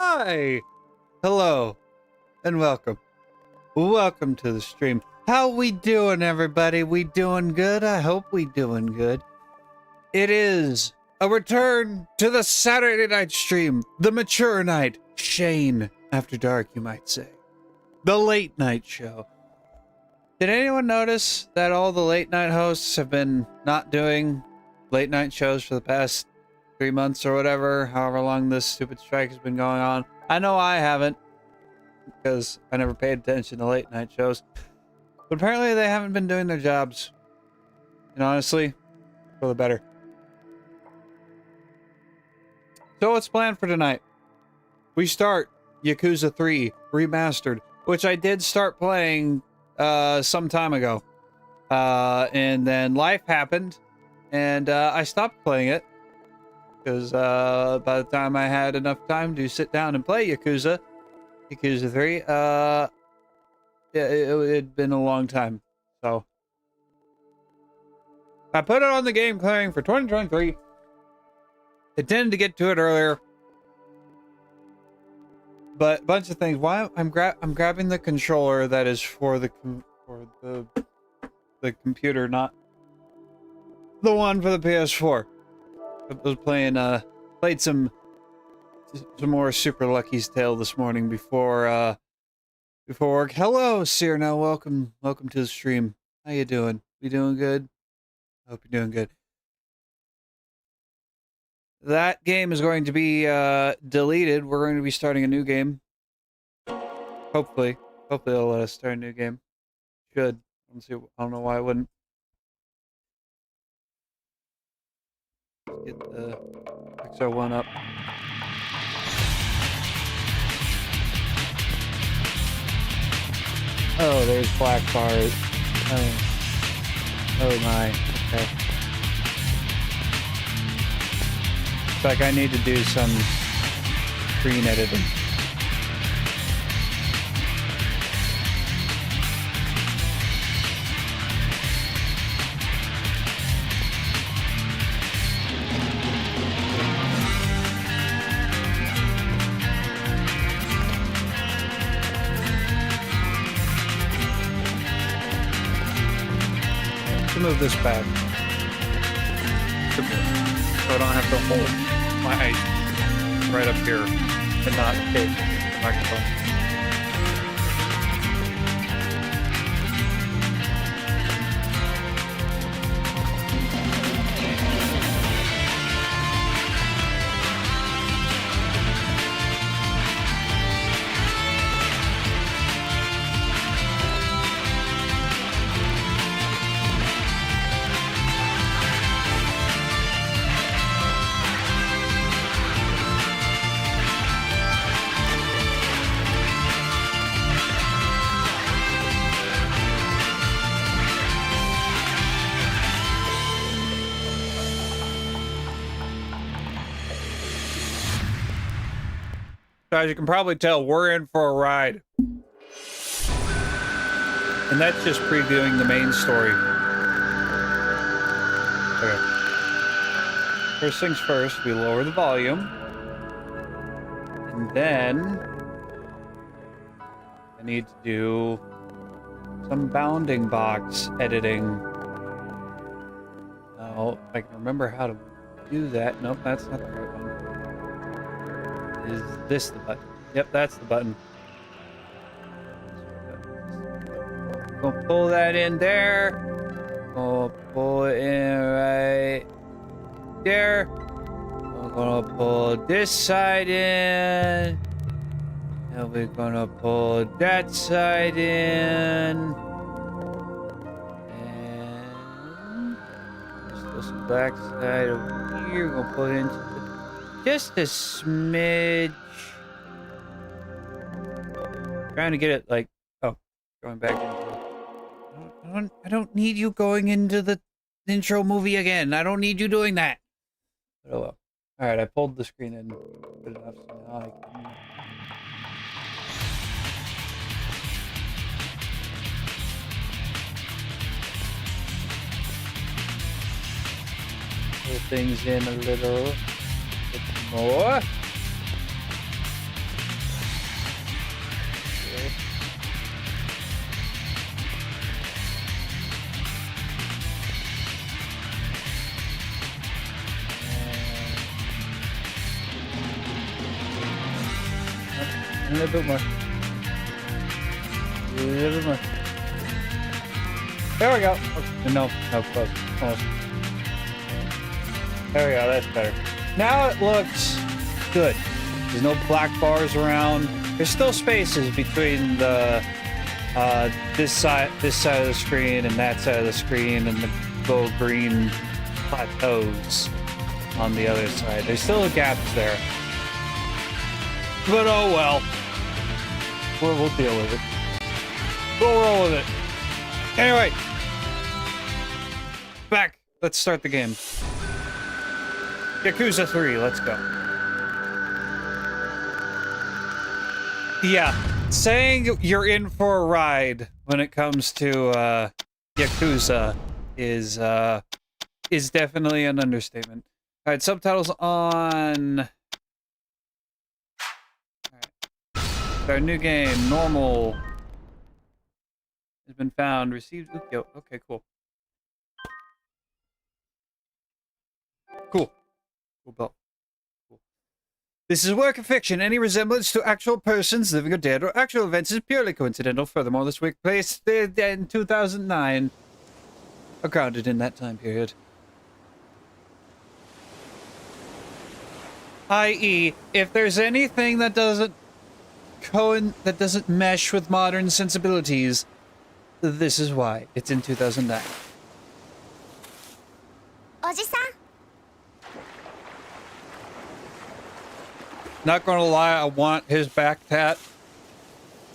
Hi! Hello, and welcome. Welcome to the stream. How we doing, everybody? We doing good? I hope we doing good. It is a return to the Saturday night stream. The mature night. Shane After Dark, you might say. The late night show. Did anyone notice that all the late night hosts have been not doing late night shows for the past 3 months or whatever, however long this stupid strike has been going on? I know I haven't, because I never paid attention to late night shows. But apparently they haven't been doing their jobs. And honestly, for the better. So what's planned for tonight? We start Yakuza 3 Remastered, which I did start playing some time ago. And then life happened, and I stopped playing it. Because by the time I had enough time to sit down and play Yakuza 3, it had been a long time. So I put it on the game clearing for 2023. Intended to get to it earlier, but a bunch of things. Why I'm grabbing the controller that is for the computer, not the one for the PS4. I was played some more Super Lucky's Tale this morning before work. Hello, Cyrano. Welcome to the stream. How you doing? You doing good? I hope you're doing good. That game is going to be deleted. We're going to be starting a new game. Hopefully they'll let us start a new game. Should. I don't know why I wouldn't. Get the XO1 up. Oh, there's black bars. Oh my. Okay. It's like I need to do some screen editing. Move this back so I don't have to hold my ice right up here and not hit the microphone. As you can probably tell, we're in for a ride. And that's just previewing the main story. Okay. First things first, we lower the volume. And then I need to do some bounding box editing. Oh, if I can remember how to do that. Nope, that's not the right one. Is this the button? Yep, that's the button. Gonna pull that in there. Gonna pull it in right there. We're gonna pull this side in. And we're gonna pull that side in. And still some back side over here. We're gonna put it into just a smidge. Trying to get it like, oh, going back into I don't need you going into the intro movie again. I don't need you doing that. But oh well. Alright, I pulled the screen in good enough so now I can pull things in a little bit more. A little bit more. A little bit more. There we go. Okay, no, close. Almost. There we go. That's better. Now it looks good. There's no black bars around. There's still spaces between the this side of the screen and that side of the screen, and the little green plateaus on the other side. There's still gaps there. But oh well. We'll deal with it. We'll roll with it. Anyway. Back. Let's start the game. Yakuza 3, let's go. Yeah, saying you're in for a ride when it comes to Yakuza is definitely an understatement. All right, subtitles on. All right. Our new game, normal, has been found. Received. Okay, cool. Cool. Cool belt. Cool. This is a work of fiction. Any resemblance to actual persons, living or dead, or actual events is purely coincidental. Furthermore, this took place in 2009, or grounded in that time period. I.e., if there's anything that doesn't mesh with modern sensibilities, this is why. It's in 2009. Oji-san? Not gonna lie, I want his back tat.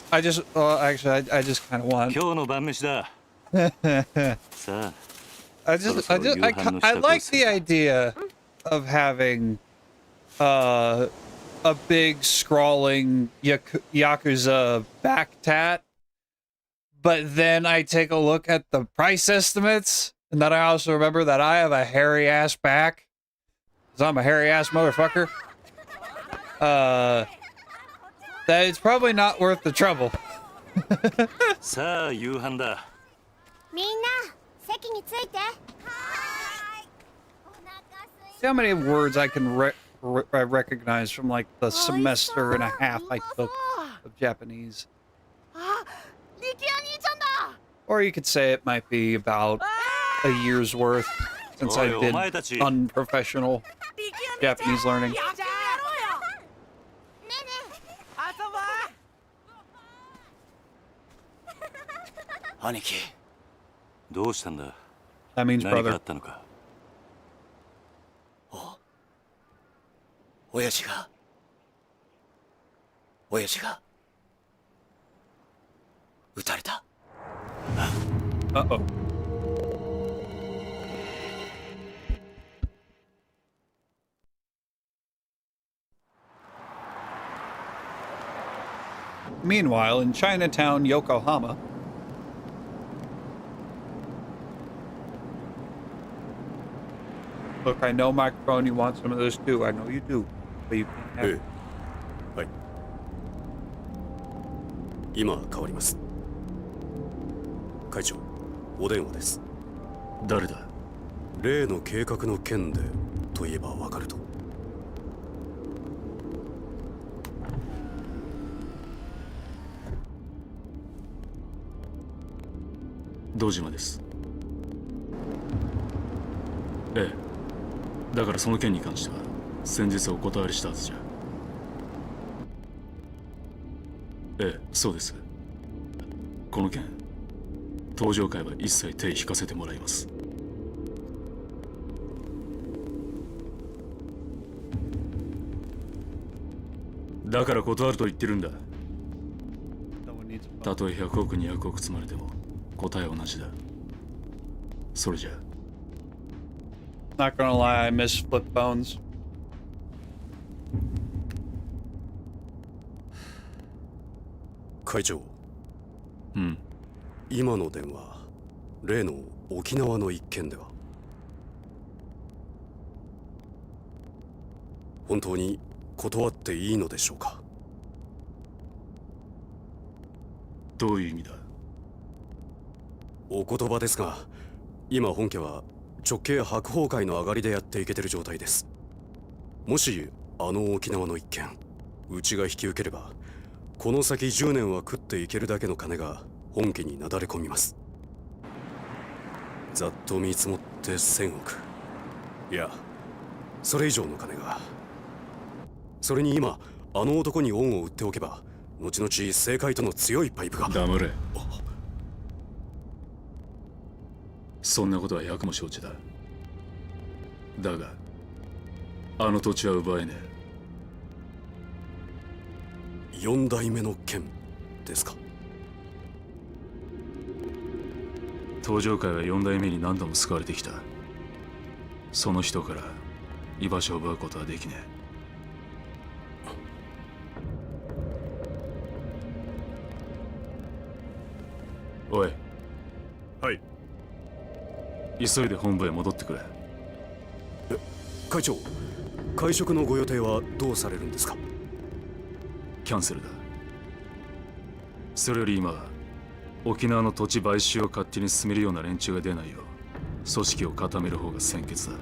I just kind of want. I like the idea of having a big scrawling Yakuza back tat, but then I take a look at the price estimates, and then I also remember that I have a hairy ass back, because I'm a hairy ass motherfucker. That it's probably not worth the trouble. See how many words I can recognize from like the semester and a half I took of Japanese. Or you could say it might be about a year's worth since I did unprofessional Japanese learning. That means brother. Uh-oh. Meanwhile, in Chinatown, Yokohama, look, I know, microphone, you want some of this too. I know you do, but you can't have it. はい。今変わります。会長、お電話です。誰だ？例の計画の件でといえばわかると。堂島です。ええ。だからその件に関しては先日お断りしたはずじゃ。ええ、そうです。この件、登場会は一切手引かせてもらいます。だから断ると言ってるんだ。たとえ100億200億積まれても答えは同じだ。それじゃ。Not gonna lie, I miss flip phones. 会長。うん。今の電話、例の沖縄の一件では。本当に断っていいのでしょうか。どういう意味だ。お言葉ですが、今本家は直系白鵬会の上がりでやっていけてる状態です。もしあの沖縄の一件、うちが引き受ければ、この先10年は食っていけるだけの金が本家になだれ込みます。ざっと見積もって1000億。いや、それ以上の金が。それに今あの男に恩を売っておけば後々政界との強いパイプが。黙れ。そんなことは役も承知だ。だがあの土地は奪えねえ。4代目の剣ですか。東上界は4代目に何度も救われてきた。その人から居場所を奪うことはできねえ。おい。はい。急いで本部へ戻ってくれ。会長、会食のご予定はどうされるんですか。キャンセルだ。それより今は沖縄の土地買収を勝手に進めるような連中が出ないよう組織を固める方が先決だ。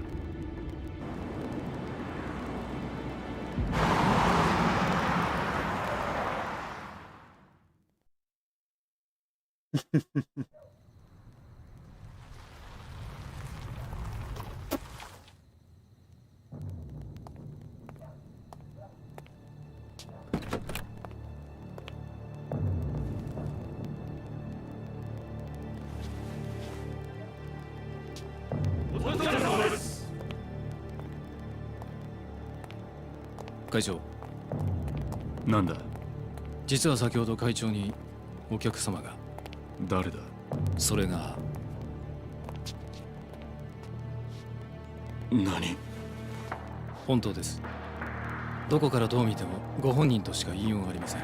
会長、なんだ。実は先ほど会長にお客様が。誰だ。それが何。本当です。どこからどう見てもご本人としか言いようがありません。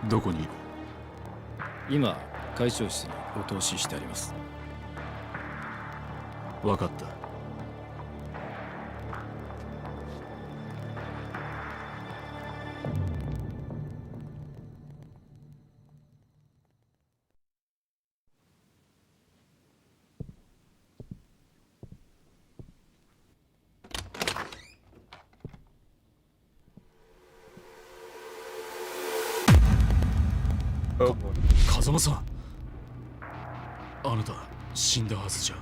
どこにいる。今会長室にお通ししてあります。分かった。風間さん、あなた死んだはずじゃ。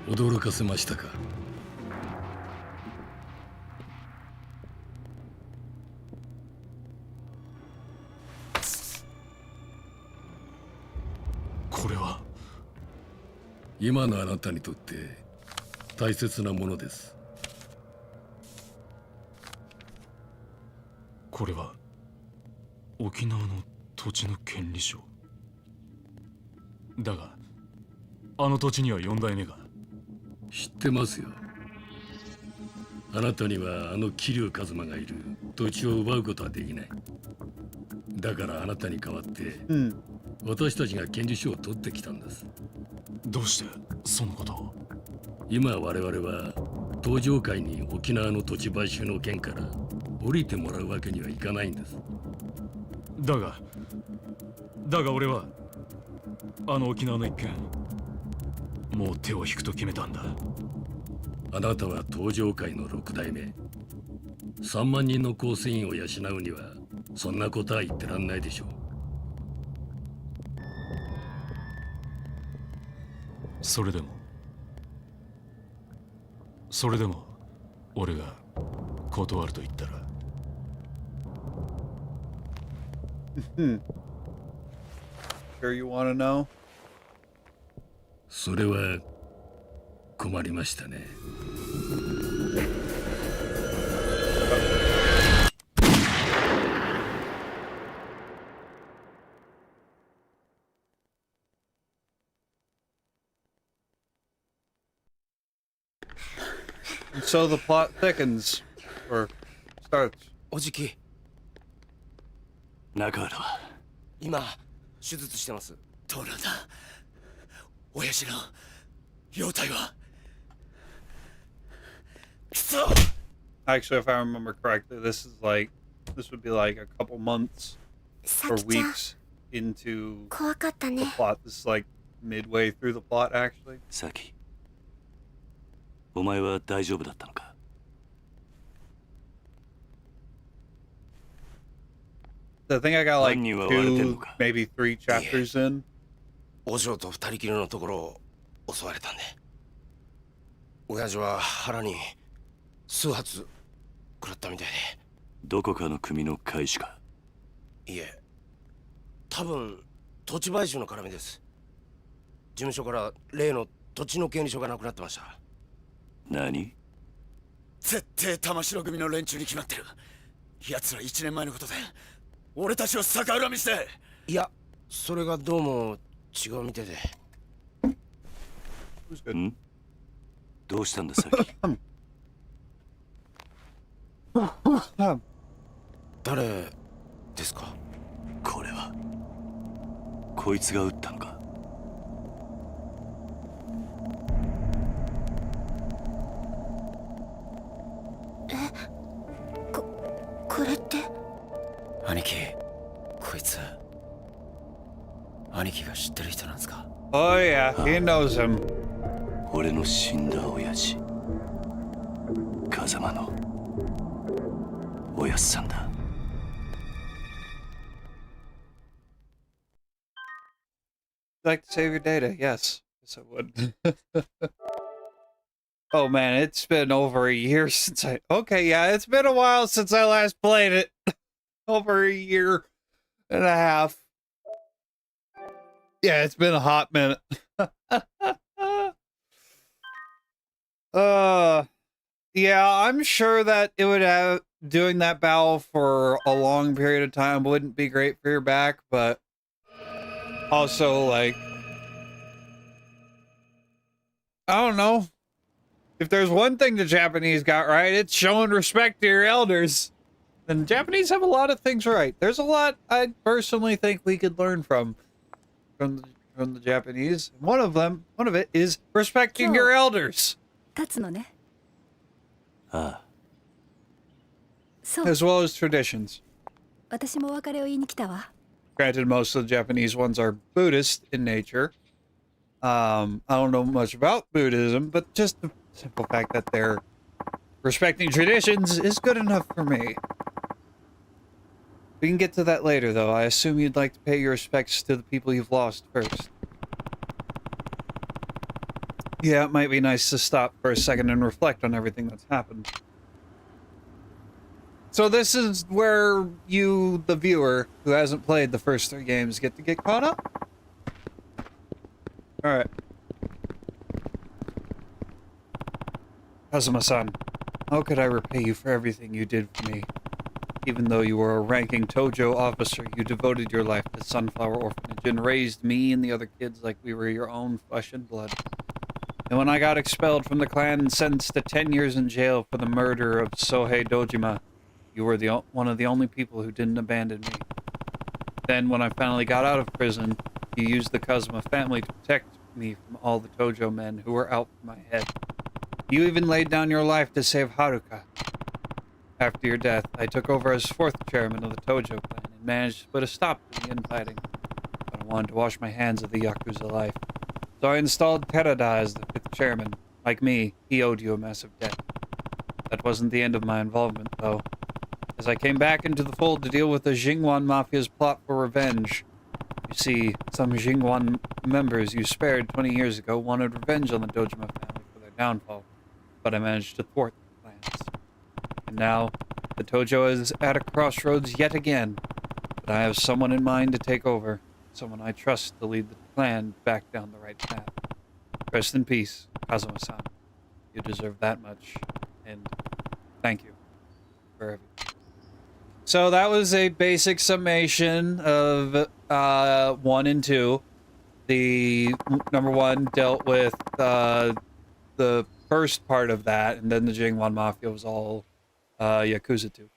驚かせましたか。これは今のあなたにとって大切なものです。これは沖縄の土地の権利書だが、あの土地には4代目が。知ってますよ。あなたにはあの桐生一馬がいる土地を奪うことはできない。だからあなたに代わって私たちが権利書を取ってきたんです。どうしてそのことを。今我々は東上界に沖縄の土地買収の件から降りてもらうわけにはいかないんです。だが俺はあの沖縄の一件もう手を引くと決めたんだ。あなたは東上界の6代目。3万人の構成員を養うにはそんなことは言ってらんないでしょう。それでも俺が断ると言ったら。Sure you want to know? それは困りましたね。And so the plot thickens, or starts. おじき、中原は今手術してます。どうなんだ親父の容体は。くそ。 Actually, if I remember correctly, this would be like a couple months さ or きちゃん weeks into 怖かった the ね。 plot. This is like midway through the plot, actually. サキ、お前は大丈夫だったのか。I think I got like 犯人は割れてんの 2, か maybe 3 chapters in. お嬢と二人きりのところを襲われたんで。親父は腹に数発食らったみたいどこかの組の会士か。で。いえ、多分土地買収の絡みです。事務所から例の土地の権利書がなくなってました。何？絶対玉城組の連中に決まってる。奴ら1年前のことで俺たちを逆恨みして。いや、それがどうも違うみたいで。ん？どうしたんださっき。誰ですか？これはこいつが撃ったのか。これって。兄貴、こいつ兄貴が知ってる人なんですか？ Oh yeah, he knows him. 俺の死んだ親父、風間のおやっさんだ。Like to save your data? Yes. Yes, I would. Oh man, it's been over a year since I... Okay, yeah, it's been a while since I last played it. Over a year and a half. Yeah, it's been a hot minute. Yeah, I'm sure that it would have... Doing that battle for a long period of time wouldn't be great for your back, but... Also, like... I don't know. If there's one thing the Japanese got right, it's showing respect to your elders. And the Japanese have a lot of things right. There's a lot I personally think we could learn from the Japanese. One of it is respecting your elders. 立つのね。ああ、そう。 As well as traditions. 私もお別れを言いに来たわ。 Granted, most of the Japanese ones are Buddhist in nature. I don't know much about Buddhism, but just the simple fact that they're respecting traditions is good enough for me. We can get to that later, though. I assume you'd like to pay your respects to the people you've lost first. Yeah, it might be nice to stop for a second and reflect on everything that's happened. So this is where you, the viewer, who hasn't played the first 3 games, get to get caught up? Alright. Kazuma-san, how could I repay you for everything you did for me? Even though you were a ranking Tojo officer, you devoted your life to Sunflower Orphanage and raised me and the other kids like we were your own flesh and blood. And when I got expelled from the clan and sentenced to 10 years in jail for the murder of Sohei Dojima, you were one of the only people who didn't abandon me. Then, when I finally got out of prison, you used the Kazuma family to protect me from all the Tojo men who were out for my head. You even laid down your life to save Haruka. After your death, I took over as 4th chairman of the Tojo clan and managed to put a stop to the infighting. But I wanted to wash my hands of the Yakuza life. So I installed Terada as the 5th chairman. Like me, he owed you a massive debt. That wasn't the end of my involvement, though. As I came back into the fold to deal with the Jingwan Mafia's plot for revenge. You see, some Jingwan members you spared 20 years ago wanted revenge on the Dojima family for their downfall, but I managed to thwart their plans. And now, the Tojo is at a crossroads yet again, but I have someone in mind to take over, someone I trust to lead the clan back down the right path. Rest in peace, Kazuma-san. You deserve that much, and thank you for everything. So that was a basic summation of 1 and 2. The number 1 dealt with the first part of that, and then the Jingwan Mafia was all Yakuza 2.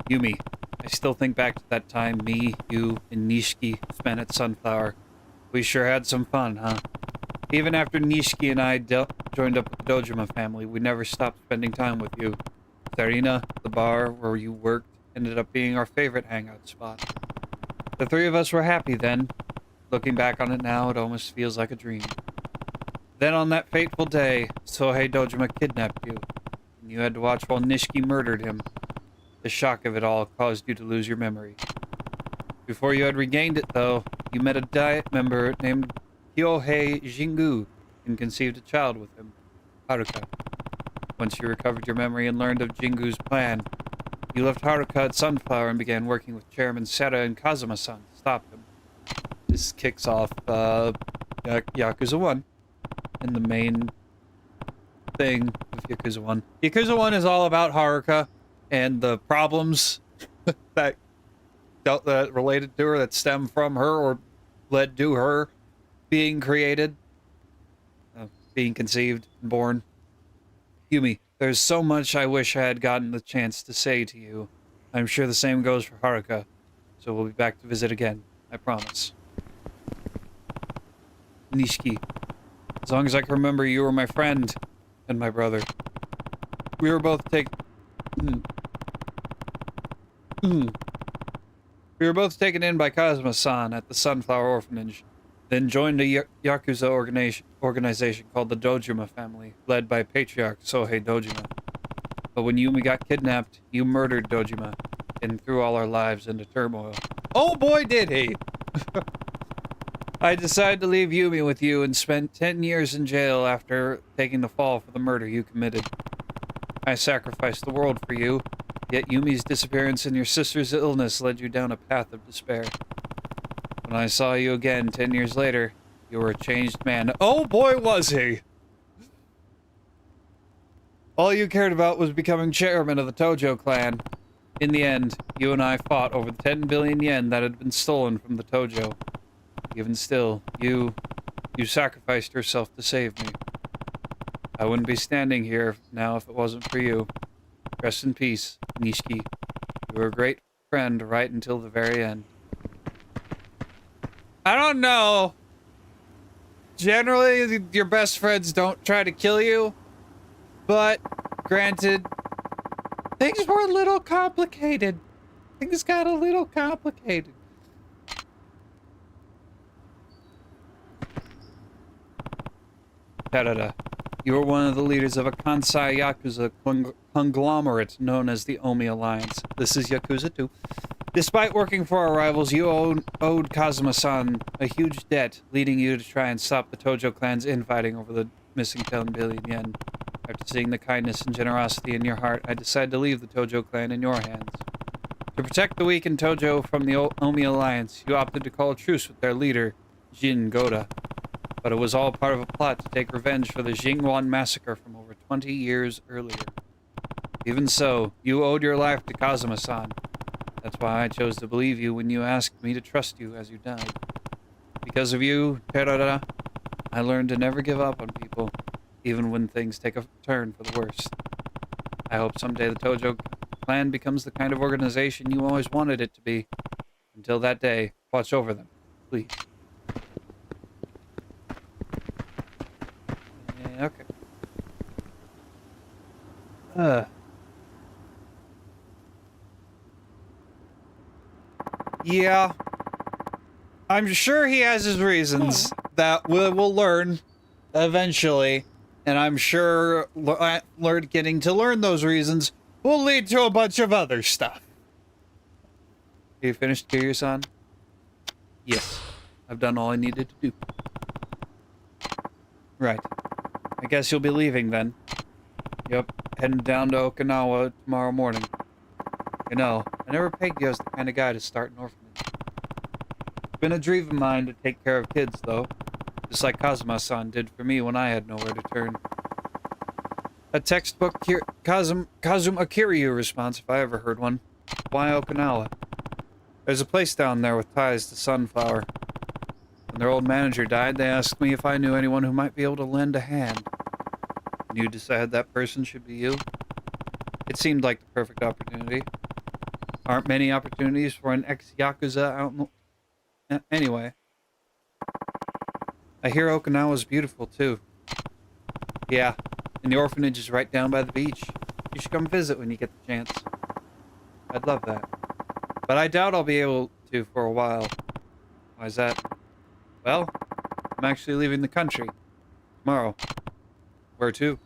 Yumi, I still think back to that time me, you, and Nishiki spent at Sunflower. We sure had some fun, huh? Even after Nishiki and I joined up with the Dojima family, we never stopped spending time with you. Sarina, the bar where you worked, ended up being our favorite hangout spot. The 3 of us were happy then. Looking back on it now, it almost feels like a dream. Then on that fateful day, Sohei Dojima kidnapped you. and you had to watch while Nishiki murdered him. The shock of it all caused you to lose your memory. Before you had regained it, though, you met a Diet member named Kyohei Jingu and conceived a child with him, Haruka. Once you recovered your memory and learned of Jingu's plan, you left Haruka at Sunflower and began working with Chairman Seta and Kazuma-san to stop him. This kicks off Yakuza 1 and the main thing of Yakuza 1. Yakuza 1 is all about Haruka and the problems that related to her, that stem from her or led to her being created, being conceived, born. Yumi, there's so much I wish I had gotten the chance to say to you. I'm sure the same goes for Haruka, so we'll be back to visit again. I promise. Nishiki, as long as I can remember, you were my friend and my brother. We were both taken in by Kazuma-san at the Sunflower Orphanage, then joined a Yakuza organization called the Dojima family, led by Patriarch Sohei Dojima. But when Yumi got kidnapped, you murdered Dojima and threw all our lives into turmoil. Oh boy, did he! I decided to leave Yumi with you and spent 10 years in jail after taking the fall for the murder you committed. I sacrificed the world for you, yet Yumi's disappearance and your sister's illness led you down a path of despair. When I saw you again 10 years later, you were a changed man. Oh boy, was he! All you cared about was becoming chairman of the Tojo clan. In the end, you and I fought over the 10 billion yen that had been stolen from the Tojo. Even still, you sacrificed yourself to save me. I wouldn't be standing here now if it wasn't for you. Rest in peace, Nishiki. You were a great friend right until the very end. I don't know. Generally, your best friends don't try to kill you. But, granted, things were a little complicated. Things got a little complicated. Da-da-da. You were one of the leaders of a Kansai Yakuza conglomerate known as the Omi Alliance. This is Yakuza 2. Despite working for our rivals, you owed Kazuma-san a huge debt, leading you to try and stop the Tojo clan's infighting over the missing 10 billion yen. After seeing the kindness and generosity in your heart, I decided to leave the Tojo clan in your hands. To protect the weak in Tojo from the Omi Alliance, you opted to call a truce with their leader, Jin Goda. But it was all part of a plot to take revenge for the Jingwan massacre from over 20 years earlier. Even so, you owed your life to Kazuma-san. That's why I chose to believe you when you asked me to trust you as you died. Because of you, Terada, I learned to never give up on people, even when things take a turn for the worst. I hope someday the Tojo clan becomes the kind of organization you always wanted it to be. Until that day, watch over them, please. Okay. Yeah. I'm sure he has his reasons that we'll learn eventually. And I'm sure getting to learn those reasons will lead to a bunch of other stuff. You finished Kiryu-san? Yes. I've done all I needed to do. Right. I guess you'll be leaving then. Yep, heading down to Okinawa tomorrow morning. You know, I never pegged you as the kind of guy to start an orphanage. It's been a dream of mine to take care of kids, though. Just like Kazuma-san did for me when I had nowhere to turn. A textbook Kazuma Kiryu response, if I ever heard one. Why Okinawa? There's a place down there with ties to Sunflower. When their old manager died, they asked me if I knew anyone who might be able to lend a hand. And you decided that person should be you? It seemed like the perfect opportunity. Aren't many opportunities for an ex-Yakuza out in the... Anyway. I hear Okinawa's beautiful, too. Yeah, and the orphanage is right down by the beach. You should come visit when you get the chance. I'd love that. But I doubt I'll be able to for a while. Why is that? Well, I'm actually leaving the country. Tomorrow. Where to?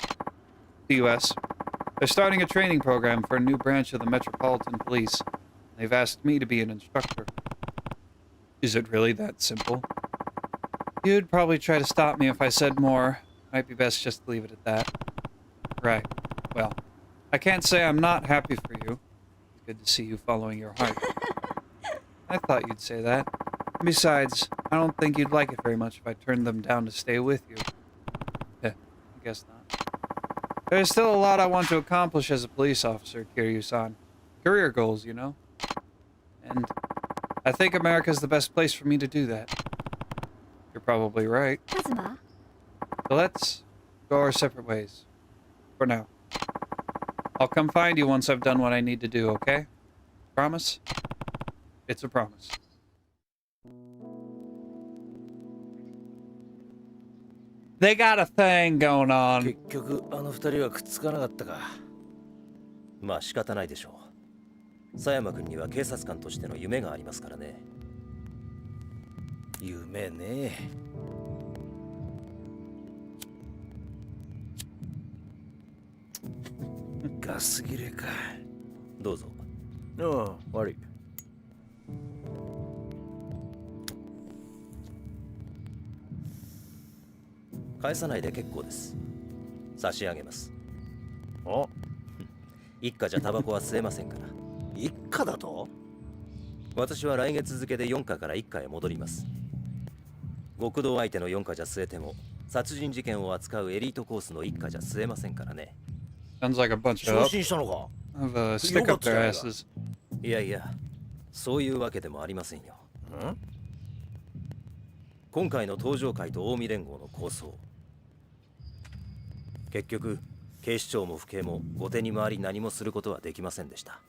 The U.S. They're starting a training program for a new branch of the Metropolitan Police. They've asked me to be an instructor. Is it really that simple? You'd probably try to stop me if I said more. Might be best just to leave it at that. Right. Well, I can't say I'm not happy for you. It's good to see you following your heart. I thought you'd say that. Besides, I don't think you'd like it very much if I turned them down to stay with you. I guess not. There's still a lot I want to accomplish as a police officer, Kiryu-san. Career goals, you know? And I think America's the best place for me to do that. You're probably right. Kazuma? So let's go our separate ways. For now. I'll come find you once I've done what I need to do, okay? Promise? It's a promise. They got a thing going on. 結局あの二人はくっつかなかったか。まあ仕方ないでしょう。佐山君には警察官としての夢がありますからね。夢ね。ガス切れか。どうぞ。ああ、悪い。返さないで結構です。差し上げます。あ、一家じゃタバコは吸えませんから。一家だと？私は来月付で4課から1課へ戻ります。極道相手の4課じゃ吸えても、殺人事件を扱うエリートコースの1課じゃ吸えませんからね。Sounds like a bunch 昇進したのか？ of stick up their asses. いやいや、そういうわけでもありませんよ。ん？今回の登場会と近江連合の構想。結局、警視庁も府警も後手に回り何もすることはできませんでした。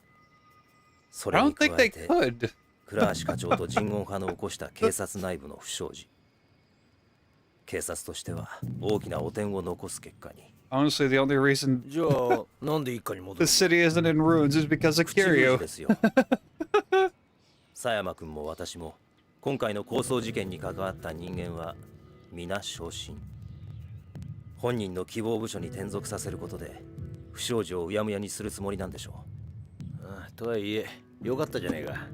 そ I れ don't に加 think they えて、 could. 倉橋課長と人言派の起こした警察内部の不祥事。警察としては大きな汚点を残す結果に。Honestly, the only reason じゃあなんで一家に戻 the る？ city isn't in ruins is because of 口封じ Kiryu. ですよ。佐山君も私も今回の抗争事件に関わった人間は皆昇進。本人の希望部署に転属させることで不祥事をうやむやにするつもりなんでしょう。ああ、とはいえよかったじゃねえか。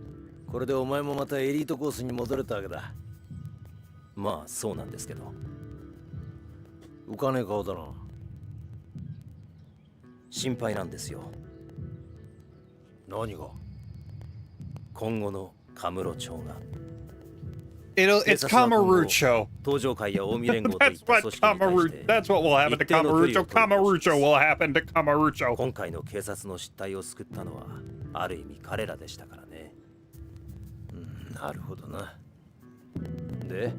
これでお前もまたエリートコースに戻れたわけだ。まあそうなんですけど。浮かねえ顔だな。心配なんですよ。何が？今後のカムロ町が。It's Kamarucho. 登場会や近江連合とい That's った what 組織に対し Kamarucho. て That's what will happen to Kamarucho. Kamarucho will happen to Kamarucho. 今回の警察の失態を救ったのはある意味彼らでしたからね。なるほどな。で、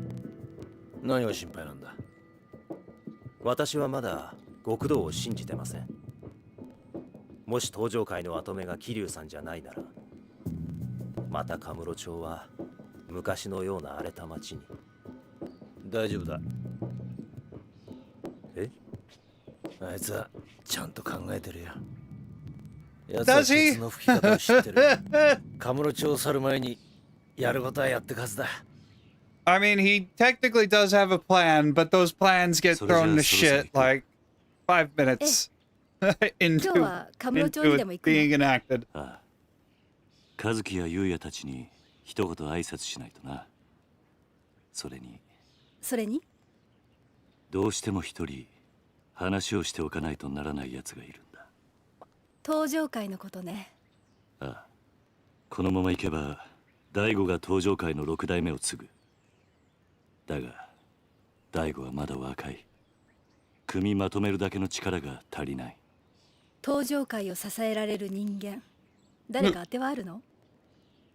何が心配なんだ？私はまだ極道を信じてません。もし登場会の跡目が桐生さんじゃないなら、またカムロ町は昔のような荒れた町に。大丈夫だ。え？あいつはちゃんと考えてるよ。やつは鉄の吹き方を知ってる。カムロ町を去る前にやることはやってかすだ。I mean, he technically does have a plan, but those plans get thrown to shit like 5 minutes into it being enacted. ああ、和樹や優也たちに一言挨拶しないとな。それにどうしても一人話をしておかないとならない奴がいるんだ。登場会のことね。ああ、このままいけば大悟が登場会の6代目を継ぐ。だが大悟はまだ若い。組みまとめるだけの力が足りない。登場会を支えられる人間、誰か当てはあるの？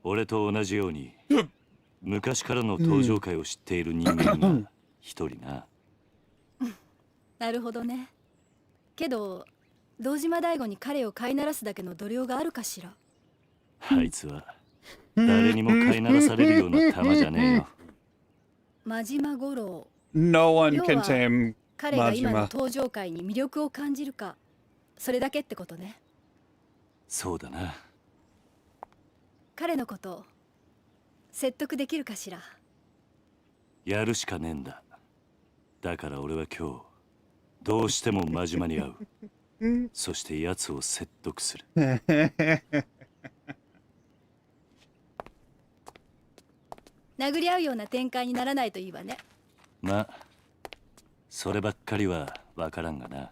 俺と同じように昔からの登場会を知っている人間が一人な。なるほどね。けど堂島大吾に彼を飼いならすだけの度量があるかしら。あいつは誰にも飼いならされるような玉じゃねえよ。真島五郎。No one can tame 彼が今の登場会に魅力を感じるか、それだけってことね。そうだな。彼のこと説得できるかしら。やるしかねえんだ。だから俺は今日どうしても真島に会う。そして奴を説得する。殴り合うような展開にならないといいわね。まあ、そればっかりはわからんがな。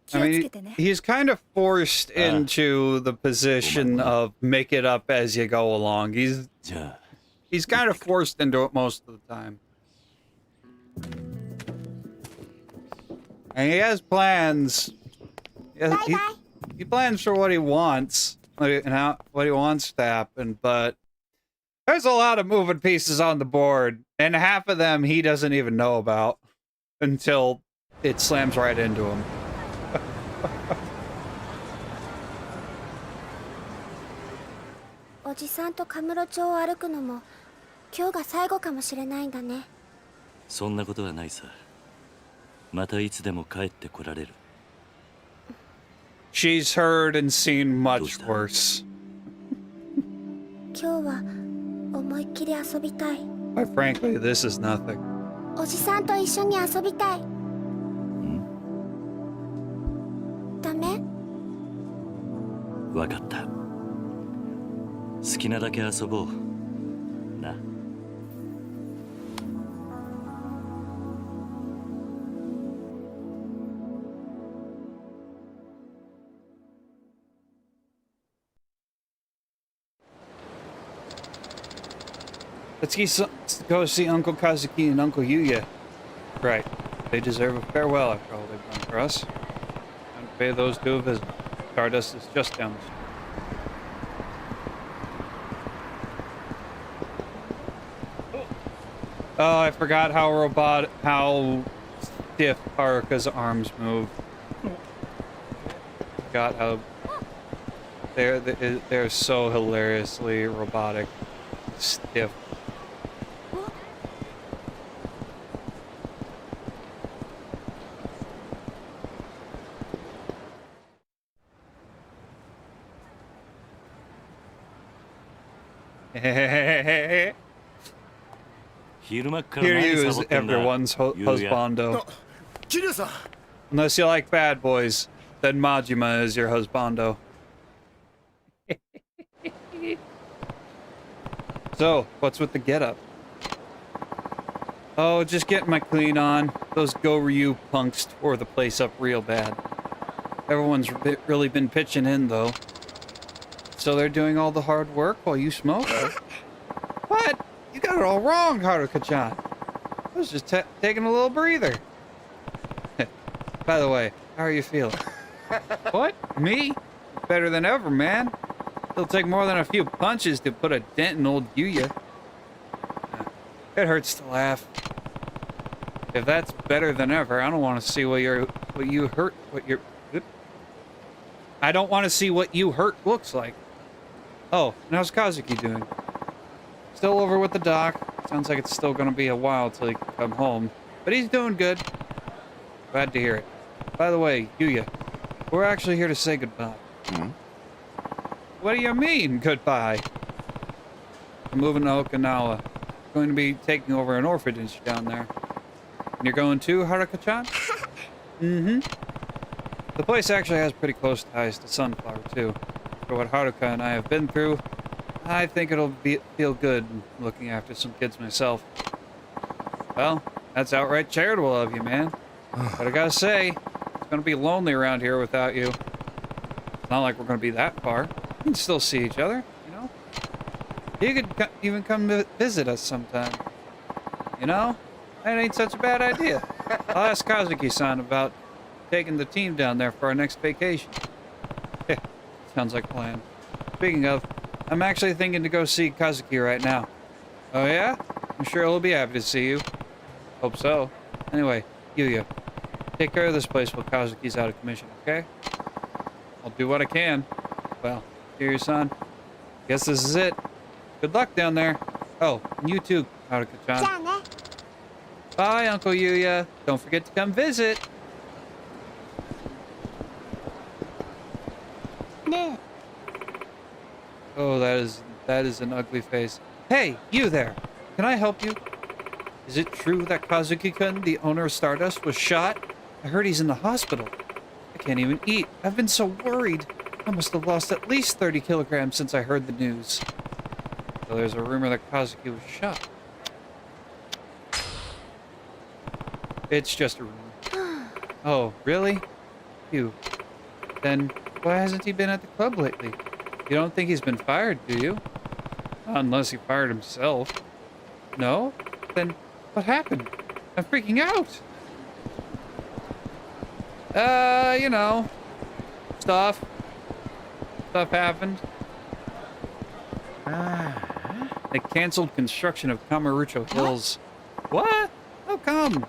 気をつけてね。He's kind of forced into the position of make it up as you go along. He's kind of forced into it most of the time. And he has plans. He plans for what he wants and what he wants to happen, but there's a lot of moving pieces on the board, and half of them he doesn't even know about until it slams right into him. おじさんとカムロ町を歩くのも今日が最後かもしれないんだね。そんなことはないさ。またいつでも帰ってこられる。She's heard and seen much worse. 今日は思いっきり遊びたい。Quite frankly, this is nothing. おじさんと一緒に遊びたい。ダメ？わかった。好きなだけ遊ぼう。な。Let's go see Uncle Kazuki and Uncle Yuya. Right. They deserve a farewell after all they've done for us. Time to pay those two a visit. Stardust is just down the street. Oh, I forgot how stiff Haruka's arms move. Forgot how they're so hilariously robotic, stiff. Kiryu is everyone's husbando. Unless you like bad boys, then Majima is your husbando. So, what's with the getup? Oh, just getting my clean on. Those Go-Ryu punks tore the place up real bad. Everyone's really been pitching in, though. So they're doing all the hard work while you smoke? What? You got it all wrong, Haruka-chan. I was just taking a little breather. By the way, how are you feeling? What? Me? Better than ever, man. It'll take more than a few punches to put a dent in old Yuya. It hurts to laugh. If that's better than ever, I don't want to see I don't want to see what you hurt looks like. Oh, and how's Kazuki doing? Still over with the doc. Sounds like it's still going to be a while till he can come home. But he's doing good. Glad to hear it. By the way, Yuya, we're actually here to say goodbye. What do you mean, goodbye? I'm moving to Okinawa. Going to be taking over an orphanage down there. And you're going too, Haruka-chan? The place actually has pretty close ties to Sunflower, too. For what Haruka and I have been through, I think it'll feel good looking after some kids myself. Well, that's outright charitable of you, man. But I gotta say, it's gonna be lonely around here without you. It's not like we're gonna be that far. We can still see each other, you know? You could even come to visit us sometime. You know? That ain't such a bad idea. I'll ask Kazuki-san about taking the team down there for our next vacation. Sounds like a plan. Speaking of, I'm actually thinking to go see Kazuki right now. Oh yeah? I'm sure he'll be happy to see you. Hope so. Anyway, Yuya, take care of this place while Kazuki's out of commission, okay? I'll do what I can. Well, Kiryu-san, guess this is it. Good luck down there. Oh, and you too, Haruka-chan. Bye, Uncle Yuya. Don't forget to come visit. Oh, that is an ugly face. Hey, you there. Can I help you? Is it true that Kazuki-kun, the owner of Stardust, was shot? I heard he's in the hospital. I can't even eat. I've been so worried. I must have lost at least 30 kilograms since I heard the news. So there's a rumor that Kazuki was shot. It's just a rumor. Oh, really? Phew. Then why hasn't he been at the club lately? You don't think he's been fired, do you? Unless he fired himself. No? Then what happened? I'm freaking out. You know, stuff happened. They canceled construction of Kamurocho Hills. What? How come?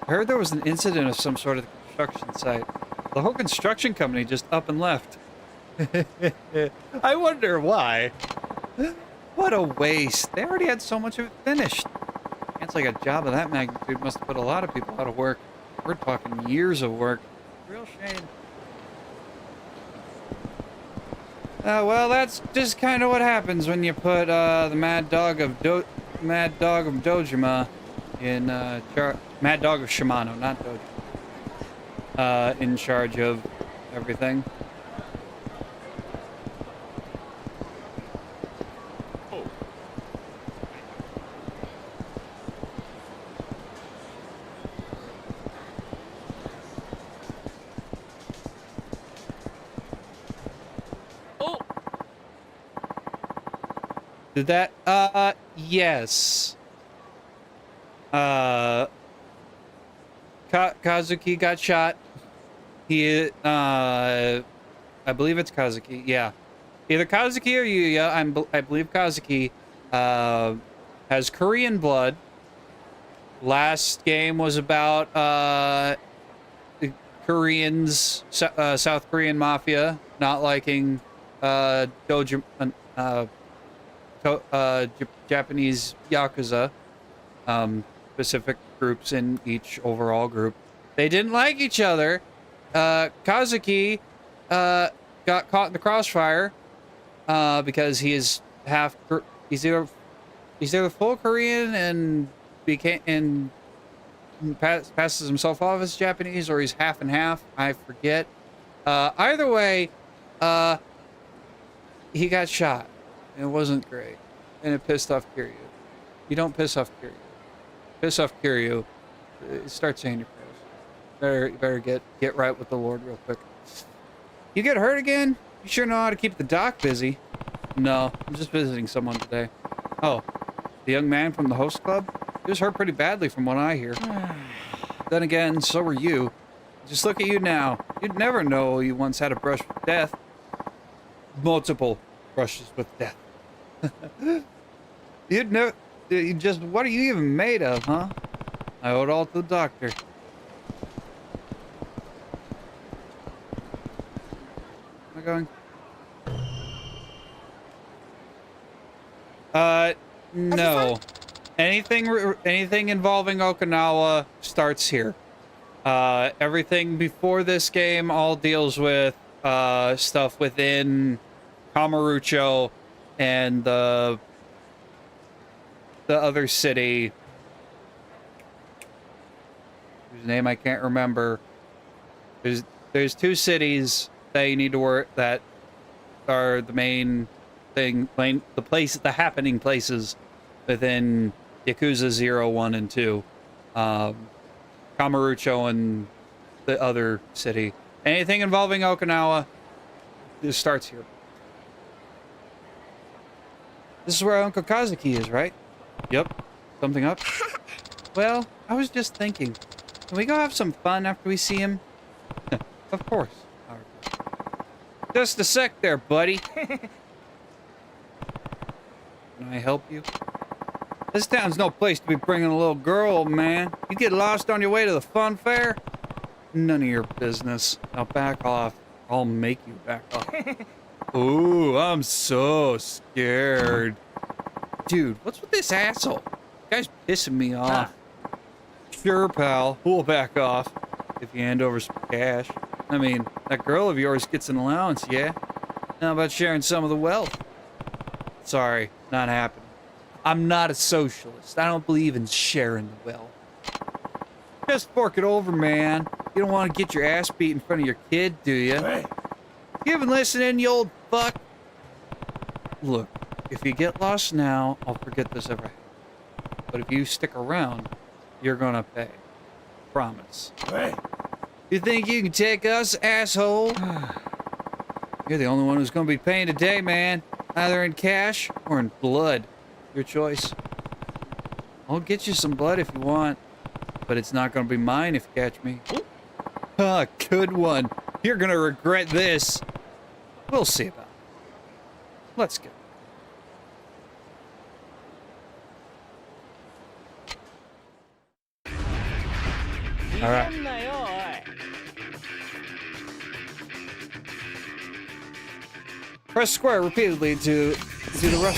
I heard there was an incident of some sort at the construction site. The whole construction company just up and left. I wonder why. What a waste. They already had so much of it finished. Canceling a job of that magnitude must have put a lot of people out of work. We're talking years of work. Real shame. Well, that's just kind of what happens when you put the Mad Dog of Dojima in Mad Dog of Shimano, not Dojima, in charge of everything. Did that? Yes. Kazuki got shot. He, I believe it's Kazuki. Yeah. Either Kazuki or Yuya. I believe Kazuki, has Korean blood. Last game was about, Koreans, South Korean mafia not liking, Japanese Yakuza, specific groups in each overall group. They didn't like each other. Kazuki got caught in the crossfire because he is he's either full Korean and passes himself off as Japanese, or he's half and half. I forget. Either way, he got shot. It wasn't great, and it pissed off Kiryu. You don't piss off Kiryu. Piss off Kiryu, start saying your prayers. You better get right with the Lord real quick. You get hurt again? You sure know how to keep the doc busy. No, I'm just visiting someone today. Oh, the young man from the host club? He was hurt pretty badly from what I hear. Then again, so were you. Just look at you now. You'd never know you once had a brush with death. Multiple brushes with death. You'd never... what are you even made of, huh? I owe it all to the doctor. Am I going? No. Anything involving Okinawa starts here. Everything before this game all deals with stuff within Kamurocho and the other city whose name I can't remember. There's two cities that you need to work that are the main thing, the happening places within Yakuza 0, 1, and 2. Kamurocho and the other city. Anything involving Okinawa, this starts here. This is where Uncle Kazuki is, right? Yep. Something up? Well, I was just thinking. Can we go have some fun after we see him? Of course. Just a sec there, buddy. Can I help you? This town's no place to be bringing a little girl, old man. You get lost on your way to the fun fair? None of your business. Now back off. I'll make you back off. Ooh, I'm so scared. Dude, what's with this asshole? The guy's pissing me off. Sure, pal. We'll back off if you hand over some cash. I mean, that girl of yours gets an allowance, yeah? How about sharing some of the wealth? Sorry, not happening. I'm not a socialist. I don't believe in sharing the wealth. Just fork it over, man. You don't want to get your ass beat in front of your kid, do you? Hey. You haven't listened, you old fuck. Look, if you get lost now, I'll forget this ever happened. But if you stick around, you're gonna pay. Promise. Hey. You think you can take us, asshole? You're the only one who's gonna be paying today, man. Either in cash or in blood. Your choice. I'll get you some blood if you want, but it's not gonna be mine if you catch me. Ah, good one. You're gonna regret this. We'll see about it. Let's go. All right. Press square repeatedly to do the rush.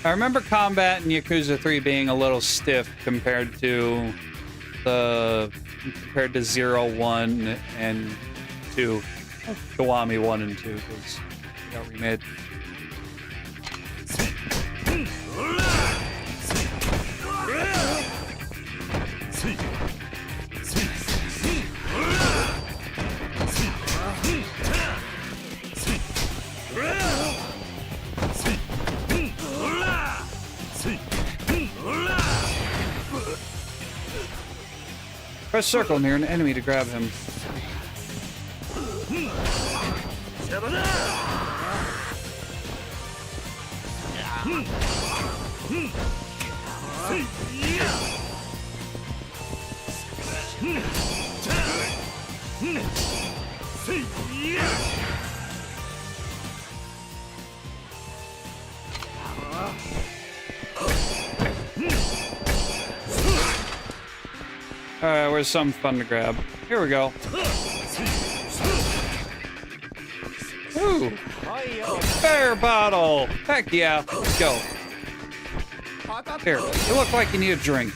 I remember combat in Yakuza 3 being a little stiff compared to 0, 1, and 2. Kiwami 1 and 2 because they got remade. Press circle near an enemy to grab him. Alright, where's some fun to grab? Here we go. Ooh! Bear bottle! Heck yeah, let's go. Here, you look like you need a drink.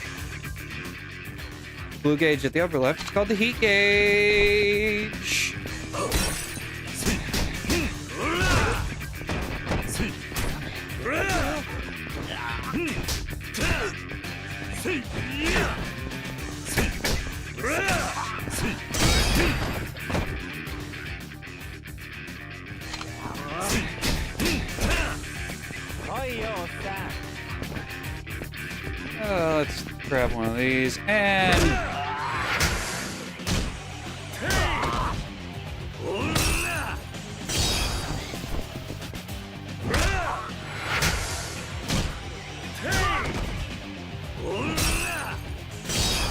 Blue gauge at the upper left. It's called the heat gauge. Let's grab one of these and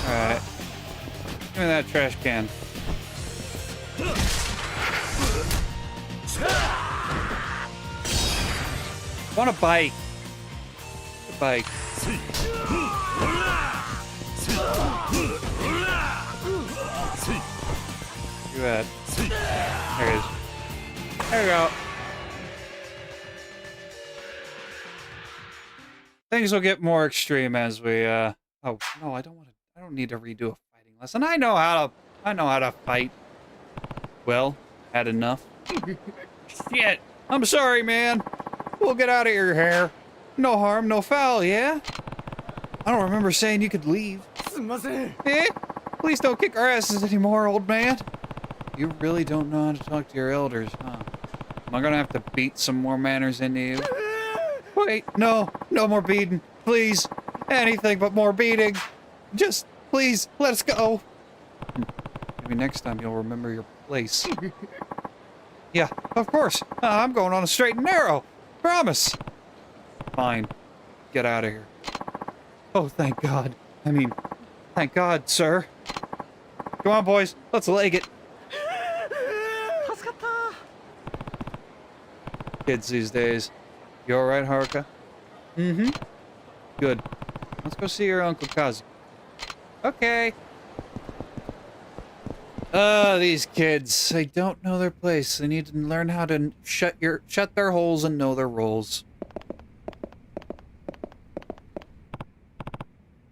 alright. Give me that trash can. Want a bike. A bike. You at? There it is. There we go. Things will get more extreme as we oh no, I don't need to redo a fighting lesson. I know how to fight. Well, had enough. Shit. I'm sorry, man. We'll get out of your hair. No harm, no foul, yeah? I don't remember saying you could leave. Eh? Please don't kick our asses anymore, old man. You really don't know how to talk to your elders, huh? Am I gonna have to beat some more manners into you? Wait, no more beating. Please. Anything but more beating. Just, please, let us go. Maybe next time you'll remember your place. Yeah, of course. I'm going on a straight and narrow. Promise. Fine. Get out of here. Oh, thank God. I mean, thank God, sir. Come on, boys. Let's leg it. Kids these days. You alright, Haruka? Mm-hmm. Good. Let's go see your Uncle Kazu. Okay. These kids. They don't know their place. They need to learn how to shut their holes and know their roles.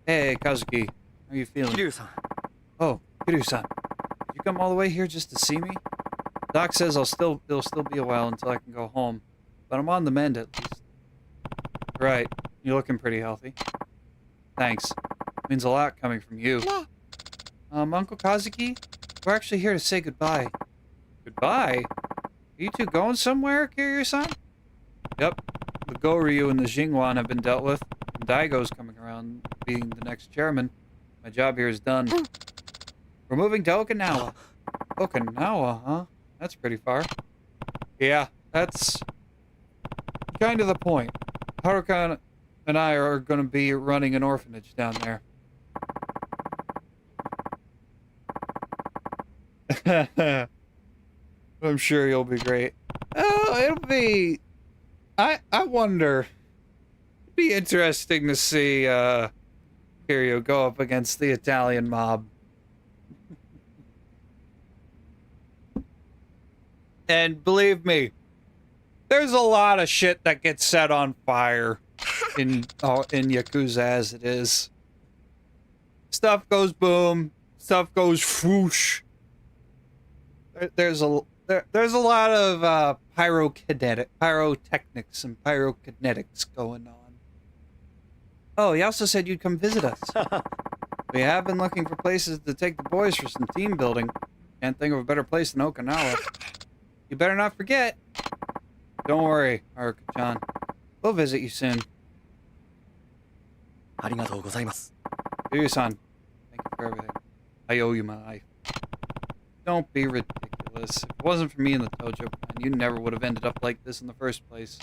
Hey, Kazuki. How are you feeling? Kiryu-san. Oh, Kiryu-san. Did you come all the way here just to see me? Doc says it'll still be a while until I can go home, but I'm on the mend at least. Right, you're looking pretty healthy. Thanks. Means a lot coming from you. Uncle Kazuki, we're actually here to say goodbye. Goodbye? Are you two going somewhere, Kiryu-san? Yep. The Goryu and the Jingwan have been dealt with, and Daigo's coming around being the next chairman. My job here is done. We're moving to Okinawa. Okinawa, huh? That's pretty far. Yeah, that's kind of the point. Haruka and I are going to be running an orphanage down there. I'm sure you'll be great. Oh, it'll be... I wonder... It'd be interesting to see Kiryu go up against the Italian mob. And believe me, there's a lot of shit that gets set on fire in Yakuza as it is. Stuff goes boom, stuff goes whoosh. There's a lot of pyrotechnics and pyrokinetics going on. Oh, he also said you'd come visit us. We have been looking for places to take the boys for some team building. Can't think of a better place than Okinawa. You better not forget. Don't worry, Haruka-chan. We'll visit you soon. Kiryu-san, thank you for everything. I owe you my life. Don't be ridiculous. If it wasn't for me in the Tojo clan, you never would have ended up like this in the first place.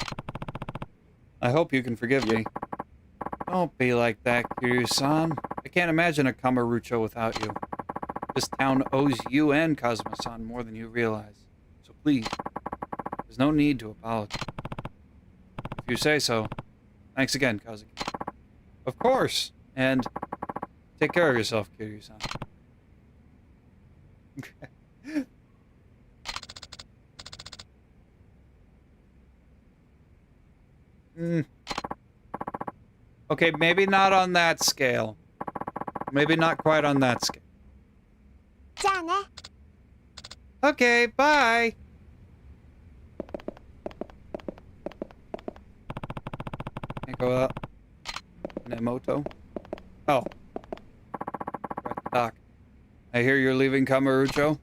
I hope you can forgive me. Don't be like that, Kiryu-san. I can't imagine a Kamurocho without you. This town owes you and Kazuma-san more than you realize. So please, there's no need to apologize. If you say so, thanks again, Kazuki. Of course, and take care of yourself, Kiryu-san. Okay, maybe not on that scale. Maybe not quite on that scale. Okay, bye. Can't go up. Nemoto. Oh. We're at the dock. I hear you're leaving Kamurocho?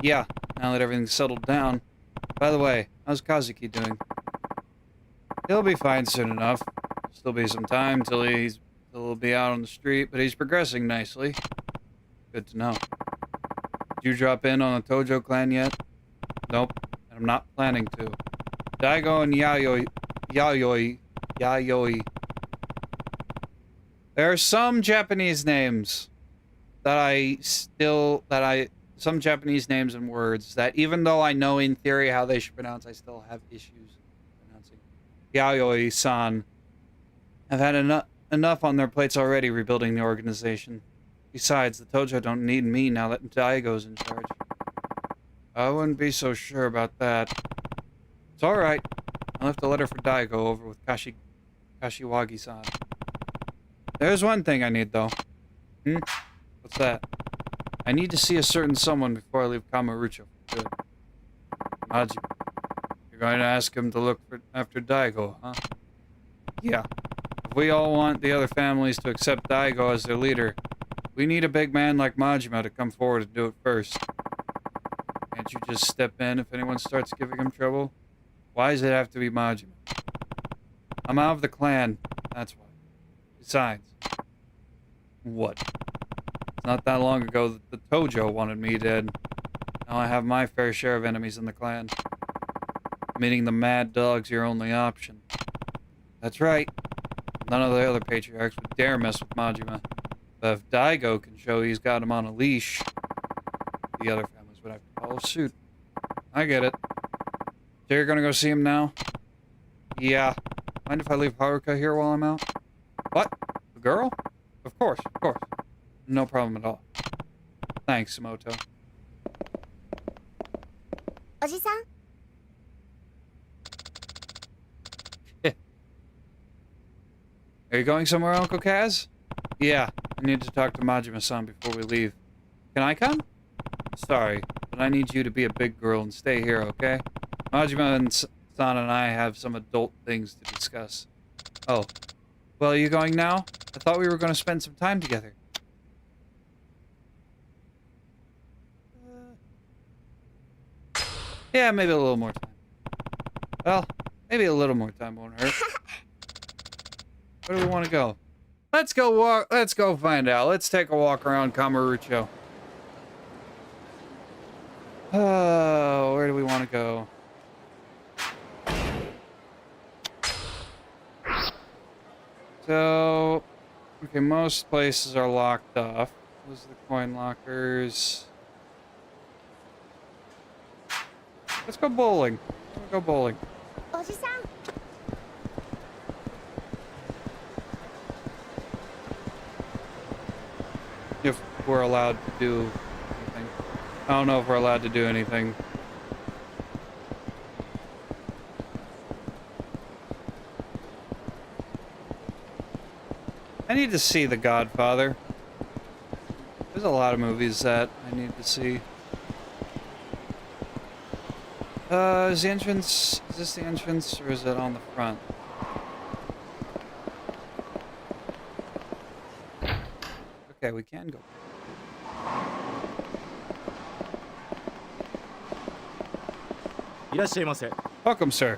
Yeah, now that everything's settled down. By the way, how's Kazuki doing? He'll be fine soon enough. Still be some time till he'll be out on the street, but he's progressing nicely. Good to know. Did you drop in on the Tojo clan yet? Nope, and I'm not planning to. Daigo and Yayoi. There are some Japanese names some Japanese names and words that even though I know in theory how they should pronounce, I still have issues pronouncing. Yayoi-san have had enough on their plates already rebuilding the organization. Besides, the Tojo don't need me now that Daigo's in charge. I wouldn't be so sure about that. It's alright. I left a letter for Daigo over with Kashiwagi-san. There's one thing I need, though. What's that? I need to see a certain someone before I leave Kamurocho for good. Majima. You're going to ask him to look after Daigo, huh? Yeah. If we all want the other families to accept Daigo as their leader, we need a big man like Majima to come forward and do it first. Can't you just step in if anyone starts giving him trouble? Why does it have to be Majima? I'm out of the clan, that's why. Besides, what? It's not that long ago that the Tojo wanted me dead. Now I have my fair share of enemies in the clan. Meeting the mad dog's your only option. That's right. None of the other patriarchs would dare mess with Majima. But if Daigo can show he's got him on a leash, the other families would have to follow suit. I get it. So you're gonna go see him now? Yeah. Mind if I leave Haruka here while I'm out? What? The girl? Of course, of course. No problem at all. Thanks, Moto. Oji-san? Are you going somewhere, Uncle Kaz? Yeah, I need to talk to Majima-san before we leave. Can I come? Sorry, but but I need you to be a big girl and stay here, okay? Majima and San and I have some adult things to discuss. Oh. Well, are you going now? I thought we were going to spend some time together. Yeah, maybe a little more time. Well, maybe a little more time won't hurt. Where do we want to go? Let's go walk. Let's go find out. Let's take a walk around Kamurocho. Oh, where do we want to go? So, okay, most places are locked off. Those are the coin lockers. Let's go bowling. Let's go bowling. If we're allowed to do anything. I don't know if we're allowed to do anything. I need to see The Godfather. There's a lot of movies that I need to see. Is the entrance... Is this the entrance, or is it on the front? Okay, we can go. Welcome, sir.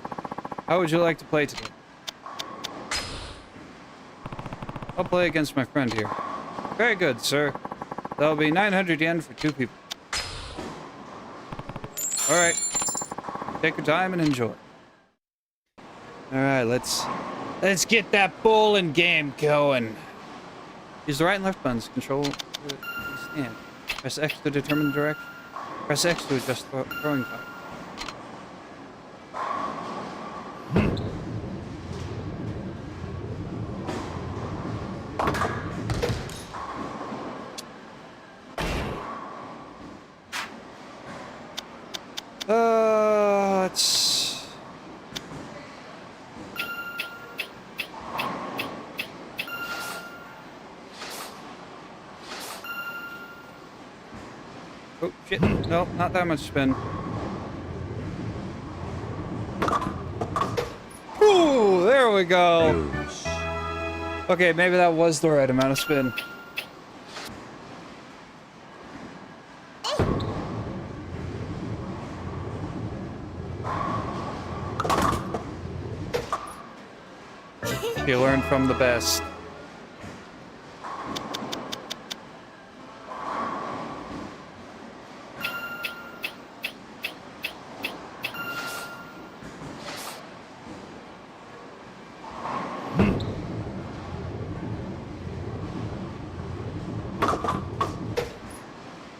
How would you like to play today? I'll play against my friend here. Very good, sir. That'll be 900 yen for 2 people. Alright. Take your time and enjoy. Alright, let's get that bowling game going. Use the right and left buttons to control the stand. Press X to determine the direction. Press X to adjust throwing power. Let's... Oh, shit. No, not that much spin. Ooh, there we go. Okay, maybe that was the right amount of spin. You learn from the best.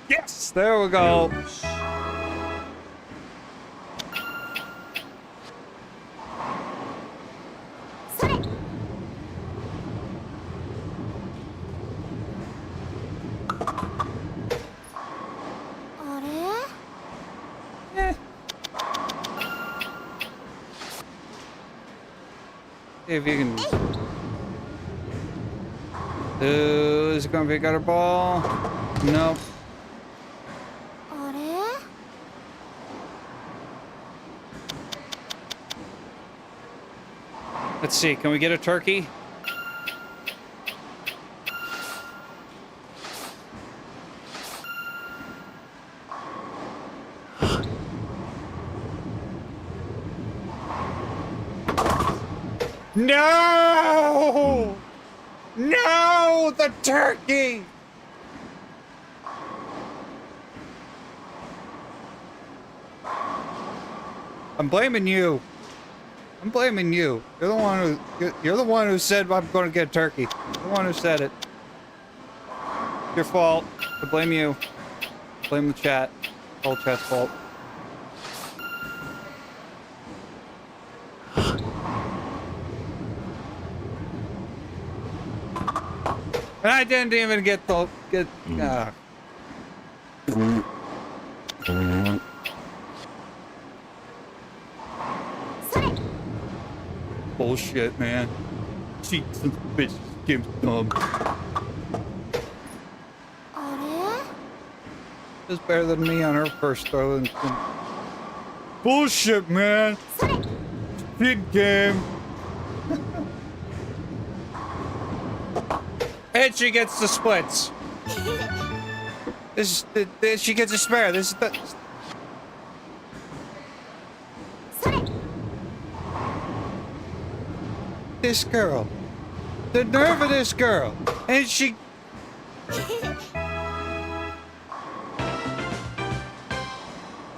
Yes, there we go. If you can... is it gonna be a gutter ball? Nope. Let's see, can we get a turkey? No! No! The turkey! I'm blaming you. I'm blaming you. You're the one who said I'm going to get a turkey. You're the one who said it. Your fault. I blame you. Blame the chat. Whole chat's fault. And I didn't even get the bullshit, man. Cheats and bitches, game's dumb. is better than me on her first throw. Bullshit, man. Big game. And she gets the splits. She gets a spare. This is the... This girl. The nerve of this girl. And she...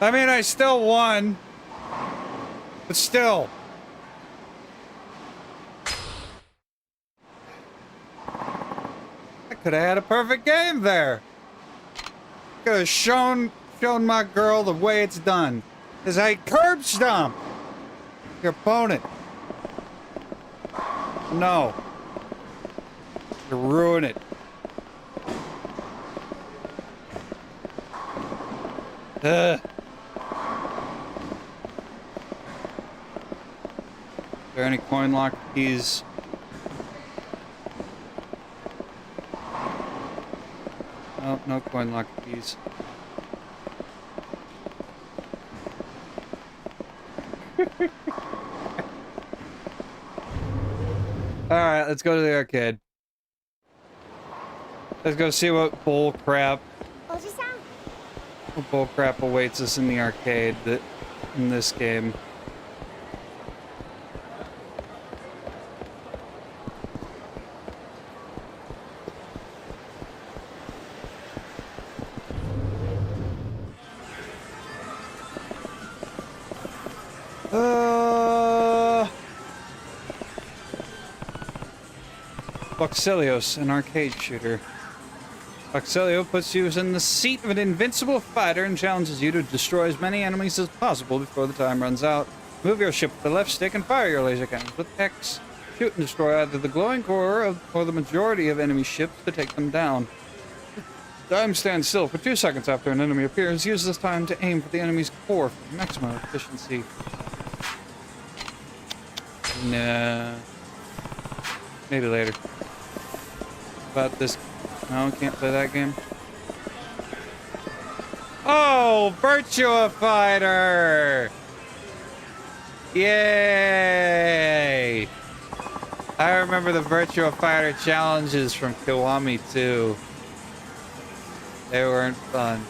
I mean, I still won. But still. I could have had a perfect game there. Could have shown my girl the way it's done. Is I curb stomp your opponent. No. You ruin it. Is there any coin lock keys? Oh, no coin lock keys. Alright, let's go to the arcade. Let's go see what bull crap awaits us in the arcade in this game. Boxelios, an arcade shooter. Boxelio puts you in the seat of an invincible fighter and challenges you to destroy as many enemies as possible before the time runs out. Move your ship with the left stick and fire your laser cannons with X. Shoot and destroy either the glowing core or the majority of enemy ships to take them down. Time stands still for 2 seconds after an enemy appears. Use this time to aim for the enemy's core for maximum efficiency. Nah. Maybe later. About this. No, can't play that game. Oh, Virtua Fighter! Yay! I remember the Virtua Fighter challenges from Kiwami 2. They weren't fun.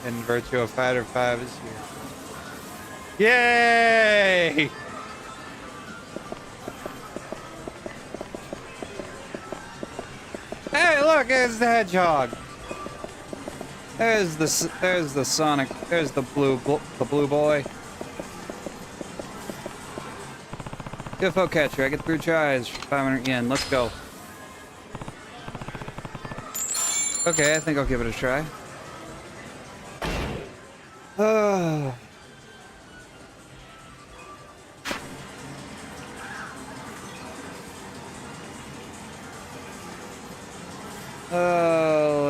And Virtua Fighter 5 is here. Yay! Hey, look, there's the hedgehog. There's the Sonic. There's the blue boy. UFO catcher. I get 3 tries for 500 yen. Let's go. Okay, I think I'll give it a try.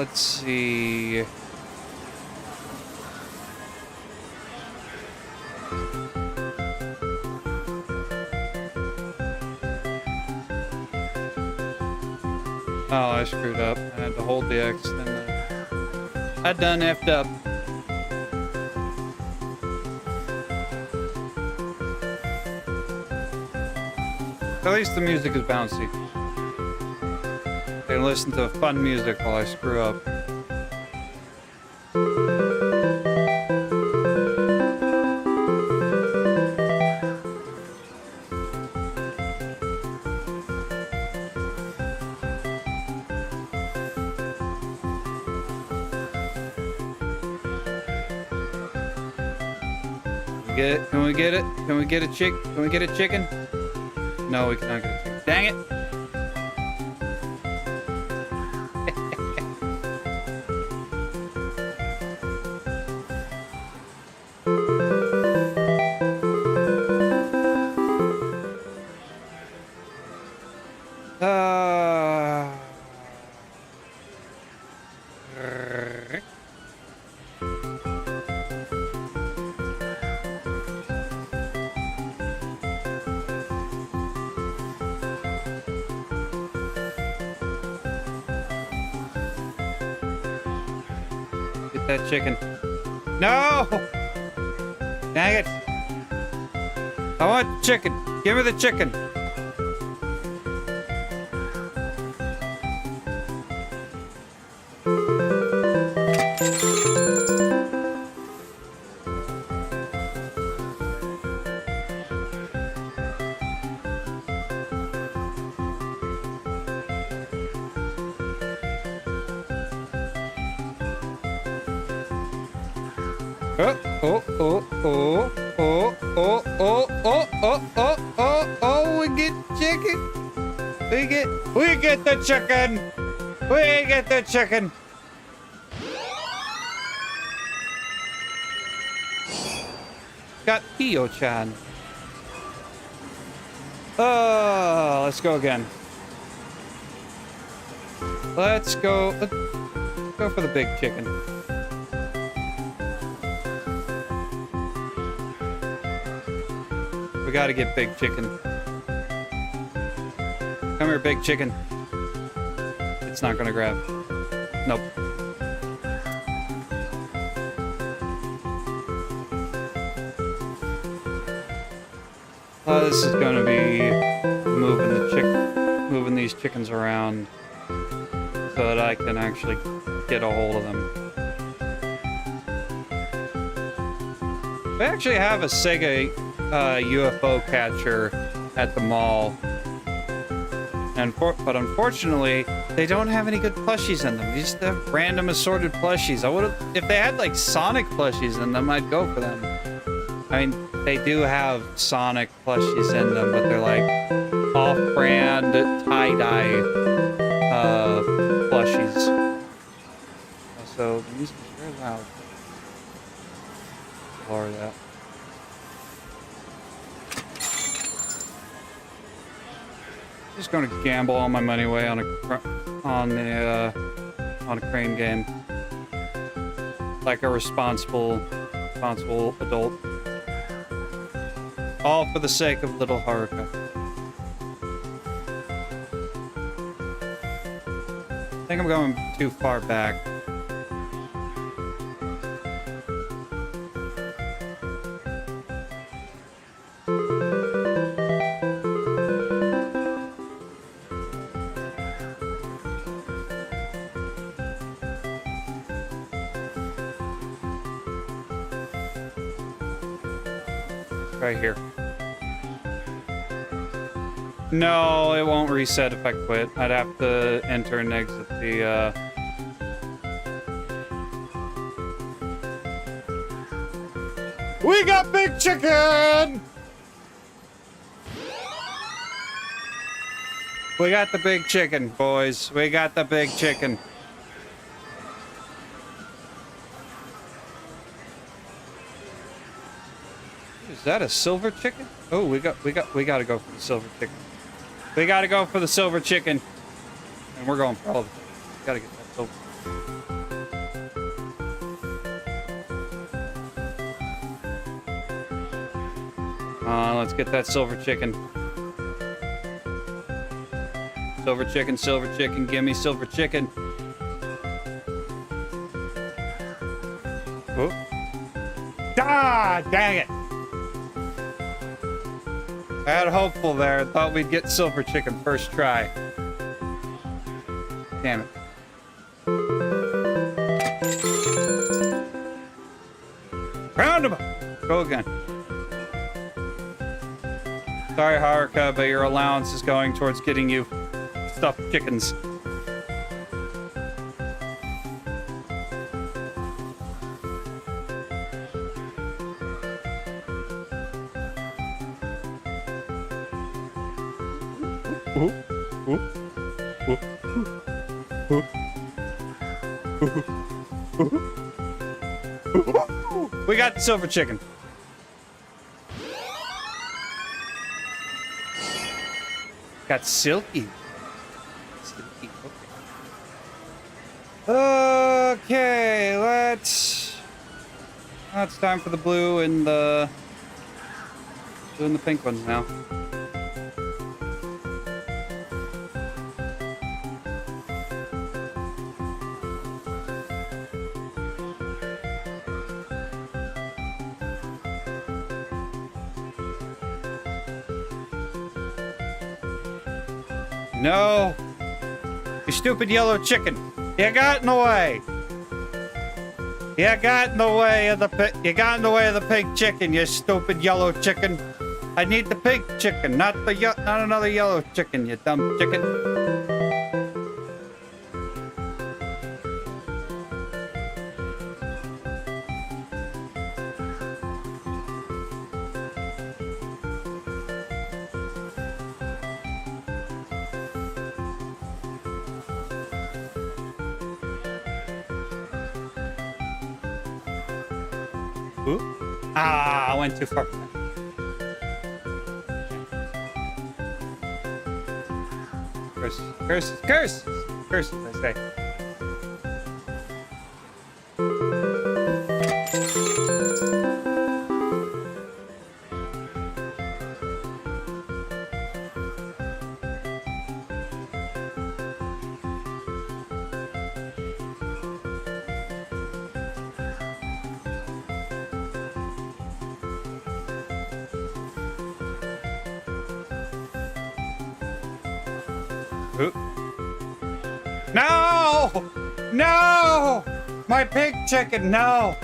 Let's see. Oh, I screwed up. I had to hold the X. I done effed up. At least the music is bouncy. They listen to fun music while I screw up. Can we get it? Can we get a chicken? No, we cannot get a chicken. Dang it! that chicken. No! Dang it. I want chicken. Give me the chicken. Oh, we get chicken. We get the chicken. We get the chicken. Got Pio-chan. Oh, let's go again. Let's go for the big chicken. We gotta get big chicken. Come here, big chicken. It's not gonna grab. Nope. This is gonna be moving these chickens around so that I can actually get a hold of them. We actually have a Sega UFO catcher at the mall, but unfortunately they don't have any good plushies in them. They just have random assorted plushies. If they had like Sonic plushies in them, I'd go for them. I mean, they do have Sonic plushies in them, but they're like off-brand tie-dye plushies. Also, the music is very loud. Lower that. Just going to gamble all my money away on a crane game, like a responsible adult, all for the sake of little Haruka. I think I'm going too far back. Right here. No, it won't reset if I quit. I'd have to enter and exit the, We got big chicken! We got the big chicken, boys. We got the big chicken. Is that a silver chicken? Oh, we gotta go for the silver chicken. We gotta go for the silver chicken. And we're going for all of it. Gotta get that silver. Let's get that silver chicken. Silver chicken, gimme silver chicken. Oh. Ah, dang it. I had hopeful there. I thought we'd get silver chicken first try. Damn it. Round him up. Go again. Sorry, Haruka, but your allowance is going towards getting you stuffed chickens. We got the silver chicken. Got silky. Okay, let's. Now it's time for the blue and the pink ones now. No. You stupid yellow chicken. You got in the way. You got in the way of the pink chicken, you stupid yellow chicken. I need the pink chicken, not another yellow chicken, you dumb chicken. Ooh. Ah, I went too far. Curse, I say. No! No! My pig chicken, no!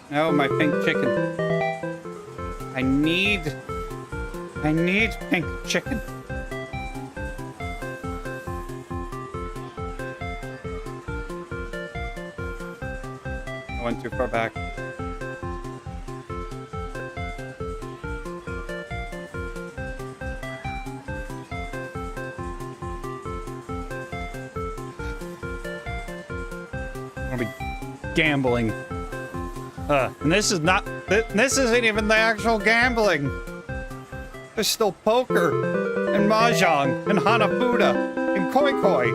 No, my pink chicken. I need pink chicken. I went too far back. Gambling. And this isn't even the actual gambling. There's still poker and mahjong and hanafuda and koi koi.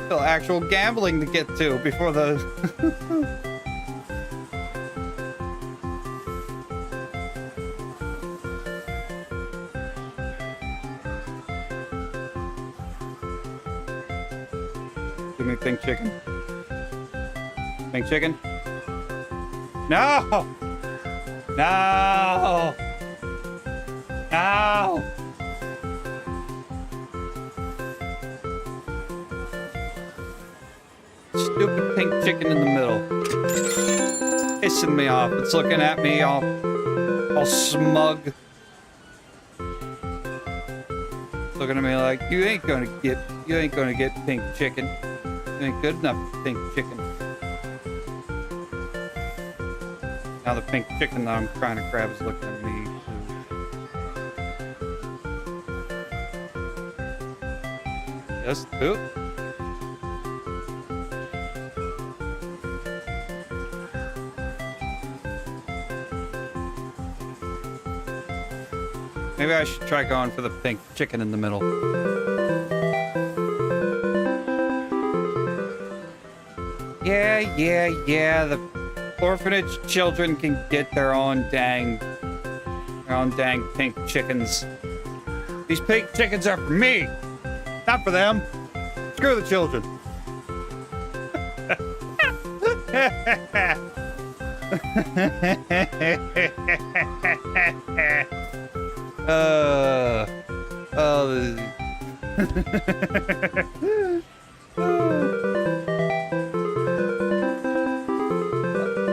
Still actual gambling to get to before the Give me pink chicken. Pink chicken? No! No! No! Stupid pink chicken in the middle. Pissing me off. It's looking at me all smug. Looking at me like, you ain't gonna get pink chicken. You ain't good enough for pink chicken. Now the pink chicken that I'm trying to grab is looking at me too. Just two. Maybe I should try going for the pink chicken in the middle. Yeah, the orphanage children can get their own dang pink chickens. These pink chickens are for me, not for them. Screw the children.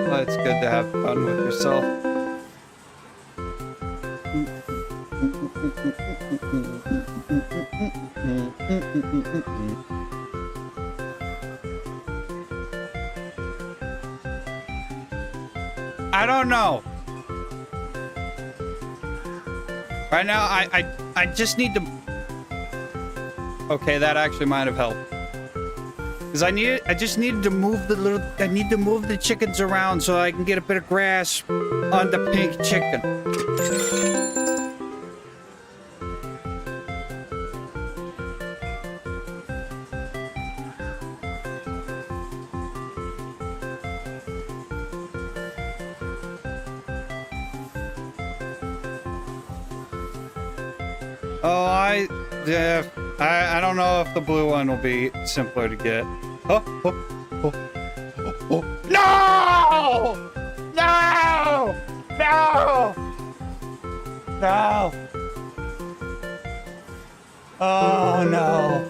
Well, it's good to have fun with yourself. I don't know. Right now, I just need to... Okay, that actually might have helped. Because I just needed to move the chickens around so I can get a bit of grasp on the pink chicken. Oh, I don't know if the blue one will be simpler to get. Oh. No! No. Oh no.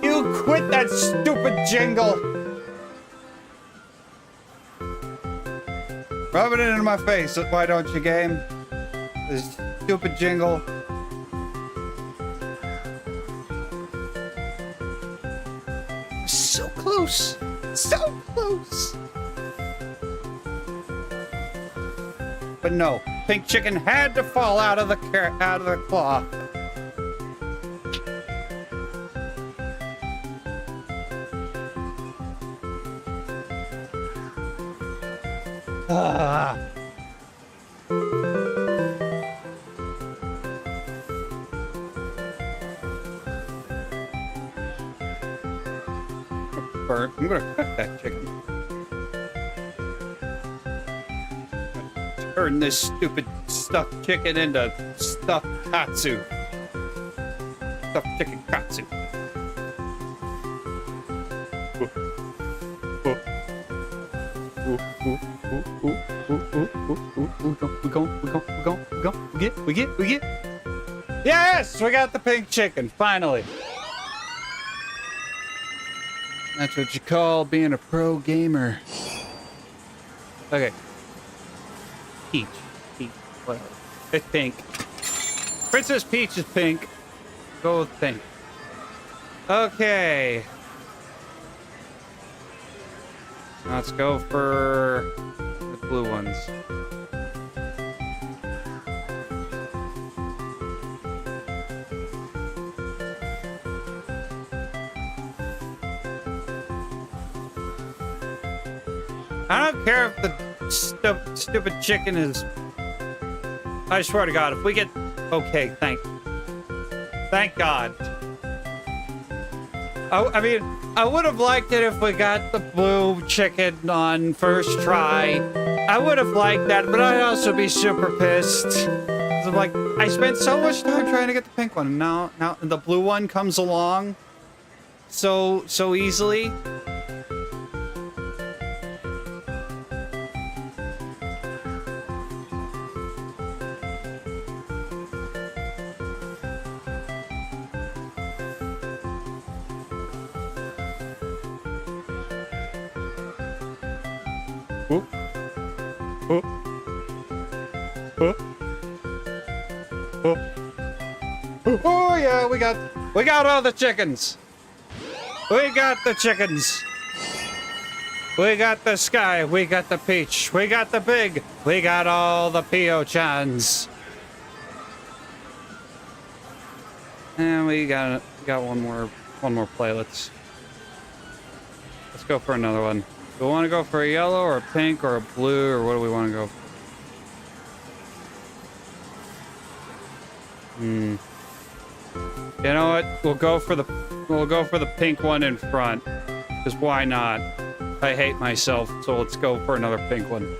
You quit that stupid jingle. Rub it into my face, why don't you, game? This stupid jingle. So close. So close. But no, pink chicken had to fall out of the claw. Ah. I'm gonna cook that chicken. Turn this stupid stuffed chicken into stuffed katsu. Stuffed chicken katsu. We get. Yes, we got the pink chicken, finally. That's what you call being a pro gamer. Okay. Peach, whatever. It's pink. Princess Peach is pink. Go with pink. Okay. Let's go for the blue ones. I don't care if the stupid chicken is... I swear to God, if we get... Okay, thank God. I mean, I would have liked it if we got the blue chicken on first try. I would have liked that, but I'd also be super pissed. 'Cause I'm like, I spent so much time trying to get the pink one, and now the blue one comes along so easily. Oh yeah, we got all the chickens. We got the chickens. We got the sky. We got the peach. We got the pig. We got all the Pio-chans. And we got one more play. Let's go for another one. Do we want to go for a yellow or a pink or a blue, or what do we want to go for? You know what? We'll go for the pink one in front. Because why not? I hate myself, so let's go for another pink one.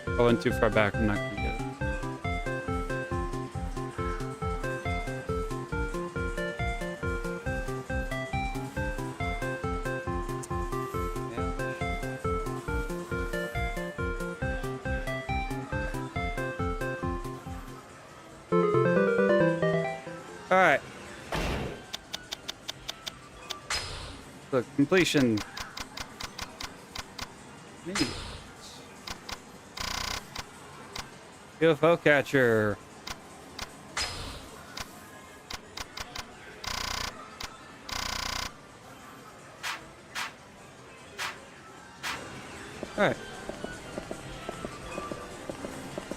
I went too far back, I'm not gonna get it. Alright. Look, completion. UFO catcher. Alright.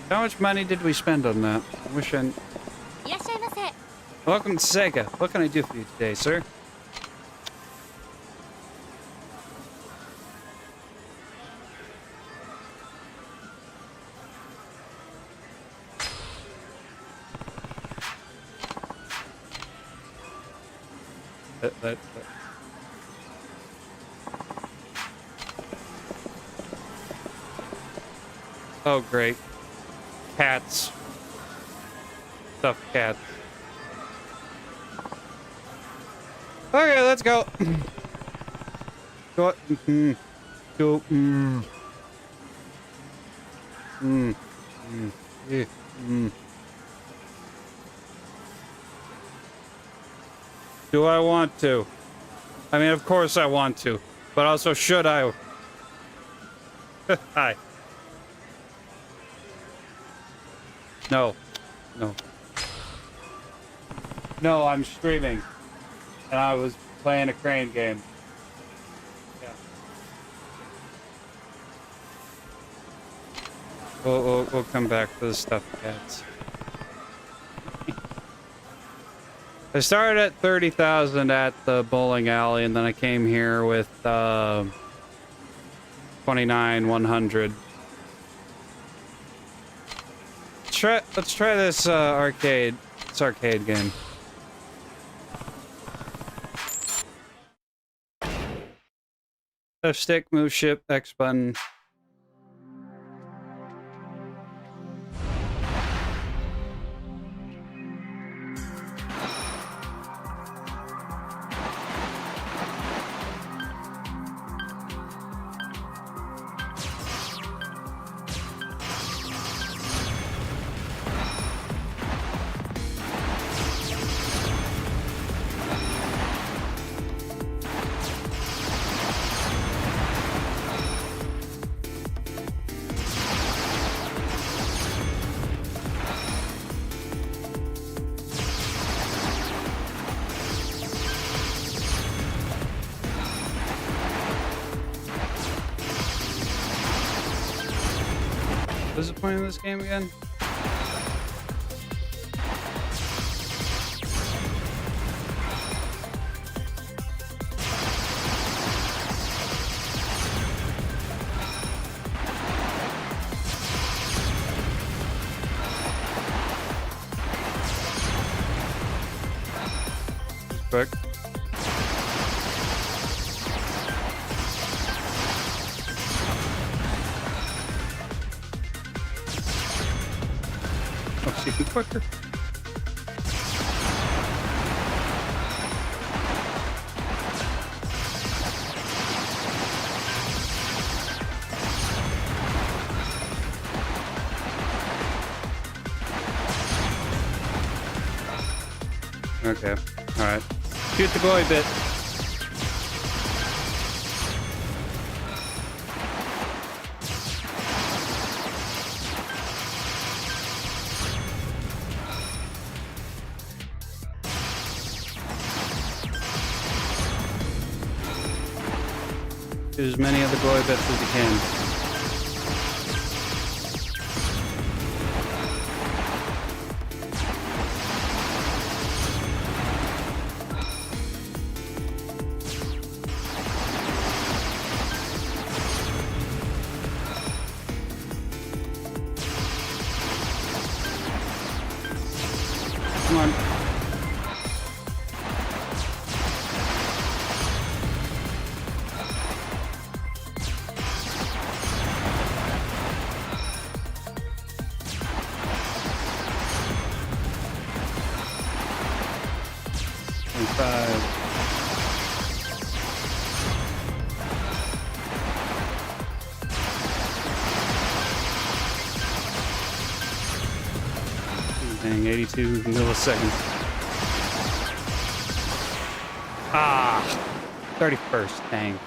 How much money did we spend on that? I wish I... Welcome to Sega. What can I do for you today, sir? Oh, great. Cats. Stuffed cats. Okay, let's go. Go. Go. Do I want to? I mean, of course I want to, but also should I? Hi. No. No. No, I'm streaming. And I was playing a crane game. Yeah. We'll come back to the stuffed cats. I started at 30,000 at the bowling alley, and then I came here with 29,100. Let's try this arcade. This arcade game. Left stick, move ship, X button. What's the point of this game again? Quick. Even quicker. Okay. All right. Shoot the glowy bit. Do as many of the glowy bits as you can. Come on. Dang, 82 milliseconds. Ah, 31st. Dang.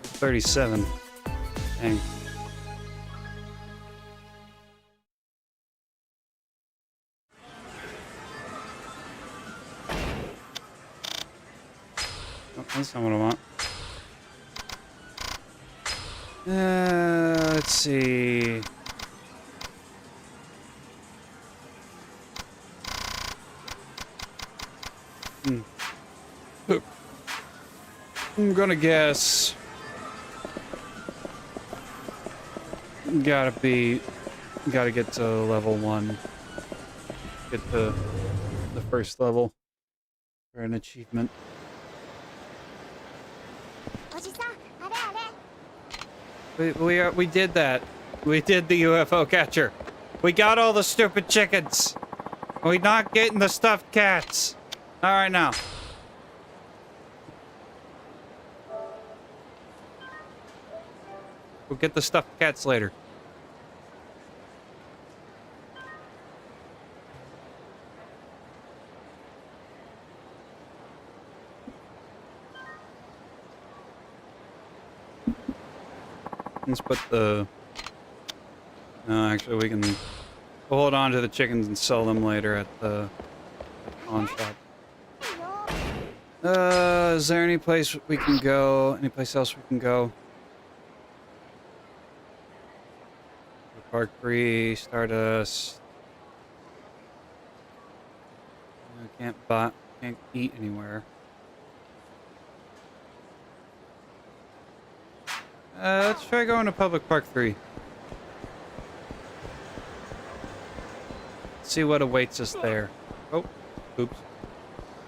37. Dang. Oh, that's not what I want. Let's see. I'm gonna guess. Gotta get to level 1. Get to the first level for an achievement. We did that. We did the UFO catcher. We got all the stupid chickens. We're not getting the stuffed cats. All right now. We'll get the stuffed cats later. Let's put the... No, actually, we can... We'll hold on to the chickens and sell them later at the pawn shop. Is there any place we can go? Any place else we can go? Park 3, Stardust. Can't eat anywhere. Let's try going to Public Park 3. See what awaits us there. Oh, oops.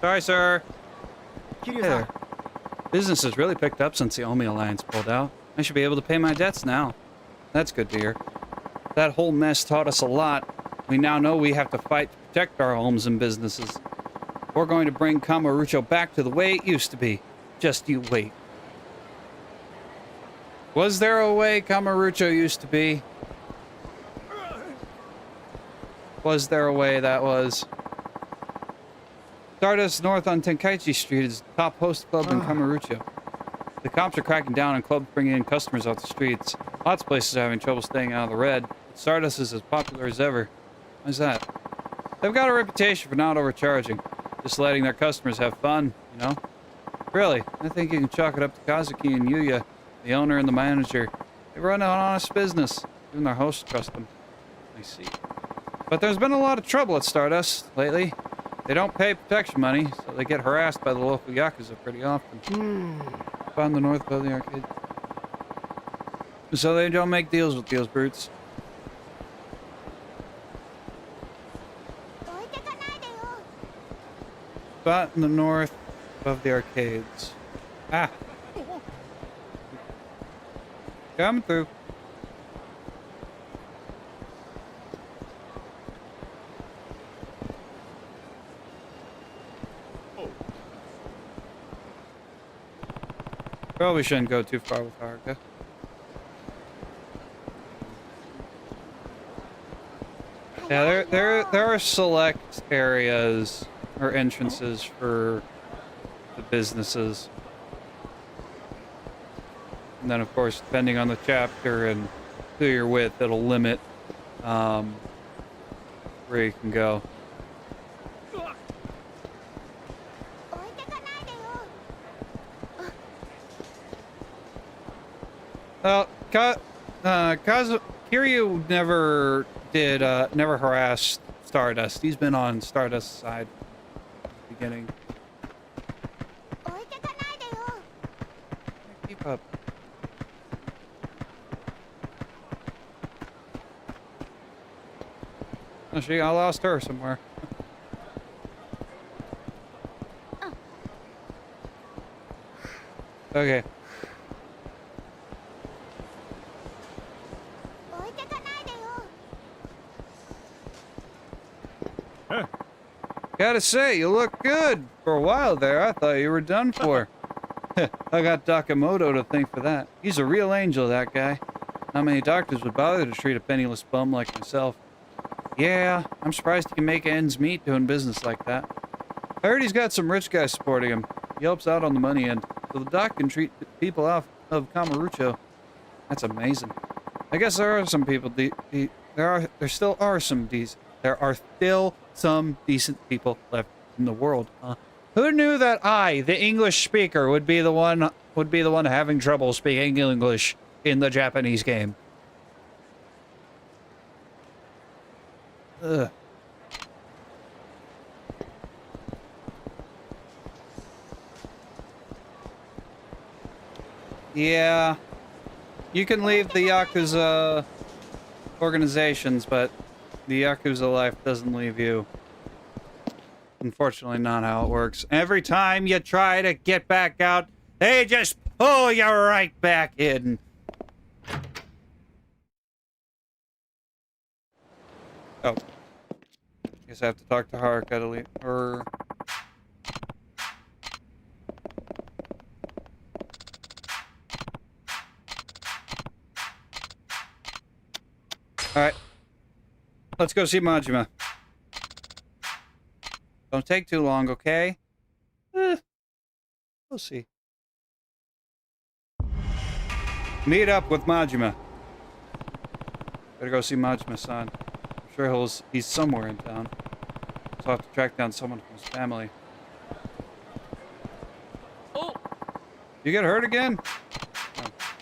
Sorry, sir. Hey there. Business has really picked up since the Omi Alliance pulled out. I should be able to pay my debts now. That's good to hear. That whole mess taught us a lot. We now know we have to fight to protect our homes and businesses. We're going to bring Kamurocho back to the way it used to be. Just you wait. Was there a way Kamurocho used to be? Was there a way that was? Stardust North on Tenkaichi Street is the top host club in Kamurocho. The cops are cracking down on clubs bringing in customers off the streets. Lots of places are having trouble staying out of the red. Stardust is as popular as ever. Why's that? They've got a reputation for not overcharging. Just letting their customers have fun, you know? Really, I think you can chalk it up to Kazuki and Yuya, the owner and the manager. They run an honest business. Even their hosts trust them. I see. But there's been a lot of trouble at Stardust lately. They don't pay protection money, so they get harassed by the local Yakuza pretty often. On the north above the arcade. So they don't make deals with those brutes. Spot in the north above the arcades. Ah. Coming through. Probably shouldn't go too far with Haruka. Yeah, there are select areas or entrances for the businesses. And then of course, depending on the chapter and who you're with, it'll limit where you can go. Well, Kiryu never harassed Stardust. He's been on Stardust's side at the beginning. Keep up. Oh, I lost her somewhere. Okay. Gotta say, you look good. For a while there, I thought you were done for. I got Takamoto to thank for that. He's a real angel, that guy. Not many doctors would bother to treat a penniless bum like myself. Yeah, I'm surprised he can make ends meet doing business like that. I heard he's got some rich guys supporting him. He helps out on the money end, so the doc can treat people off of Kamurocho. That's amazing. I guess there are some people. There still are some decent people left in the world. Who knew that I, the English speaker, would be the one having trouble speaking English in the Japanese game? Ugh. Yeah. You can leave the Yakuza organizations, but the Yakuza life doesn't leave you. Unfortunately, not how it works. Every time you try to get back out, they just pull you right back in. Oh. Guess I have to talk to Haruka to leave. Or... Alright. Let's go see Majima. Don't take too long, okay? We'll see. Meet up with Majima. Better go see Majima-san. I'm sure he's somewhere in town. So I'll have to track down someone from his family. Oh! You get hurt again?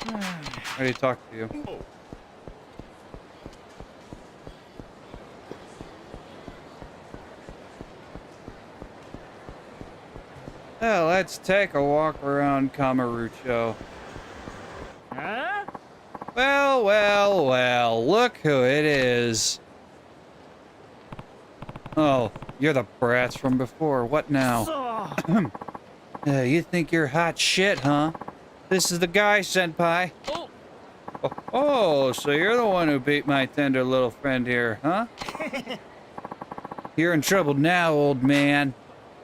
Oh. Ready to talk to you. Well, let's take a walk around Kamurocho. Huh? Well, well, well, look who it is. Oh, you're the brats from before. What now? You think you're hot shit, huh? This is the guy, senpai. Oh, so you're the one who beat my tender little friend here, huh? You're in trouble now, old man.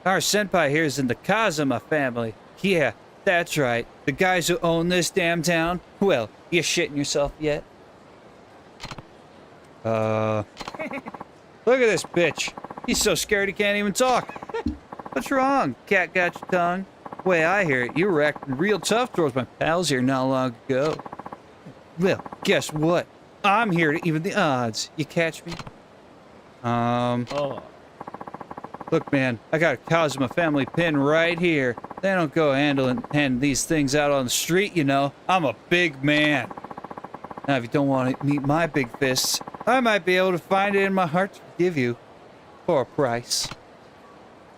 Our senpai here is in the Kazuma family. Yeah, that's right. The guys who own this damn town. Well, you shitting yourself yet? Look at this bitch. He's so scared he can't even talk. What's wrong? Cat got your tongue? Way I hear it, you were acting real tough towards my pals here not long ago. Well, guess what? I'm here to even the odds. You catch me? Look, man, I got a Kazuma family pin right here. They don't go handing these things out on the street, you know. I'm a big man. Now, if you don't want to meet my big fists, I might be able to find it in my heart to forgive you. For a price.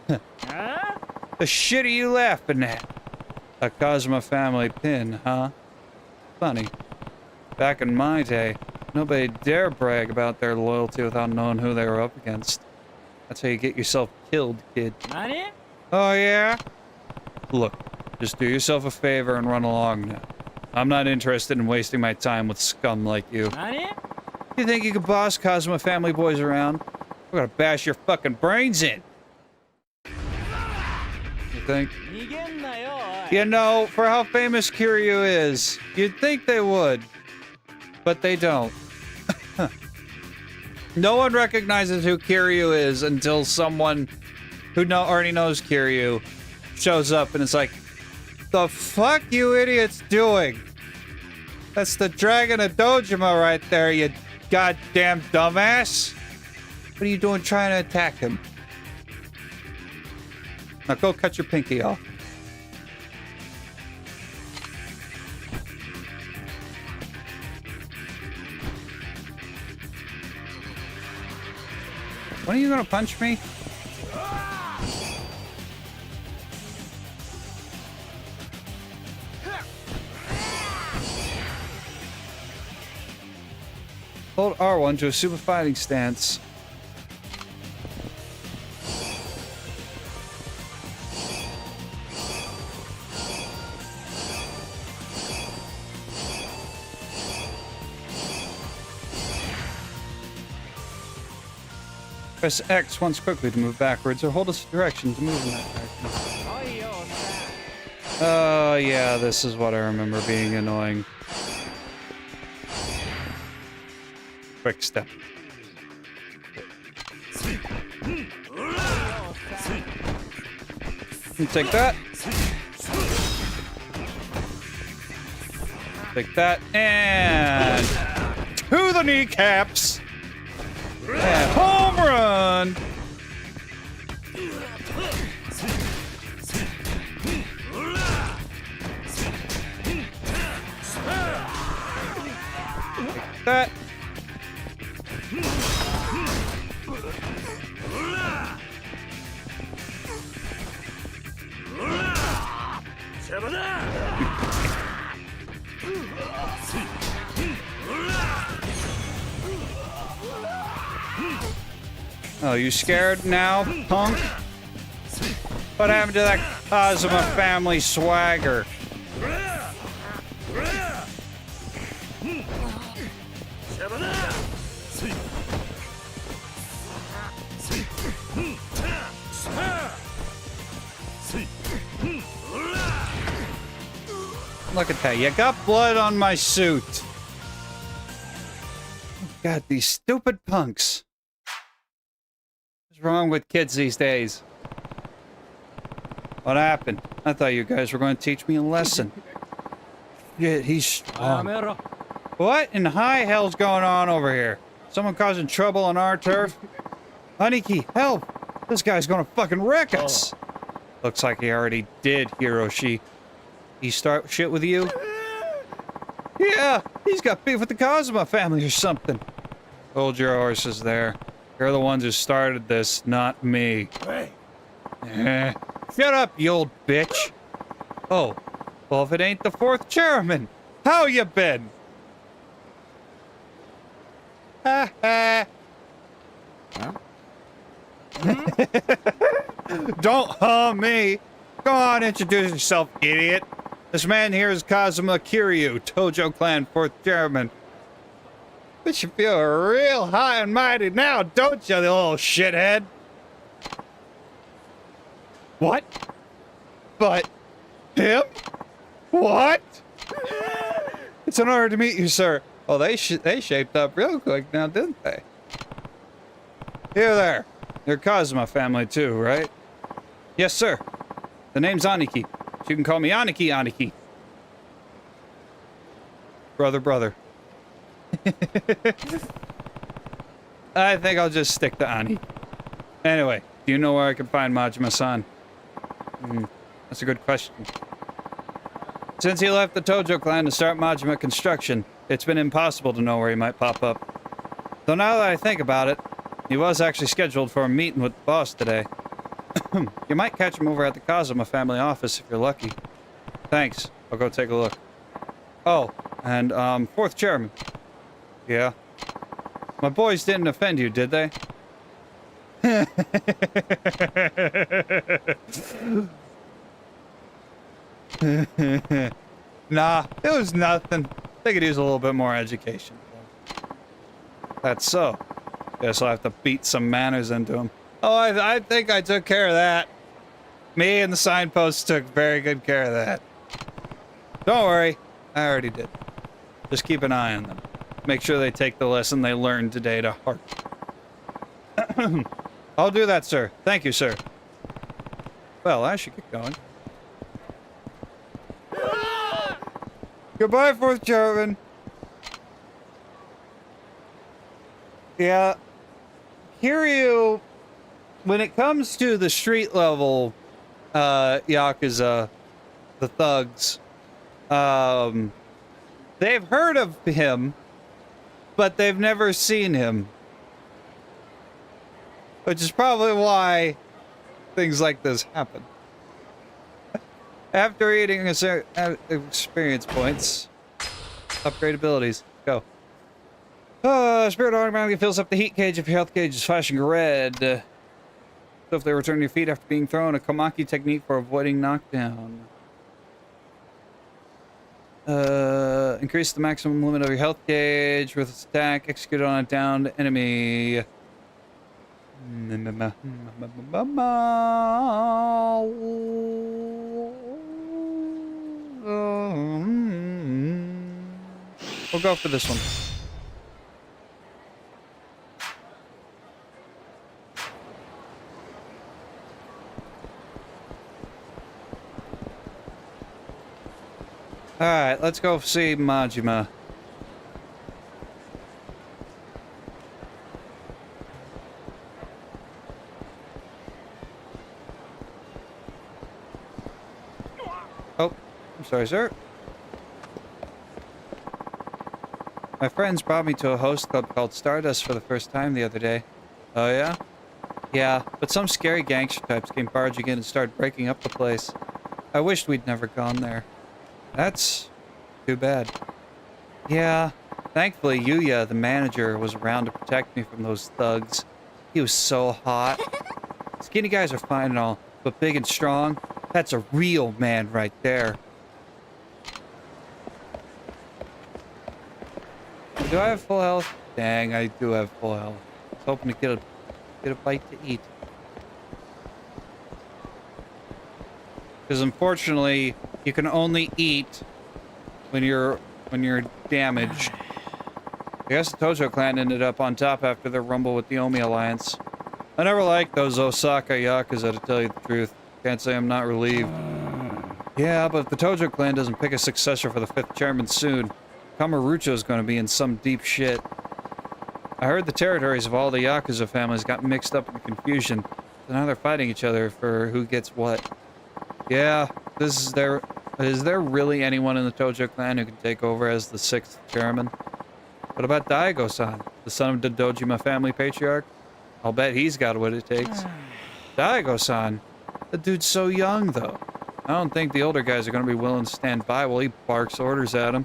Huh? The shit are you laughing at? A Kazuma family pin, huh? Funny. Back in my day, nobody dare brag about their loyalty without knowing who they were up against. That's how you get yourself killed, kid. Nani? Oh, yeah? Look, just do yourself a favor and run along now. I'm not interested in wasting my time with scum like you. Nani? You think you could boss Kazuma family boys around? We're gonna bash your fucking brains in. You think? You know, for how famous Kiryu is, you'd think they would. But they don't. No one recognizes who Kiryu is until someone who already knows Kiryu shows up and it's like, the fuck you idiots doing? That's the Dragon of Dojima right there, you goddamn dumbass. What are you doing trying to attack him? Now go cut your pinky off. When are you gonna punch me? Hold R1 to assume a fighting stance. Press X once quickly to move backwards, or hold a direction to move in that direction. Oh yeah, this is what I remember being annoying. Quick step. You take that. Take that, and to the kneecaps. And home run! Like that. Oh, you scared now, punk? What happened to that Kazuma family swagger? Look at that, you got blood on my suit. God, these stupid punks. What's wrong with kids these days? What happened? I thought you guys were going to teach me a lesson. Yeah, he's strong. What in the high hell's going on over here? Someone causing trouble on our turf? Aniki, help! This guy's gonna fucking wreck us! Looks like he already did, Hiroshi. He start shit with you? Yeah, he's got beef with the Kazuma family or something. Hold your horses there. You're the ones who started this, not me. Hey. Shut up, you old bitch. Oh, well, if it ain't the fourth chairman, how you been? Ha ha. Huh? Don't me. Go on, introduce yourself, idiot. This man here is Kazuma Kiryu, Tojo Clan 4th Chairman. But you feel real high and mighty now, don't you, little shithead? What? But him? What? It's an honor to meet you, sir. Oh, they shaped up real quick now, didn't they? Here there. You're Kazuma family too, right? Yes, sir. The name's Aniki. You can call me Aniki. Brother. I think I'll just stick to Ani. Anyway, do you know where I can find Majima-san? That's a good question. Since he left the Tojo clan to start Majima construction, it's been impossible to know where he might pop up. Though now that I think about it, he was actually scheduled for a meeting with the boss today. You might catch him over at the Kazuma family office if you're lucky. Thanks. I'll go take a look. Oh, and, 4th chairman. Yeah. My boys didn't offend you, did they? Nah, it was nothing. They could use a little bit more education. That's so. Guess I'll have to beat some manners into him. Oh, I think I took care of that. Me and the signposts took very good care of that. Don't worry, I already did. Just keep an eye on them. Make sure they take the lesson they learned today to heart. I'll do that, sir. Thank you, sir. Well, I should get going. Goodbye, 4th chairman. Yeah. Kiryu, when it comes to the street level Yakuza, the thugs, they've heard of him, but they've never seen him. Which is probably why things like this happen. After eating experience points, upgrade abilities, go. Spirit automatically fills up the heat gauge if your health gauge is flashing red. So if they return your feet after being thrown, a Komaki technique for avoiding knockdown. Increase the maximum limit of your health gauge with its attack executed on a downed enemy. We'll go for this one. Alright, let's go see Majima. Oh, I'm sorry, sir. My friends brought me to a host club called Stardust for the first time the other day. Oh, yeah? Yeah, but some scary gangster types came barging in and started breaking up the place. I wished we'd never gone there. That's too bad. Yeah, thankfully Yuya, the manager, was around to protect me from those thugs. He was so hot. Skinny guys are fine and all, but big and strong, that's a real man right there. Do I have full health? Dang, I do have full health. I was hoping to get a bite to eat. Because unfortunately, you can only eat when you're damaged. I guess the Tojo clan ended up on top after their rumble with the Omi Alliance. I never liked those Osaka Yakuza, to tell you the truth. Can't say I'm not relieved. Yeah, but if the Tojo clan doesn't pick a successor for the 5th chairman soon, Kamurocho's gonna be in some deep shit. I heard the territories of all the Yakuza families got mixed up in the confusion, so now they're fighting each other for who gets what. Yeah, is there really anyone in the Tojo clan who can take over as the 6th chairman? What about Daigo-san, the son of the Dojima family patriarch? I'll bet he's got what it takes. Daigo-san? The dude's so young, though. I don't think the older guys are going to be willing to stand by while he barks orders at him.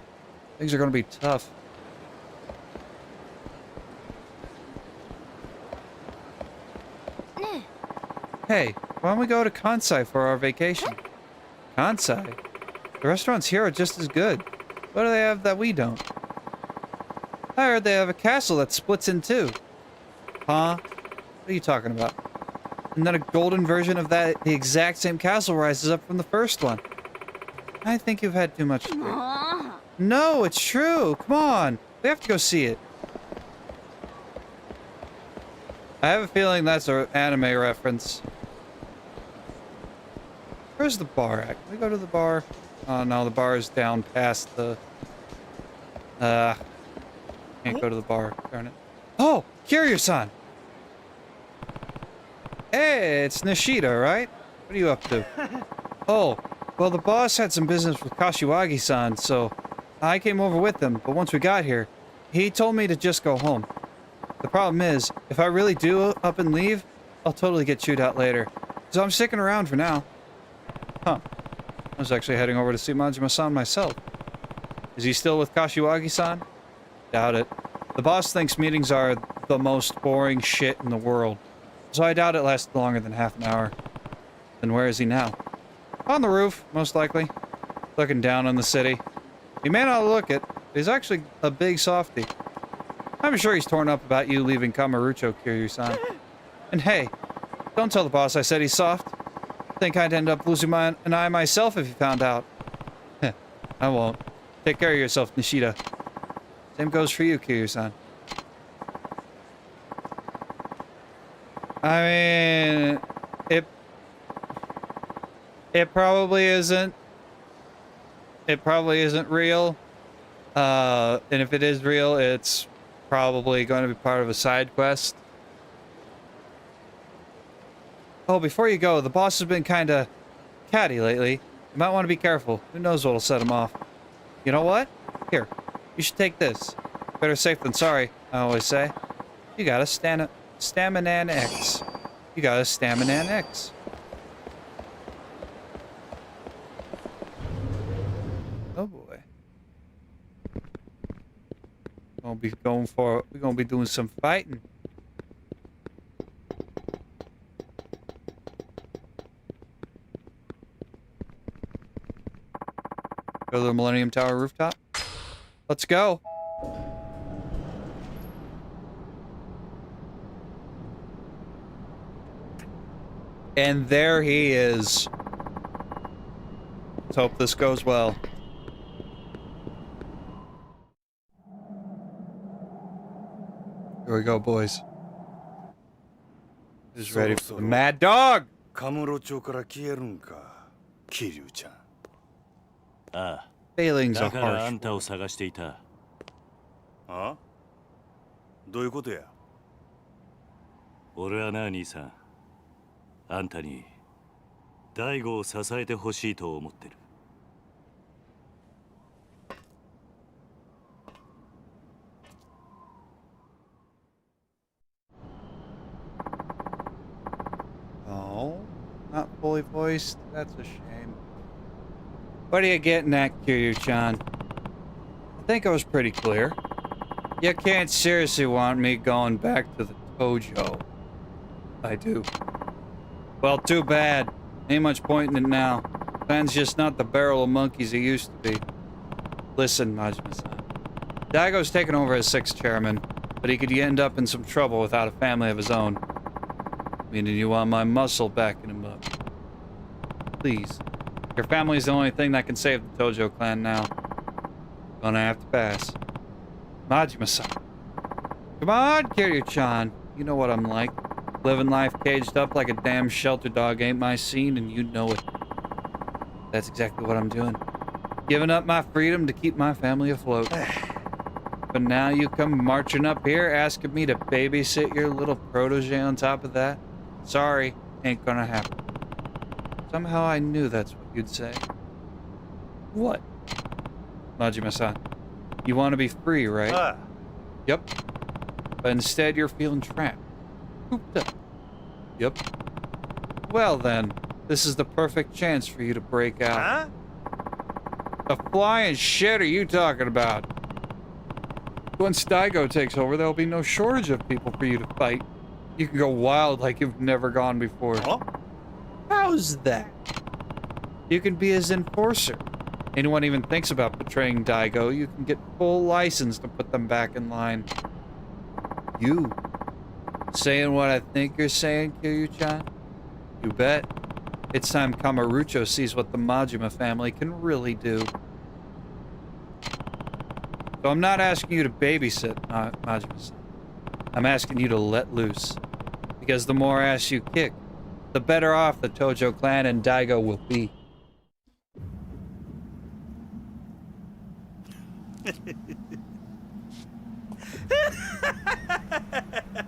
Things are going to be tough. Hey, why don't we go to Kansai for our vacation? Kansai? The restaurants here are just as good. What do they have that we don't? I heard they have a castle that splits in two. Huh? What are you talking about? And then a golden version of that, the exact same castle rises up from the first one. I think you've had too much to drink. No, it's true. Come on. We have to go see it. I have a feeling that's an anime reference. Where's the bar at? Can we go to the bar? Oh no, the bar is down past the... Can't go to the bar. Darn it. Oh! Kiryu-san! Hey, it's Nishida, right? What are you up to? Oh, well, the boss had some business with Kashiwagi-san, so I came over with him, but once we got here, he told me to just go home. The problem is, if I really do up and leave, I'll totally get chewed out later. So I'm sticking around for now. Huh. I was actually heading over to see Majima-san myself. Is he still with Kashiwagi-san? Doubt it. The boss thinks meetings are the most boring shit in the world. So I doubt it lasted longer than half an hour. Then where is he now? On the roof, most likely. Looking down on the city. He may not look it, but he's actually a big softy. I'm sure he's torn up about you leaving Kamurocho, Kiryu-san. And hey, don't tell the boss I said he's soft. Think I'd end up losing an eye myself if he found out. I won't. Take care of yourself, Nishida. Same goes for you, Kiryu-san. I mean, it probably isn't. It probably isn't real. And if it is real, it's probably going to be part of a side quest. Oh, before you go, the boss has been kind of catty lately. You might want to be careful. Who knows what'll set him off. You know what? Here, you should take this. Better safe than sorry, I always say. You got a Staminan X. You got a Staminan X. Oh boy. We're gonna be doing some fighting. Go to the Millennium Tower rooftop. Let's go. And there he is. Let's hope this goes well. Here we go, boys. Just ready for the mad dog. カムロ町から消えるんか、桐生ちゃん。ああ。 Feelings are だから harsh. あんたを探していた。あ？どういうことや？俺はな、兄さん。あんたに大悟を支えてほしいと思ってる。Oh, not fully voiced. That's a shame. What are you getting at, Kiryu-chan? I think I was pretty clear. You can't seriously want me going back to the Tojo. I do. Well, too bad. Ain't much point in it now. Plan's just not the barrel of monkeys it used to be. Listen, Majima-san. Daigo's taken over as 6th chairman, but he could end up in some trouble without a family of his own. Meaning you want my muscle backing him up. Please. Your family's the only thing that can save the Tojo clan now. Gonna have to pass. Majima-san. Come on, Kiryu-chan. You know what I'm like. Living life caged up like a damn shelter dog ain't my scene, and you know it. That's exactly what I'm doing. Giving up my freedom to keep my family afloat. But now you come marching up here asking me to babysit your little protege on top of that? Sorry, ain't gonna happen. Somehow I knew that's what you'd say. What? Majima-san, you want to be free, right? Yep. But instead you're feeling trapped. Cooped up. Yep. Well then, this is the perfect chance for you to break out. The flying shit are you talking about? Once Daigo takes over, there'll be no shortage of people for you to fight. You can go wild like you've never gone before. Huh? How's that? You can be his enforcer. Anyone even thinks about betraying Daigo, you can get full license to put them back in line. You saying what I think you're saying, Kiryu-chan? You bet. It's time Kamurocho sees what the Majima family can really do. So I'm not asking you to babysit, Majima-san. I'm asking you to let loose. Because the more ass you kick, the better off the Tojo clan and Daigo will be.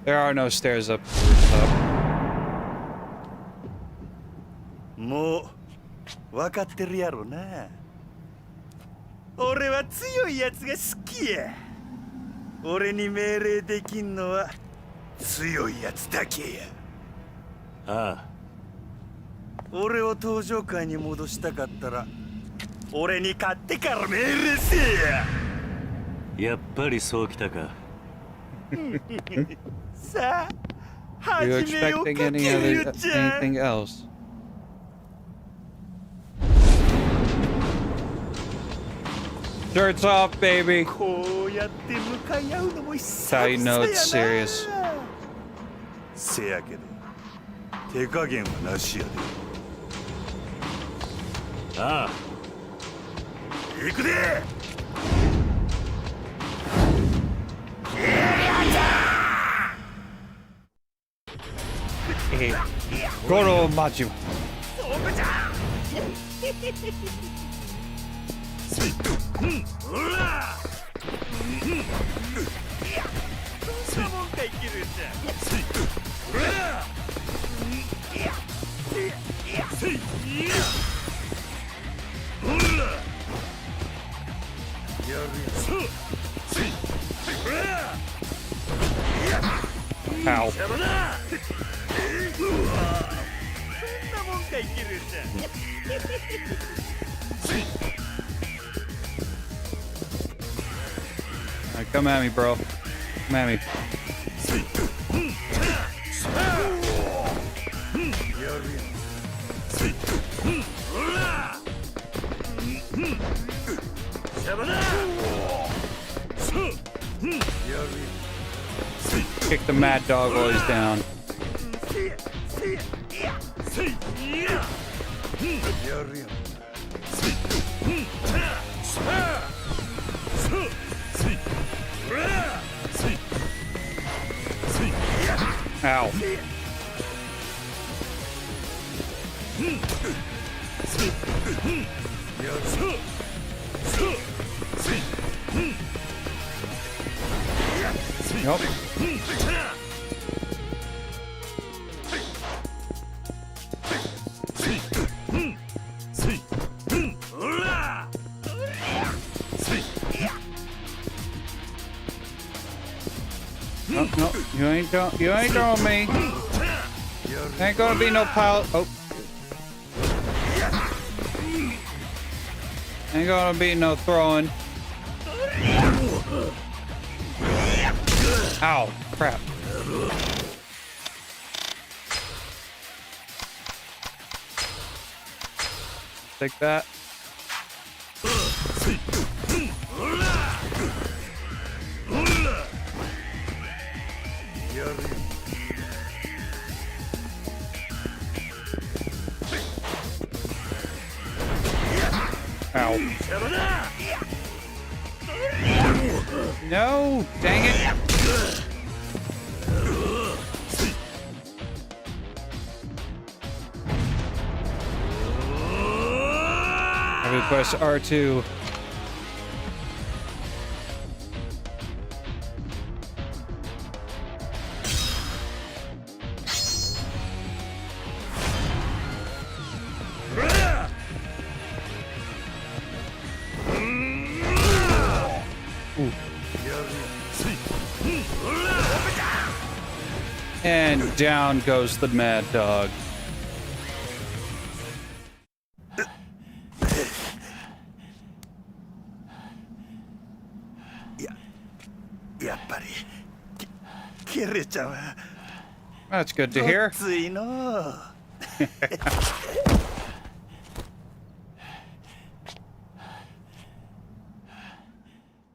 There are no stairs up to the rooftop. もう分かってるやろな。俺は強いやつが好きや。俺に命令できんのは強いやつだけや。ああ。俺を登場界に戻したかったら俺に勝ってから命令せえや。やっぱりそうきたか。さあ、 Are you 始めようか、 expecting キリュウ anything else? Shirts off, baby. こうやって向かい合うのも久 That's how you 々 know や it's な。 serious. せやけど手加減はなしやで。ああ。行くで。 Hey, Goro Majima. Ow. Alright, come at me, bro. Come at me. Kick the mad dog while he's down. Ow. Nope. No, you ain't throwing me. Ain't gonna be no pile. Oh. Ain't gonna be no throwing. Ow, crap. Take that. Ow. No, dang it. press R2. And down goes the mad dog. That's good to hear.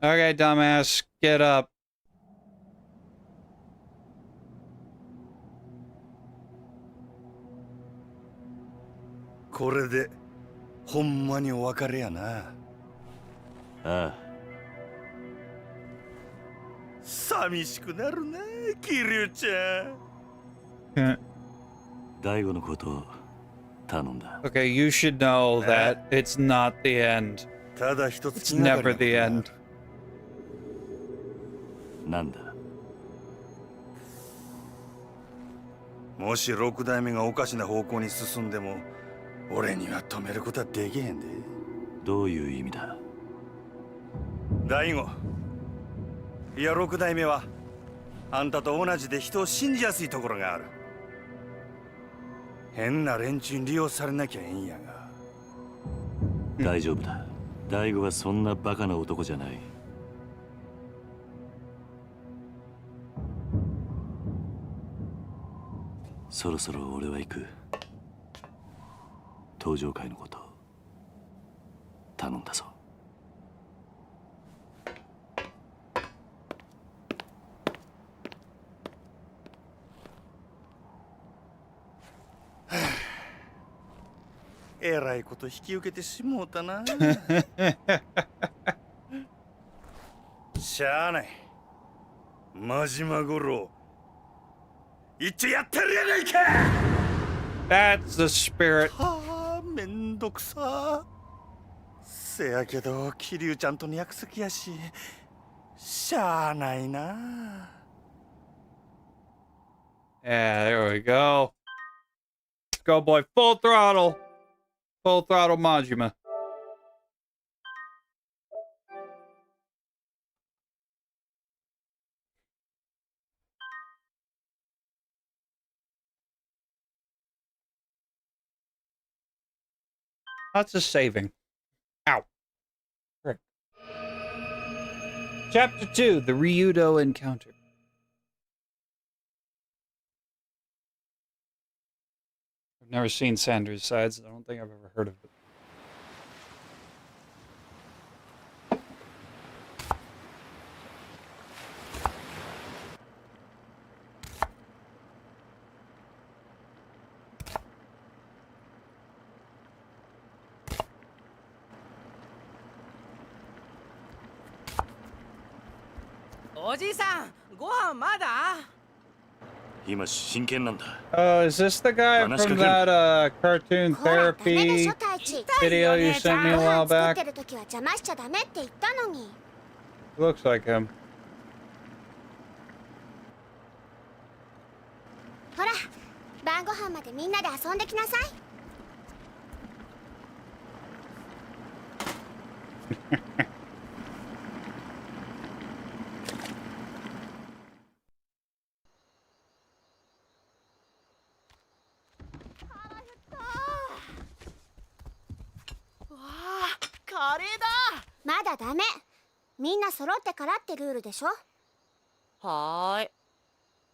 Okay, dumbass, get up. Thisほんまにお別れやな。ああ。寂しくなるな、キリュウちゃん。大悟のことを頼んだ。Okay, you should know that it's not the end. ただ一つ It's never the end. なんだ。もし六代目がおかしな方向に進んでも、俺には止めることはできへんで。どういう意味だ。大悟。いや、六代目はあんたと同じで人を信じやすいところがある。変な連中に利用されなきゃええんやが。大丈夫だ。大悟はそんなバカな男じゃない。そろそろ俺は行く。登場会のこと頼んだぞ。えらいこと引き受けてしもうたな。しゃあない。真島五郎。一応やってるやないか。 That's the spirit. はあ、めんどくさ。せやけど、桐生ちゃんとの約束やし、しゃあないな。Yeah, there we go. Let's go, boy. Full throttle. Full throttle Majima. Lots of saving. Ow. Frick. Chapter 2, The Ryudo Encounter. I've never seen Sanders' Sides. I don't think I've ever heard of it. Is this the guy from that cartoon therapy video you sent me a while back? Looks like him. ほら、晩ご飯までみんなで遊んできなさい。カレーだ。まだダメ。みんな揃ってからってルールでしょ。はーい。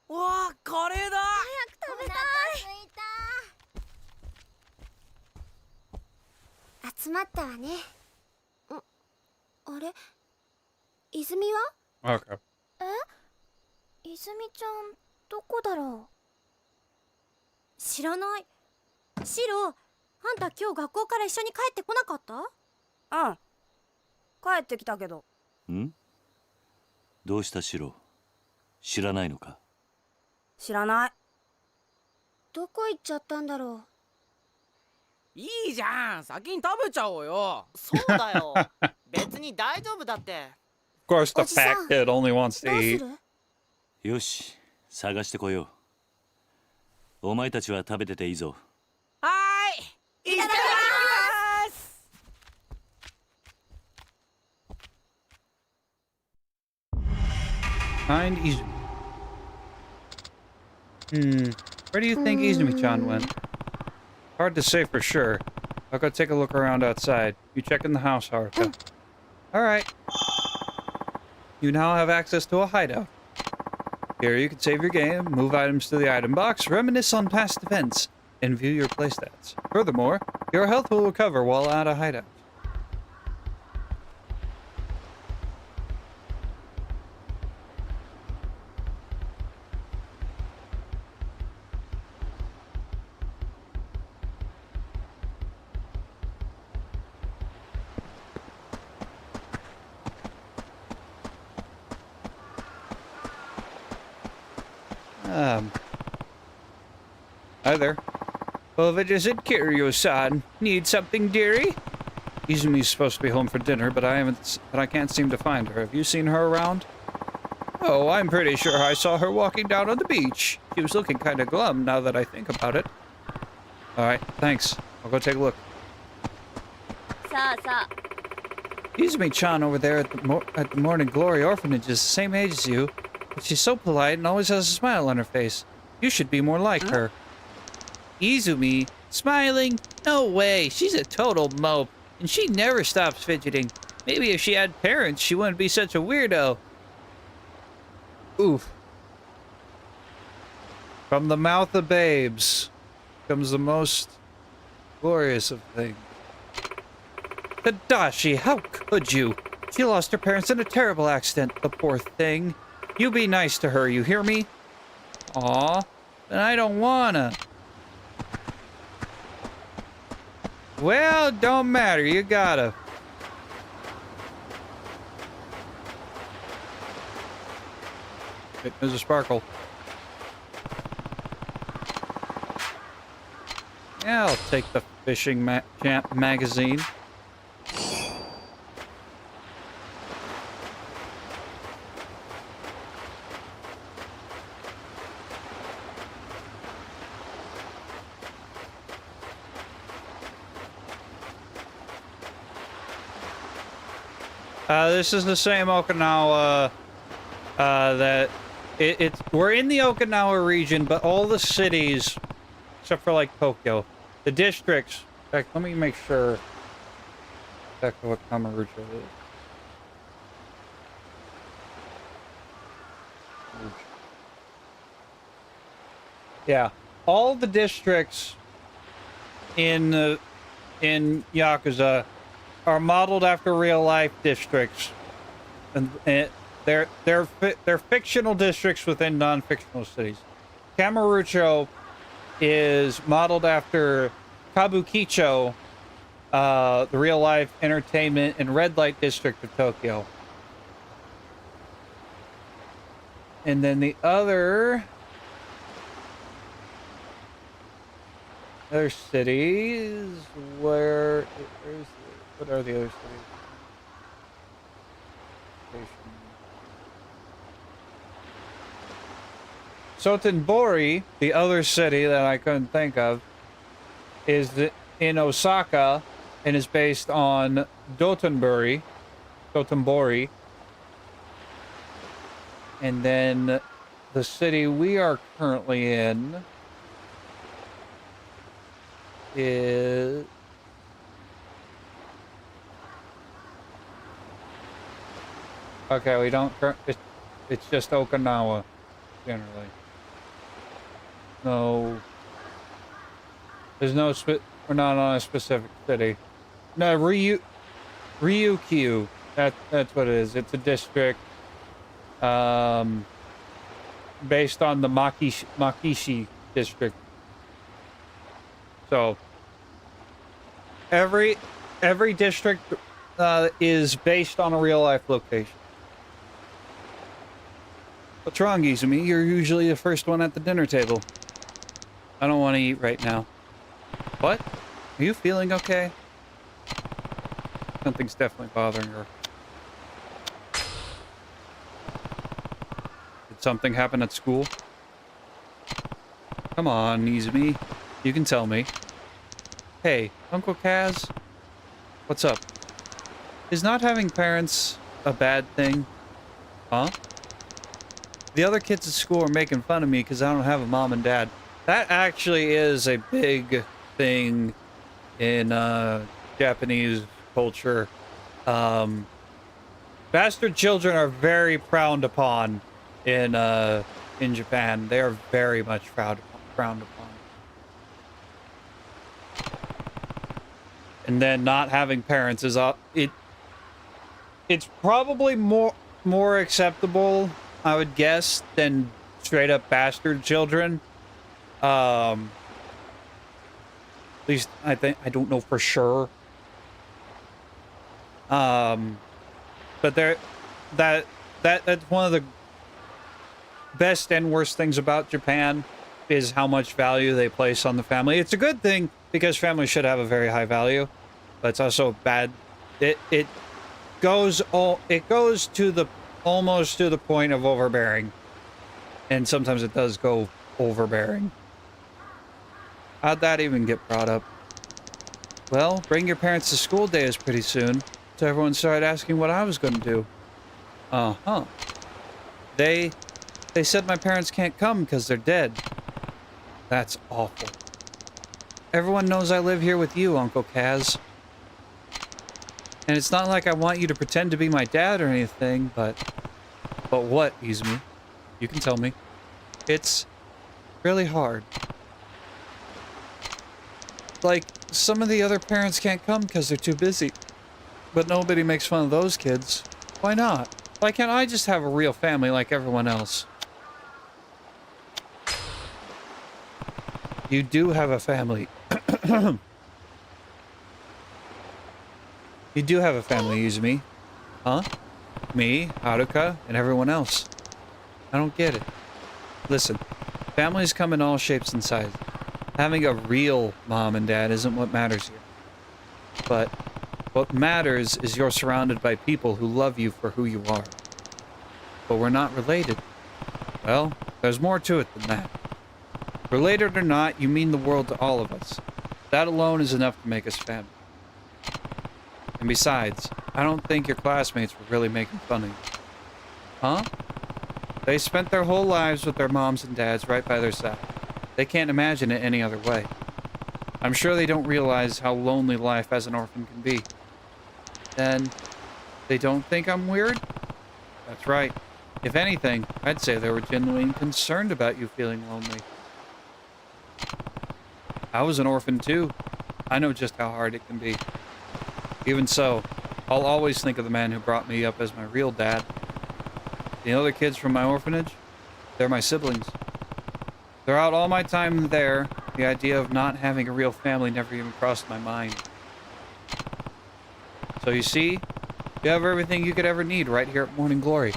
わあ、カレーだ。早く食べたい。集まったわね。あれ、泉は？ Okay. 泉ちゃんどこだろう。知らない。シロ、あんた今日学校から一緒に帰ってこなかった？うん。帰ってきたけど。ん？どうしたシロ？知らないのか？知らない。どこ行っちゃったんだろいいじゃん、先に食べちゃおうよ。そうだよ。別に大丈夫だって。Of course, the fat kid only wants to eat. よし、探してこよう。お前たちは食べてていいぞ。はーい、いただきます。Find Izumi. Where do you think Izumi-chan went? Hard to say for sure. I'll go take a look around outside. You check in the house, Haruka. Alright. You now have access to a hideout. Here you can save your game, move items to the item box, reminisce on past events, and view your playstats. Furthermore, your health will recover while at a hideout. Hi there. Over is it Kiryu-san? Need something, dearie? Izumi's supposed to be home for dinner, but I can't seem to find her. Have you seen her around? Oh, I'm pretty sure I saw her walking down on the beach. She was looking kind of glum now that I think about it. Alright, thanks. I'll go take a look. Izumi-chan over there at the Morning Glory Orphanage is the same age as you, but she's so polite and always has a smile on her face. You should be more like her. Izumi? Smiling? No way. She's a total mope, and she never stops fidgeting. Maybe if she had parents, she wouldn't be such a weirdo. Oof. From the mouth of babes comes the most glorious of things. Tadashi, how could you? She lost her parents in a terrible accident, the poor thing. You be nice to her, you hear me? Aw, then I don't wanna. Well, don't matter, you gotta. There's a sparkle. Yeah, I'll take the fishing magazine. This is the same Okinawa that we're in the Okinawa region, but all the cities, except for like Tokyo, the districts. In fact, let me make sure exactly what Kamurocho is. Yeah, all the districts in Yakuza are modeled after real life districts, and they're fictional districts within non-fictional cities. Kamurocho is modeled after Kabukicho, the real life entertainment and red light district of Tokyo. And then the other cities, what are the other cities? Sotenbori, the other city that I couldn't think of, is in Osaka and is based on Dotonbori. And then the city we are currently in is okay, we don't it's just Okinawa generally. No, there's no we're not on a specific city. No, Ryukyu. That's what it is. It's a district based on the Makishi district. So every district is based on a real life location. What's wrong, Izumi? You're usually the first one at the dinner table. I don't want to eat right now. What? Are you feeling okay? Something's definitely bothering her. Did something happen at school? Come on, Izumi. You can tell me. Hey, Uncle Kaz? What's up? Is not having parents a bad thing? Huh? The other kids at school are making fun of me because I don't have a mom and dad. That actually is a big thing in Japanese culture. Bastard children are very frowned upon in Japan. They are very much frowned upon. And then not having parents is it's probably more acceptable, I would guess, than straight up bastard children. At least I don't know for sure. But that's one of the best and worst things about Japan is how much value they place on the family. It's a good thing because family should have a very high value, but it's also bad. It goes to the almost to the point of overbearing, and sometimes it does go overbearing. How'd that even get brought up? Well, bring your parents to school day is pretty soon, so everyone started asking what I was going to do. Uh-huh. They said my parents can't come because they're dead. That's awful. Everyone knows I live here with you, Uncle Kaz. And it's not like I want you to pretend to be my dad or anything, but what, Izumi? You can tell me. It's really hard. Like, some of the other parents can't come because they're too busy. But nobody makes fun of those kids. Why not? Why can't I just have a real family like everyone else? You do have a family. You do have a family, Izumi. Huh? Me, Haruka, and everyone else. I don't get it. Listen, families come in all shapes and sizes. Having a real mom and dad isn't what matters here. But what matters is you're surrounded by people who love you for who you are. But we're not related. Well, there's more to it than that. Related or not, you mean the world to all of us. That alone is enough to make us family. And besides, I don't think your classmates were really making fun of you. Huh? They spent their whole lives with their moms and dads right by their side. They can't imagine it any other way. I'm sure they don't realize how lonely life as an orphan can be. And they don't think I'm weird? That's right. If anything, I'd say they were genuinely concerned about you feeling lonely. I was an orphan too. I know just how hard it can be. Even so, I'll always think of the man who brought me up as my real dad. The other kids from my orphanage, they're my siblings. Throughout all my time there, the idea of not having a real family never even crossed my mind. So you see, you have everything you could ever need right here at Morning Glory.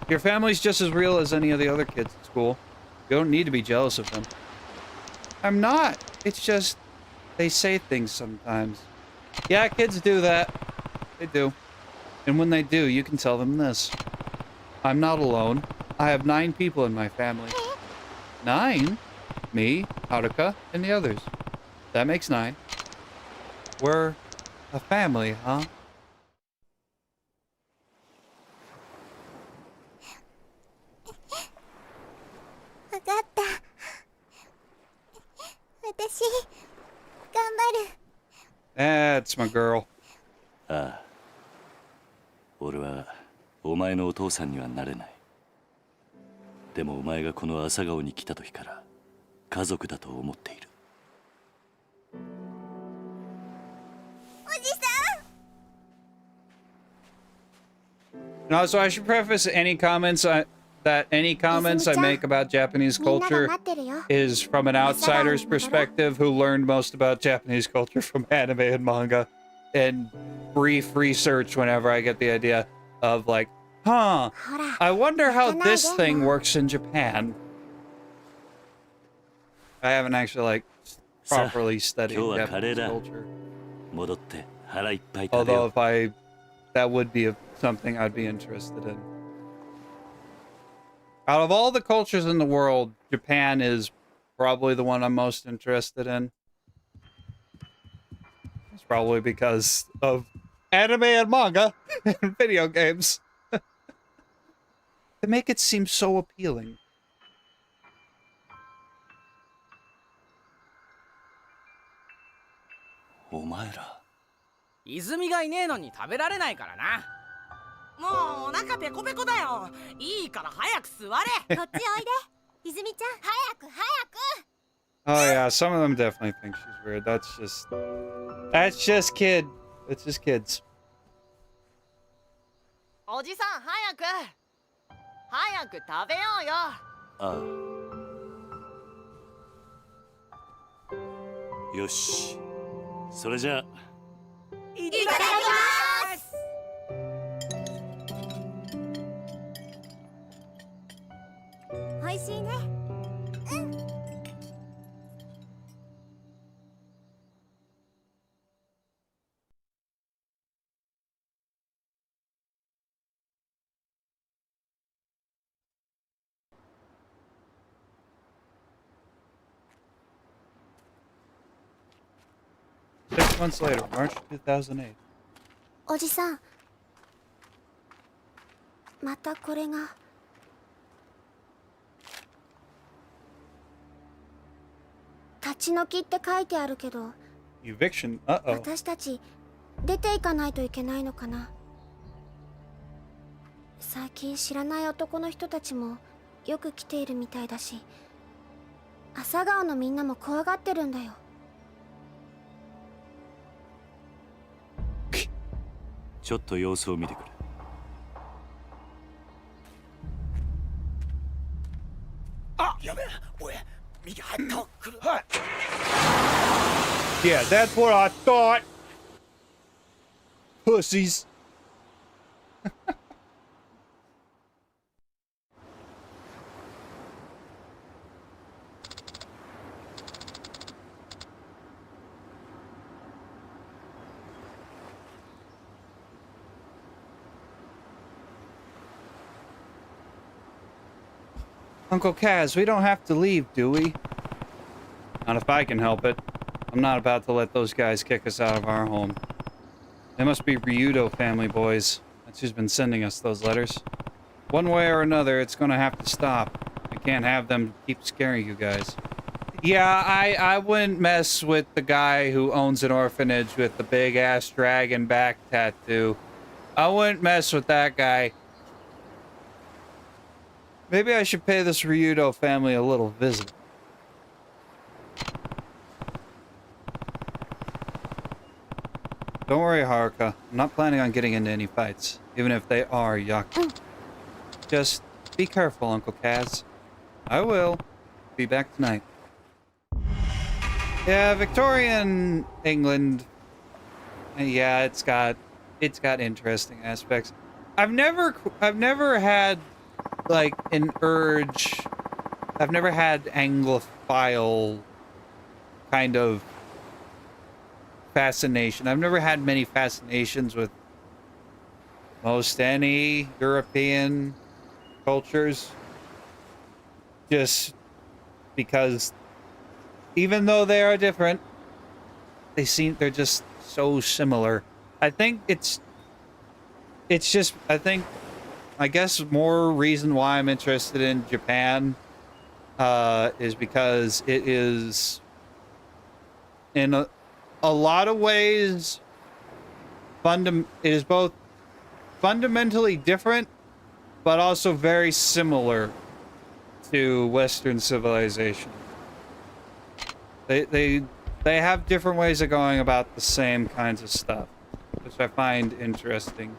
Your family's just as real as any of the other kids at school. You don't need to be jealous of them. I'm not. It's just, they say things sometimes. Yeah, kids do that. They do. And when they do, you can tell them this. I'm not alone. I have 9 people in my family. 9? Me, Haruka, and the others. That makes 9. We're a family, huh? That's my girl. ああ。俺はお前のお父さんにはなれない。でもお前がこの朝顔に来た時から家族だと思っている。おじさん。 And also, I should preface any comments I make about Japanese culture is from an outsider's perspective who learned most about Japanese culture from anime and manga and brief research whenever I get the idea of like, huh, I wonder how this thing works in Japan. I haven't actually like properly studied 今日はカレー Japanese だ。 culture. 戻って腹いっぱい食べ Although よう。 that would be something I'd be interested in. Out of all the cultures in the world, Japan is probably the one I'm most interested in. It's probably because of anime and manga and video games. They make it seem so appealing. お前ら。泉がいねえのに食べられないからな。もうお腹ペコペコだよ。いいから早く座れ。こっちおいで泉ちゃん、早く早く。 Oh yeah, some of them definitely think she's weird. That's just kids. おじさん早く食べようよ。ああ。よし。それじゃあ。いただきます。おいしいね。うん。 6 months later, March 2008. おじさん、またこれが。立ち退きって書いてあるけど、 Eviction. Uh-oh. 私たち出ていかないといけないのかな。最近知らない男の人たちもよく来ているみたいだし、朝顔のみんなも怖がってるんだよ。ちょっと様子を見てくる。あ、やべえ、おい、右入った。来る。 Yeah, that's what I thought. Pussies. Uncle Kaz, we don't have to leave, do we? Not if I can help it. I'm not about to let those guys kick us out of our home. They must be Ryudo family boys. That's who's been sending us those letters. One way or another, it's gonna have to stop. I can't have them keep scaring you guys. Yeah, I wouldn't mess with the guy who owns an orphanage with the big-ass dragon back tattoo. I wouldn't mess with that guy. Maybe I should pay this Ryudo family a little visit. Don't worry, Haruka. I'm not planning on getting into any fights, even if they are Yakuza. Just be careful, Uncle Kaz. I will. Be back tonight. Yeah, Victorian England. Yeah, it's got interesting aspects. I've never had like an urge. I've never had Anglophile kind of fascination. I've never had many fascinations with most any European cultures. Just because even though they are different, they're just so similar. I think I guess more reason why I'm interested in Japan is because it is in a lot of ways it is both fundamentally different but also very similar to Western civilization. They have different ways of going about the same kinds of stuff, which I find interesting.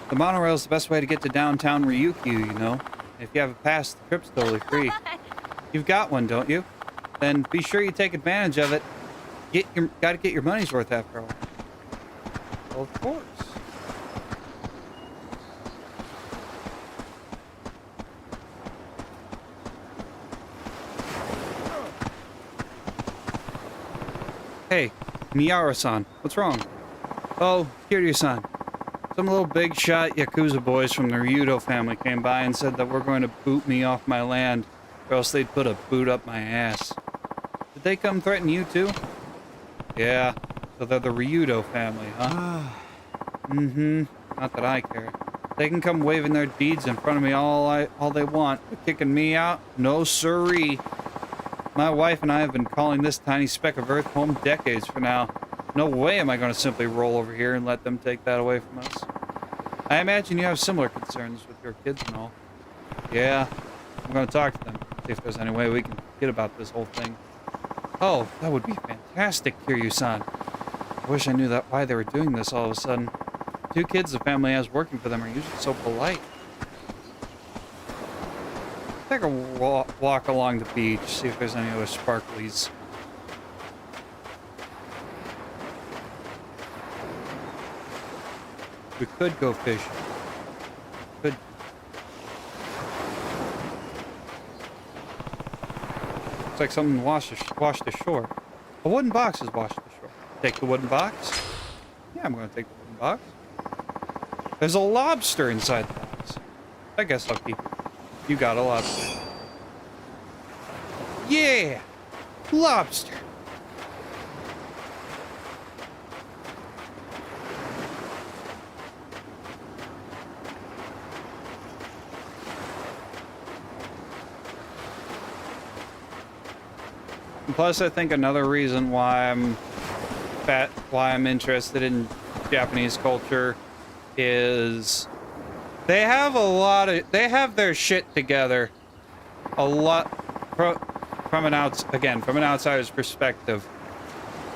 The monorail is the best way to get to downtown Ryukyu, you know. If you have a pass, the trip's totally free. You've got one, don't you? Then be sure you take advantage of it. Gotta get your money's worth after all. Well, of course. Hey, Miyara-san, what's wrong? Oh, Kiryu-san. Some little big shot Yakuza boys from the Ryudo family came by and said that we're going to boot me off my land, or else they'd put a boot up my ass. Did they come threaten you too? Yeah, so they're the Ryudo family, huh? Mm-hmm. Not that I care. They can come waving their deeds in front of me all they want, but kicking me out? No siree. My wife and I have been calling this tiny speck of earth home decades for now. No way am I going to simply roll over here and let them take that away from us. I imagine you have similar concerns with your kids and all. Yeah, I'm going to talk to them, see if there's any way we can get about this whole thing. Oh, that would be fantastic, Kiryu-san. I wish I knew why they were doing this all of a sudden. 2 kids the family has working for them are usually so polite. Take a walk along the beach, see if there's any other sparklies. We could go fishing. Could. Looks like something washed ashore. A wooden box is washed ashore. Take the wooden box? Yeah, I'm going to take the wooden box. There's a lobster inside the box. I guess I'll keep it. You got a lobster. Yeah! Lobster! And plus, I think another reason why I'm interested in Japanese culture is they have their shit together a lot from an outsider's perspective.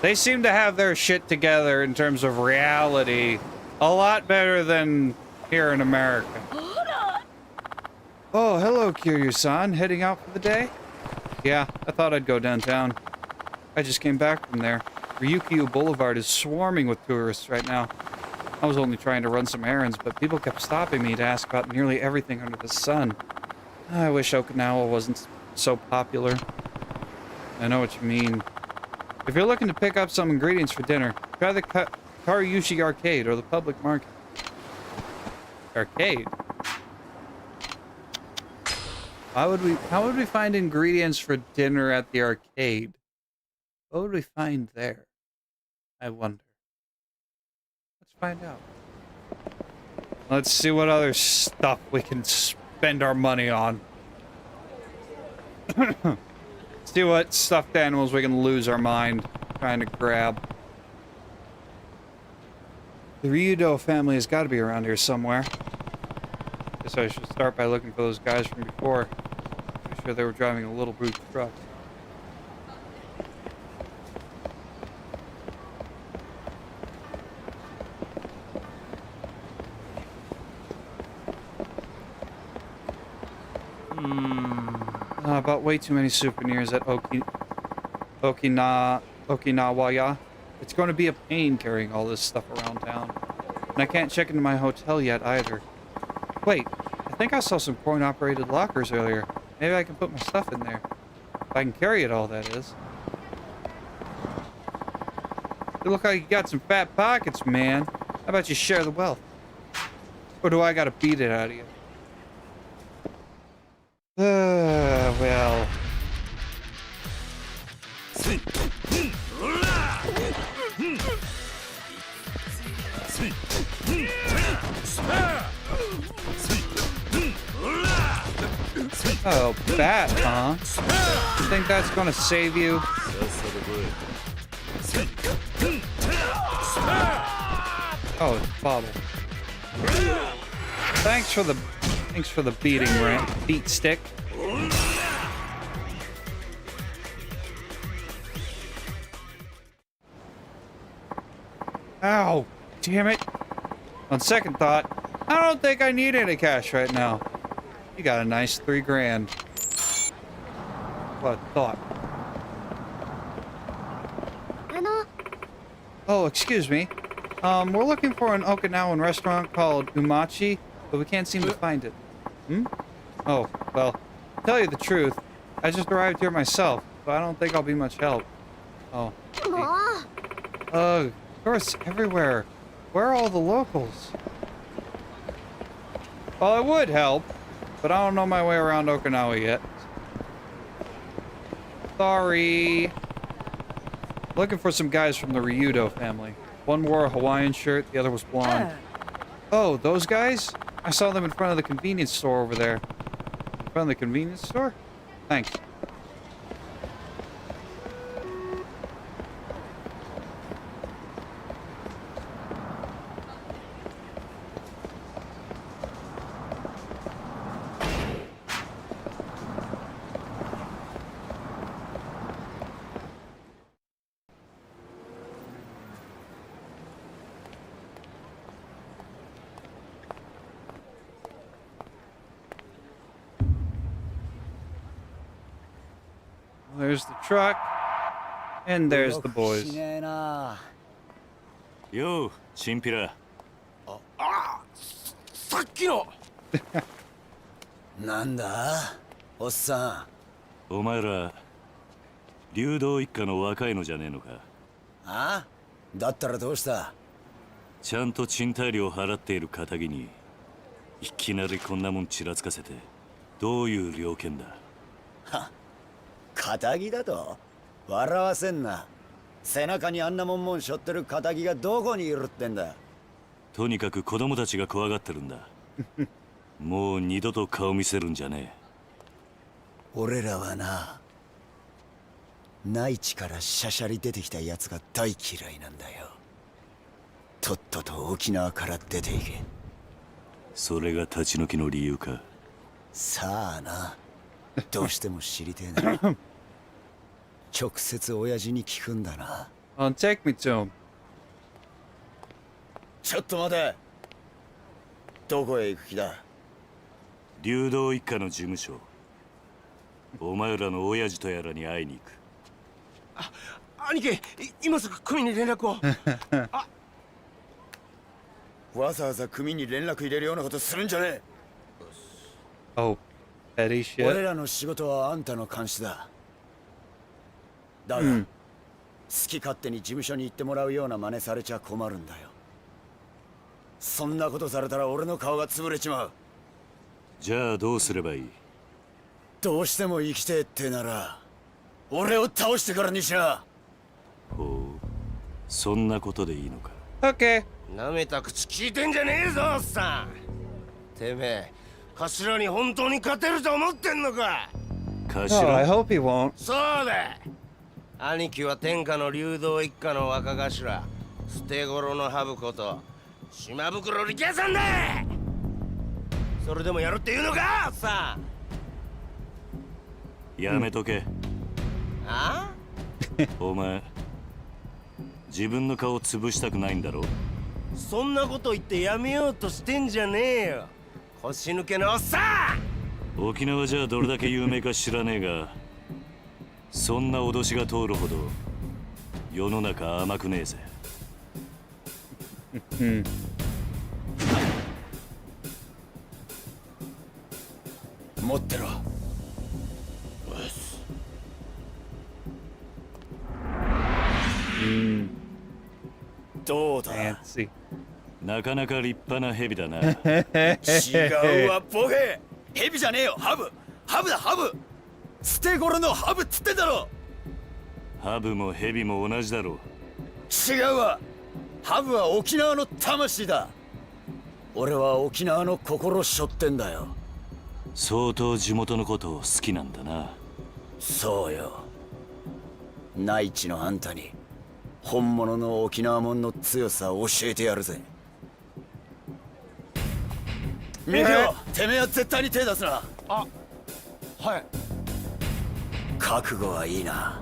They seem to have their shit together in terms of reality a lot better than here in America. Oh, hello, Kiryu-san. Heading out for the day? Yeah, I thought I'd go downtown. I just came back from there. Ryukyu Boulevard is swarming with tourists right now. I was only trying to run some errands, but people kept stopping me to ask about nearly everything under the sun. I wish Okinawa wasn't so popular. I know what you mean. If you're looking to pick up some ingredients for dinner, try the Karuyushi Arcade or the public market. Arcade? How would we find ingredients for dinner at the arcade? What would we find there? I wonder. Let's find out. Let's see what other stuff we can spend our money on. See what stuffed animals we can lose our mind trying to grab. The Ryudo family has got to be around here somewhere. Guess I should start by looking for those guys from before. Pretty sure they were driving a little brute truck. Bought way too many souvenirs at Okinawa, yeah. It's going to be a pain carrying all this stuff around town. And I can't check into my hotel yet either. Wait, I think I saw some coin-operated lockers earlier. Maybe I can put my stuff in there. If I can carry it all, that is. You look like you got some fat pockets, man. How about you share the wealth? Or do I gotta beat it out of you? Well. Oh, bat, huh? You think that's gonna save you? Oh, it's bottle. Thanks for the beating beat stick. Ow! Damn it! On second thought, I don't think I need any cash right now. You got a nice $3 grand. What a thought. Oh, excuse me. We're looking for an Okinawan restaurant called Umachi, but we can't seem to find it. Oh, well, to tell you the truth, I just arrived here myself, so I don't think I'll be much help. Oh. Hey. Of course, everywhere. Where are all the locals? Well, it would help, but I don't know my way around Okinawa yet. Sorry. Looking for some guys from the Ryudo family. One wore a Hawaiian shirt, the other was blonde. Oh, those guys? I saw them in front of the convenience store over there. In front of the convenience store? Thanks. There's the truck, and there's the boys. よう、チンピラ。さっきのなんだおっさお前ら、流動一家の若いのじゃねえのか。ん。あ？だったらどうした？ちゃんと賃貸料払っている仇に、いきなりこんなもんちらつかせて、どういう了見だ。は、仇だと？笑わせんな。背中にあんなもん背負ってる仇がどこにいるってんだ。とにかく子供たちが怖がってるんだ。もう二度と顔見せるんじゃねえ。俺らはな、内地からしゃしゃり出てきたやつが大嫌いなんだよ。とっとと沖縄から出ていけ。それが立ち退きの理由か。さあな、どうしても知りてえなら直接親父に聞くんだな。Take me to him. ちょっと待て。どこへ行く気だ？流動一家の事務所。お前らの親父とやらに会いに行く。兄貴、今すぐ組に連絡を。わざわざ組に連絡入れるようなことするんじゃねえ。Oh, petty shit. 俺らの仕事はあんたの監視だ。だが、好き勝手に事務所に行ってもらうような真似されちゃ困るんだよ。そんなことされたら俺の顔が潰れちまう。じゃあどうすればいい？どうしても生きてえってなら俺を倒してからにしな。ほう、そんなことでいいのか。Okay. なめた口聞いてんじゃねえぞ、おっさん。てめえ、頭に本当に勝てると思ってんのか。 Oh, I hope he won't. そうだ。兄貴は天下の流動一家の若頭、捨て頃のハブこと島袋力也さんだ。それでもやるって言うのか、おっさん。やめとけ。あ？お前、自分の顔潰したくないんだろ？そんなこと言ってやめようとしてんじゃねえよ、腰抜けのおっさん。沖縄じゃどれだけ有名か知らねえが、そんな脅しが通るほど世の中甘くねえぜ。持ってろ。どうだ？なかなか立派な蛇だな。違うわ、ボケ。蛇じゃねえよ、ハブ。ハブだ、ハブ。捨て頃のハブっつってんだろ。ハブも蛇も同じだろ。違うわ。ハブは沖縄の魂だ。俺は沖縄の心背負ってんだよ。相当地元のことを好きなんだな。そうよ。内地のあんたに本物の沖縄もんの強さを教えてやるぜ。見てよ、てめえは絶対に手出すな。あ、はい。覚悟はいいな。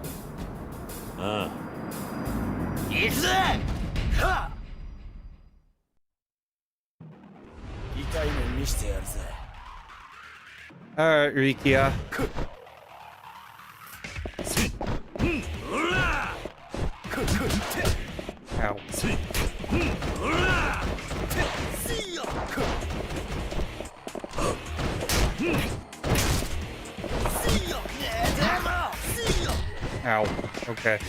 ああ。行くぜ。はっ。痛いの見してやるぜ。Alright, Rikia. Ow. Ow. Okay.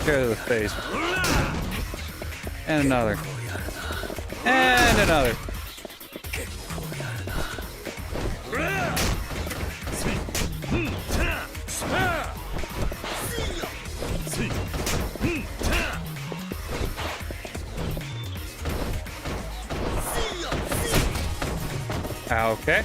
To the face. And another. And another. Okay.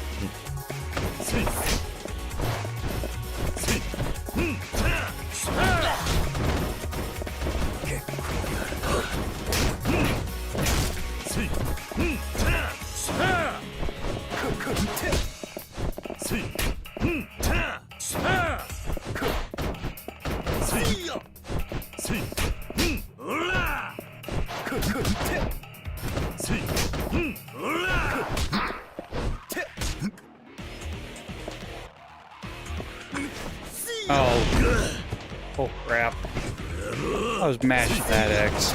Oh crap. I was mashed that X.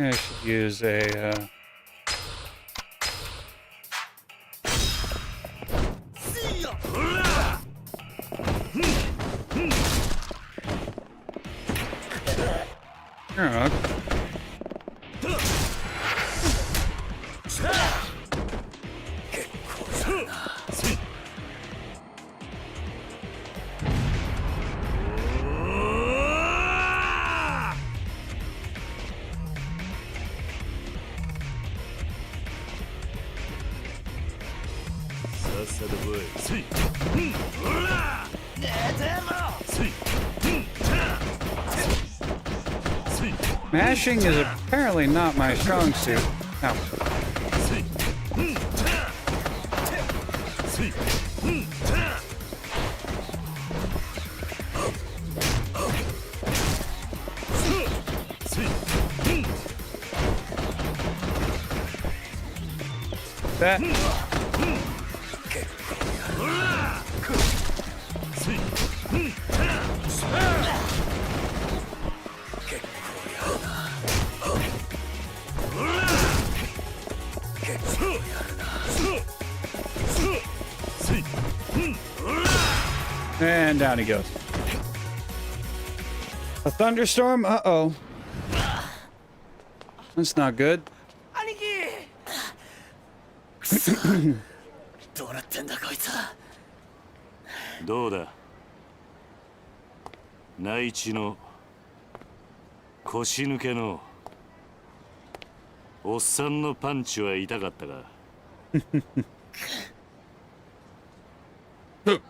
I should use a, Mashing is apparently not my strong suit. No. That. And down he goes. A thunderstorm? Uh-oh. That's not good. どうなってんだこいつは。どうだ内地の腰抜けのおっさんのパンチは痛かったか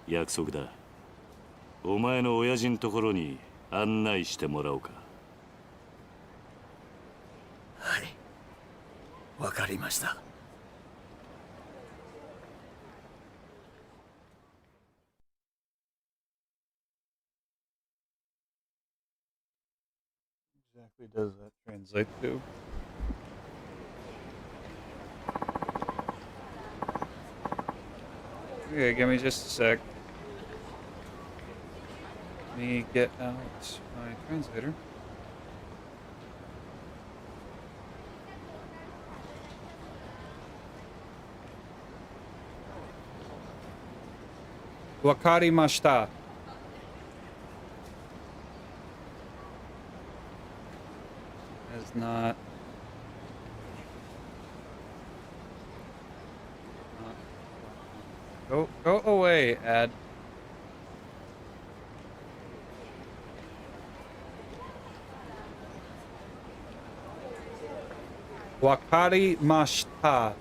約束だお前の親父のところに案内してもらおうかはいわかりました Exactly does that translate to? Okay, give me just a sec. me get out my translator. Wakarimashita. Is not. Go away, ad. Wakarimashita.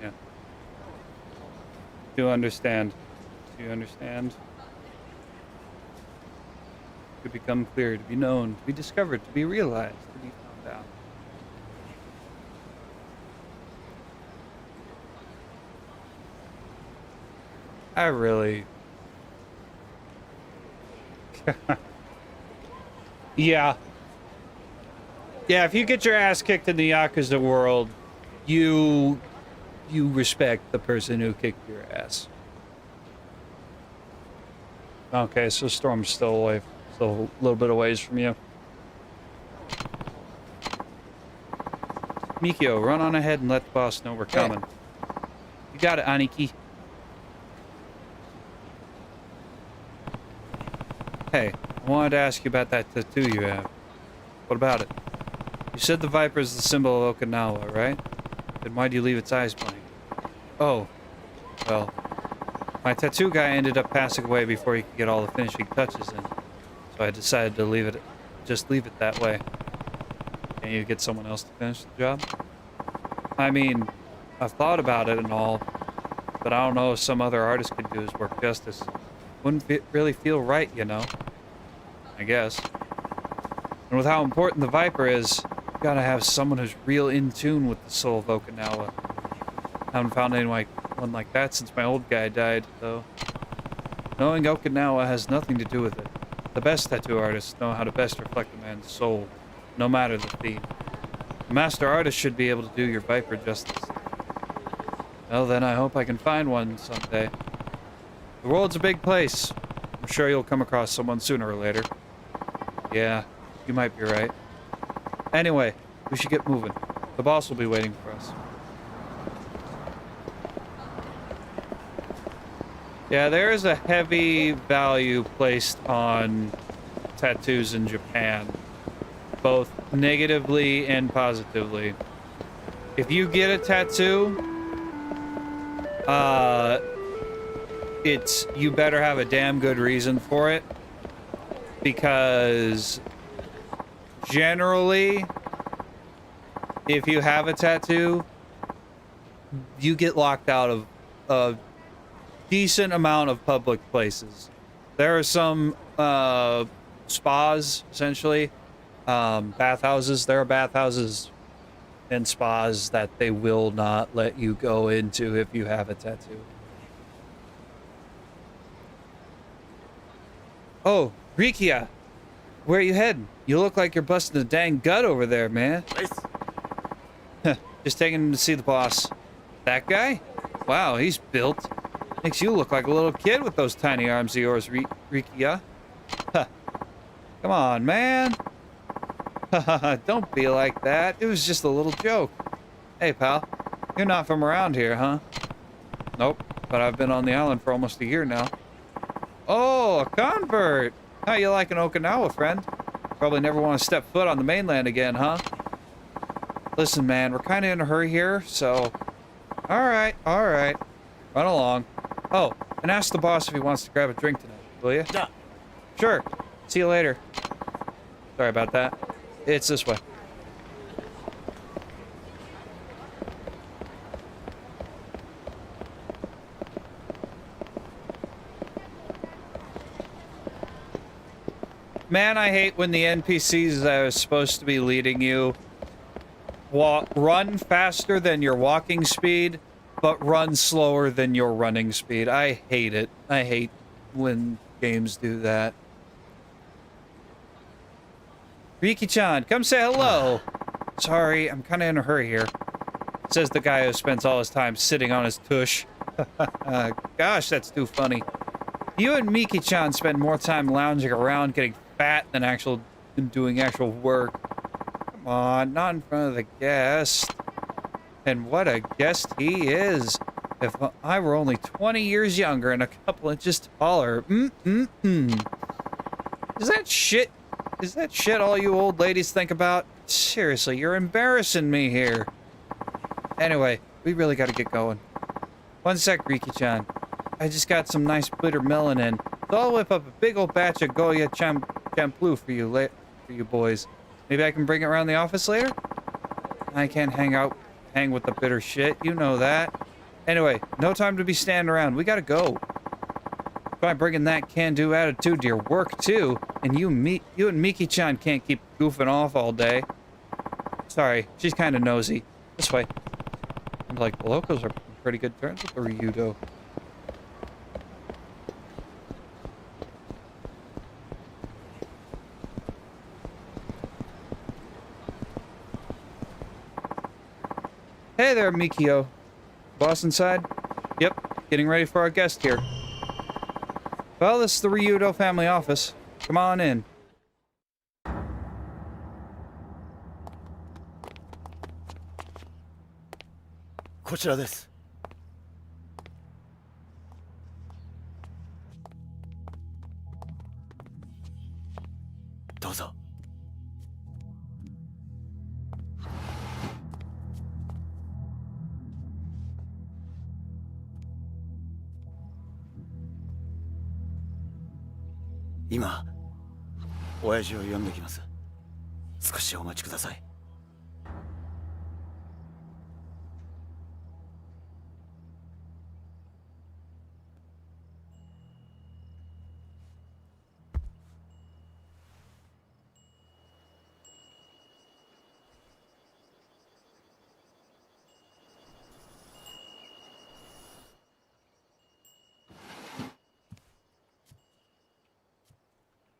Yeah. Do understand. Do you understand? To become clear, to be known, to be discovered, to be realized, to be found out. I really... Yeah. Yeah, if you get your ass kicked in the Yakuza world, you respect the person who kicked your ass. Okay, so Storm's still away. Still a little bit of ways from you. Mikio, run on ahead and let the boss know we're coming. You got it, Aniki. Hey, I wanted to ask you about that tattoo you have. What about it? You said the viper is the symbol of Okinawa, right? Then why do you leave its eyes blank? Oh, well, my tattoo guy ended up passing away before he could get all the finishing touches in. So I decided to just leave it that way. Can't you get someone else to finish the job? I mean, I've thought about it and all, but I don't know if some other artist could do his work justice. Wouldn't really feel right, you know? I guess. And with how important the Viper is, you gotta have someone who's real in tune with the soul of Okinawa. I haven't found anyone like that since my old guy died, though. Knowing Okinawa has nothing to do with it. The best tattoo artists know how to best reflect a man's soul, no matter the theme. A master artist should be able to do your Viper justice. Well, then I hope I can find one someday. The world's a big place. I'm sure you'll come across someone sooner or later. Yeah, you might be right. Anyway, we should get moving. The boss will be waiting for us. Yeah, there is a heavy value placed on tattoos in Japan, both negatively and positively. If you get a tattoo, you better have a damn good reason for it, because generally, if you have a tattoo, you get locked out of a decent amount of public places. There are some spas, essentially, bathhouses. There are bathhouses and spas that they will not let you go into if you have a tattoo. Oh, Rikia, where are you heading? You look like you're busting a dang gut over there, man. Just taking him to see the boss. That guy? Wow, he's built. Makes you look like a little kid with those tiny arms of yours, Rikia. Come on, man. Don't be like that. It was just a little joke. Hey, pal. You're not from around here, huh? Nope, but I've been on the island for almost a year now. Oh, a convert. How you liking Okinawa, friend? Probably never want to step foot on the mainland again, huh? Listen, man, we're kind of in a hurry here, so... Alright. Run along. Oh, and ask the boss if he wants to grab a drink tonight, will you? Yeah. Sure. See you later. Sorry about that. It's this way. Man, I hate when the NPCs that are supposed to be leading you run faster than your walking speed, but run slower than your running speed. I hate it. I hate when games do that. Riki-chan, come say hello. Sorry, I'm kind of in a hurry here. Says the guy who spends all his time sitting on his tush. Gosh, that's too funny. You and Miki-chan spend more time lounging around getting fat than doing actual work. Come on, not in front of the guest. And what a guest he is. If I were only 20 years younger and a couple inches taller. Is that shit all you old ladies think about? Seriously, you're embarrassing me here. Anyway, we really gotta get going. One sec, Riki-chan. I just got some nice bitter melon in. So I'll whip up a big old batch of Goya Champloo for you boys. Maybe I can bring it around the office later? I can't hang with the bitter shit, you know that. Anyway, no time to be standing around. We gotta go. Try bringing that can-do attitude to your work too, and you and Miki-chan can't keep goofing off all day. Sorry, she's kind of nosy. This way. And like the locals are on pretty good terms with the Ryudo. Hey there, Mikio. Boss inside? Yep, getting ready for our guest here. Well, this is the Ryudo family office. Come on in. This. Dozo. Ima, 親父を呼んできます。少しお待ちください。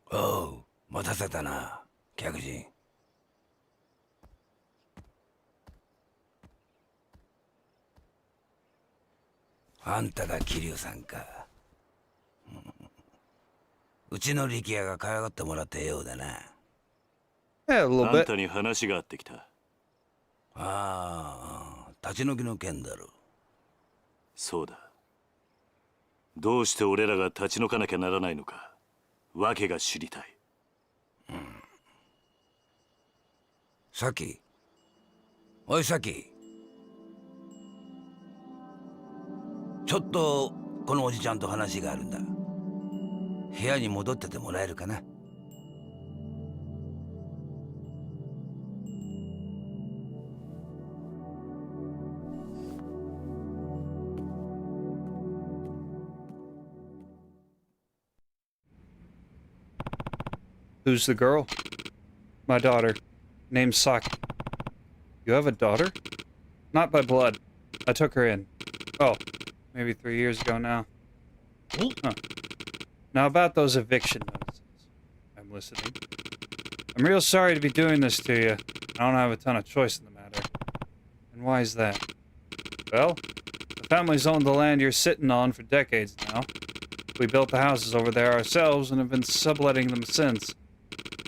おう、待たせたな、客人。あんたが桐生さんか。うちの力也が可愛がってもらったようだな。あんたに話があってきた。ああ、立ち退きの件だろ。そうだ。どうして俺らが立ち退かなきゃならないのか、わけが知りたい。さき。おいさき。ちょっとこのおじちゃんと話があるんだ。部屋に戻っててもらえるかな。Who's the girl? My daughter. Name's Saki. You have a daughter? Not by blood. I took her in. Oh, maybe 3 years ago now. Huh. Now about those eviction notices. I'm listening. I'm real sorry to be doing this to you. I don't have a ton of choice in the matter. And why is that? Well, the family's owned the land you're sitting on for decades now. We built the houses over there ourselves and have been subletting them since.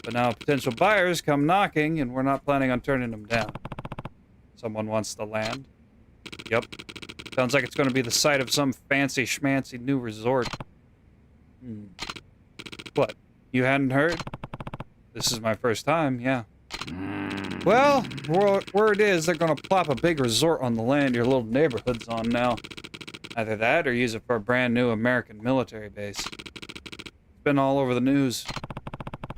But now potential buyers come knocking, and we're not planning on turning them down. Someone wants the land? Yep. Sounds like it's going to be the site of some fancy schmancy new resort. What? You hadn't heard? This is my first time, yeah. Well, word is they're going to plop a big resort on the land your little neighborhood's on now. Either that or use it for a brand new American military base. It's been all over the news.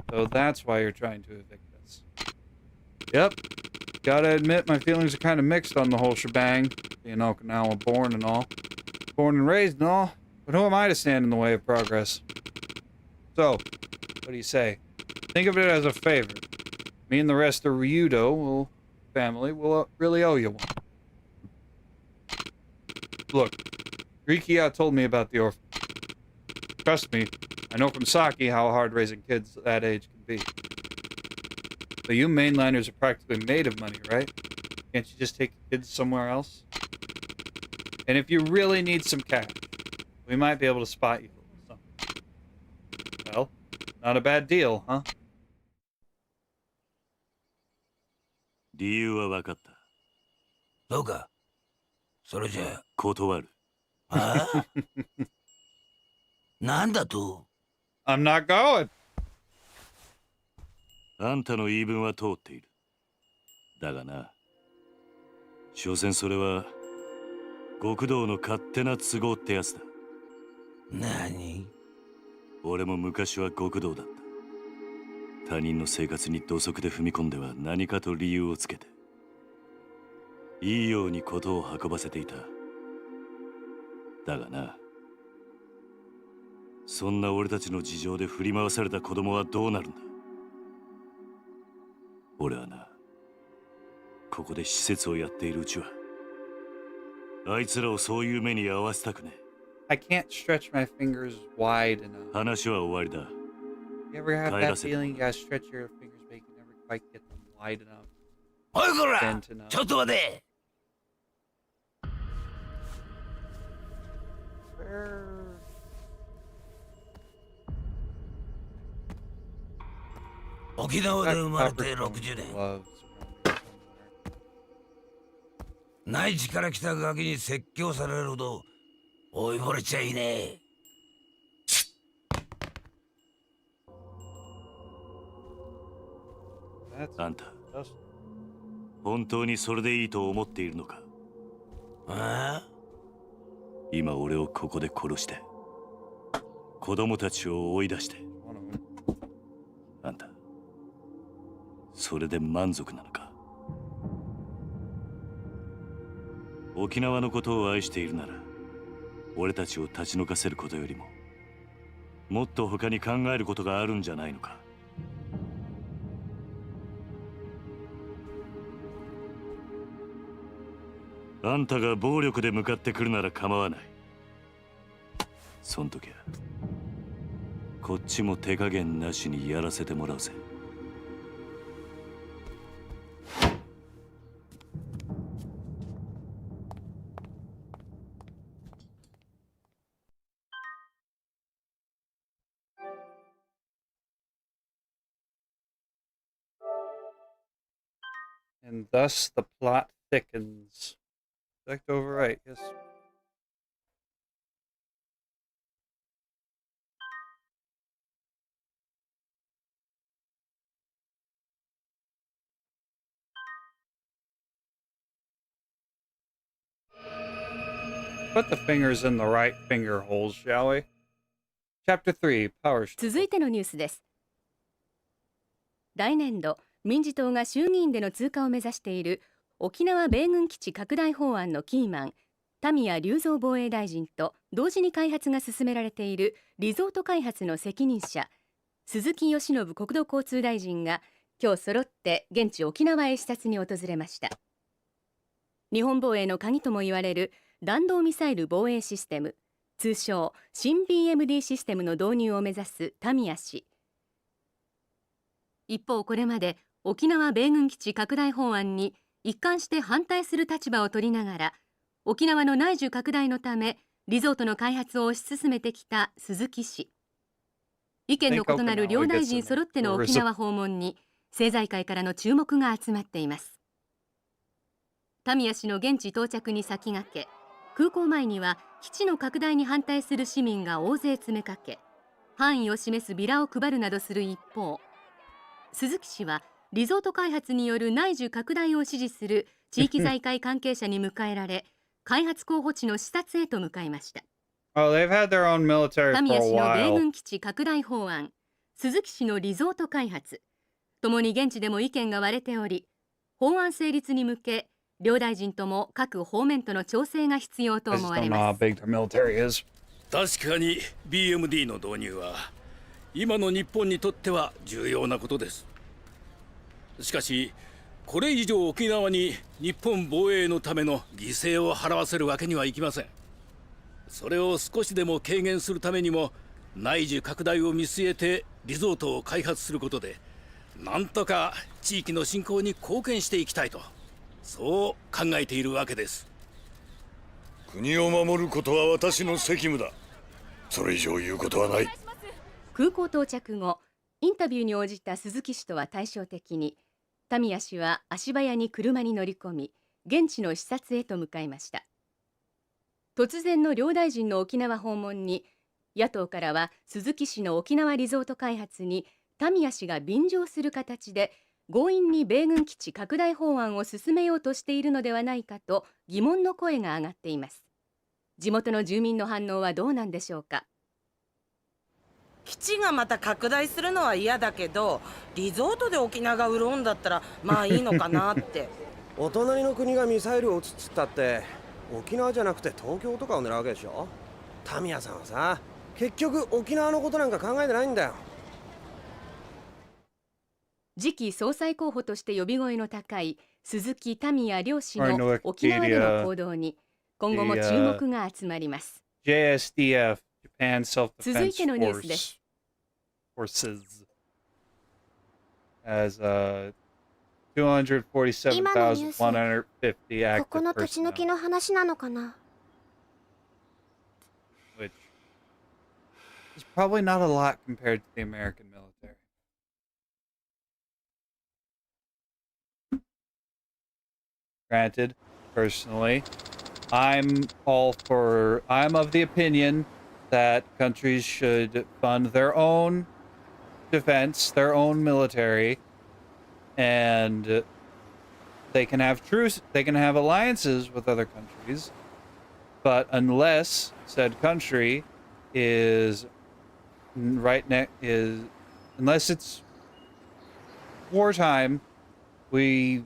So that's why you're trying to evict us. Yep. Gotta admit, my feelings are kind of mixed on the whole shebang. Being Okinawa born and all. Born and raised and all. But who am I to stand in the way of progress? So, what do you say? Think of it as a favor. Me and the rest of Ryudo family will really owe you one. Look, Rikiya told me about the orphan. Trust me, I know from Saki how hard raising kids that age can be. But you mainlanders are practically made of money, right? Can't you just take your kids somewhere else? And if you really need some cash, we might be able to spot you something. Well, not a bad deal, huh? 理由は分かった。そうか。それじゃあ。断る。ああなんだと I'm not going. あんたの言い分は通っている。だがな、所詮それは極道の勝手な都合ってやつだ。何？俺も昔は極道だった。他人の生活に土足で踏み込んでは何かと理由をつけて、いいように事を運ばせていた。だがな、そんな俺たちの事情で振り回された子供はどうなるんだ。俺はな、ここで施設をやっているうちは、あいつらをそういう目に合わせたくねえ。I can't stretch my fingers wide enough. 話は終わりだ。You ever have that feeling you gotta stretch your fingers but you can never quite get them wide enough? おいこら！ちょっと待て！沖縄で生まれて60年。内地から来たガキに説教されるほど追い惚れちゃいねえ。あんた、本当にそれでいいと思っているのか？ああ？今俺をここで殺して、子供たちを追い出して、あんた、それで満足なのか？沖縄のことを愛しているなら、俺たちを立ち退かせることよりも、もっと他に考えることがあるんじゃないのか？あんたが暴力で向かってくるなら構わない。そん時はこっちも手加減なしにやらせてもらうぜ。And thus the plot thickens. Select overwrite, yes. Put the fingers in the right finger holes, shall we? Chapter 3, Power Struggle. 続いてのニュースです。来年度、民自党が衆議院での通過を目指している沖縄米軍基地拡大法案のキーマン、田宮隆三防衛大臣と同時に開発が進められているリゾート開発の責任者、鈴木義信国土交通大臣が今日揃って現地沖縄へ視察に訪れました。日本防衛の鍵とも言われる弾道ミサイル防衛システム、通称新 BMD システムの導入を目指す田宮氏。一方、これまで沖縄米軍基地拡大法案に一貫して反対する立場を取りながら、沖縄の内需拡大のためリゾートの開発を推し進めてきた鈴木氏。意見の異なる両大臣揃っての沖縄訪問に政財界からの注目が集まっています。田宮氏の現地到着に先駆け、空港前には基地の拡大に反対する市民が大勢詰めかけ、範囲を示すビラを配るなどする一方、鈴木氏はリゾート開発による内需拡大を支持する地域財界関係者に迎えられ、開発候補地の視察へと向かいました。Oh, they've had their own military 田 for 宮 a 氏の米 while. 軍基地拡大法案、鈴木氏のリゾート開発、ともに現地でも意見が割れており、法案成立に向け、両大臣とも各方面との調整が必要と思われます。確かに BMD の導入は今の日本にとっては重要なことです。しかしこれ以上沖縄に日本防衛のための犠牲を払わせるわけにはいきません。それを少しでも軽減するためにも内需拡大を見据えてリゾートを開発することでなんとか地域の振興に貢献していきたいと、そう考えているわけです。国を守ることは私の責務だ。それ以上言うことはない。空港到着後、インタビューに応じた鈴木氏とは対照的に、田宮氏は足早に車に乗り込み、現地の視察へと向かいました。突然の両大臣の沖縄訪問に、野党からは鈴木氏の沖縄リゾート開発に田宮氏が便乗する形で強引に米軍基地拡大法案を進めようとしているのではないかと疑問の声が上がっています。地元の住民の反応はどうなんでしょうか。基地がまた拡大するのは嫌だけど、リゾートで沖縄が潤うんだったらまあいいのかなって。お隣の国がミサイルを撃つっつったって沖縄じゃなくて東京とかを狙うわけでしょ。タミヤさんはさ、結局沖縄のことなんか考えてないんだよ。次期総裁候補として呼び声の高い鈴木田宮両氏の沖縄での行動に今後も注目が集まります。JSDF Japan Self 続いてのニュース Defense です。 Forces as 247,150 active ここの土地抜き personnel, の話なのかな。 which is probably not a lot compared to the American military. Granted, personally, I'm of the opinion that countries should fund their own defense, their own military, and they can have alliances with other countries, but unless said country is unless it's wartime, we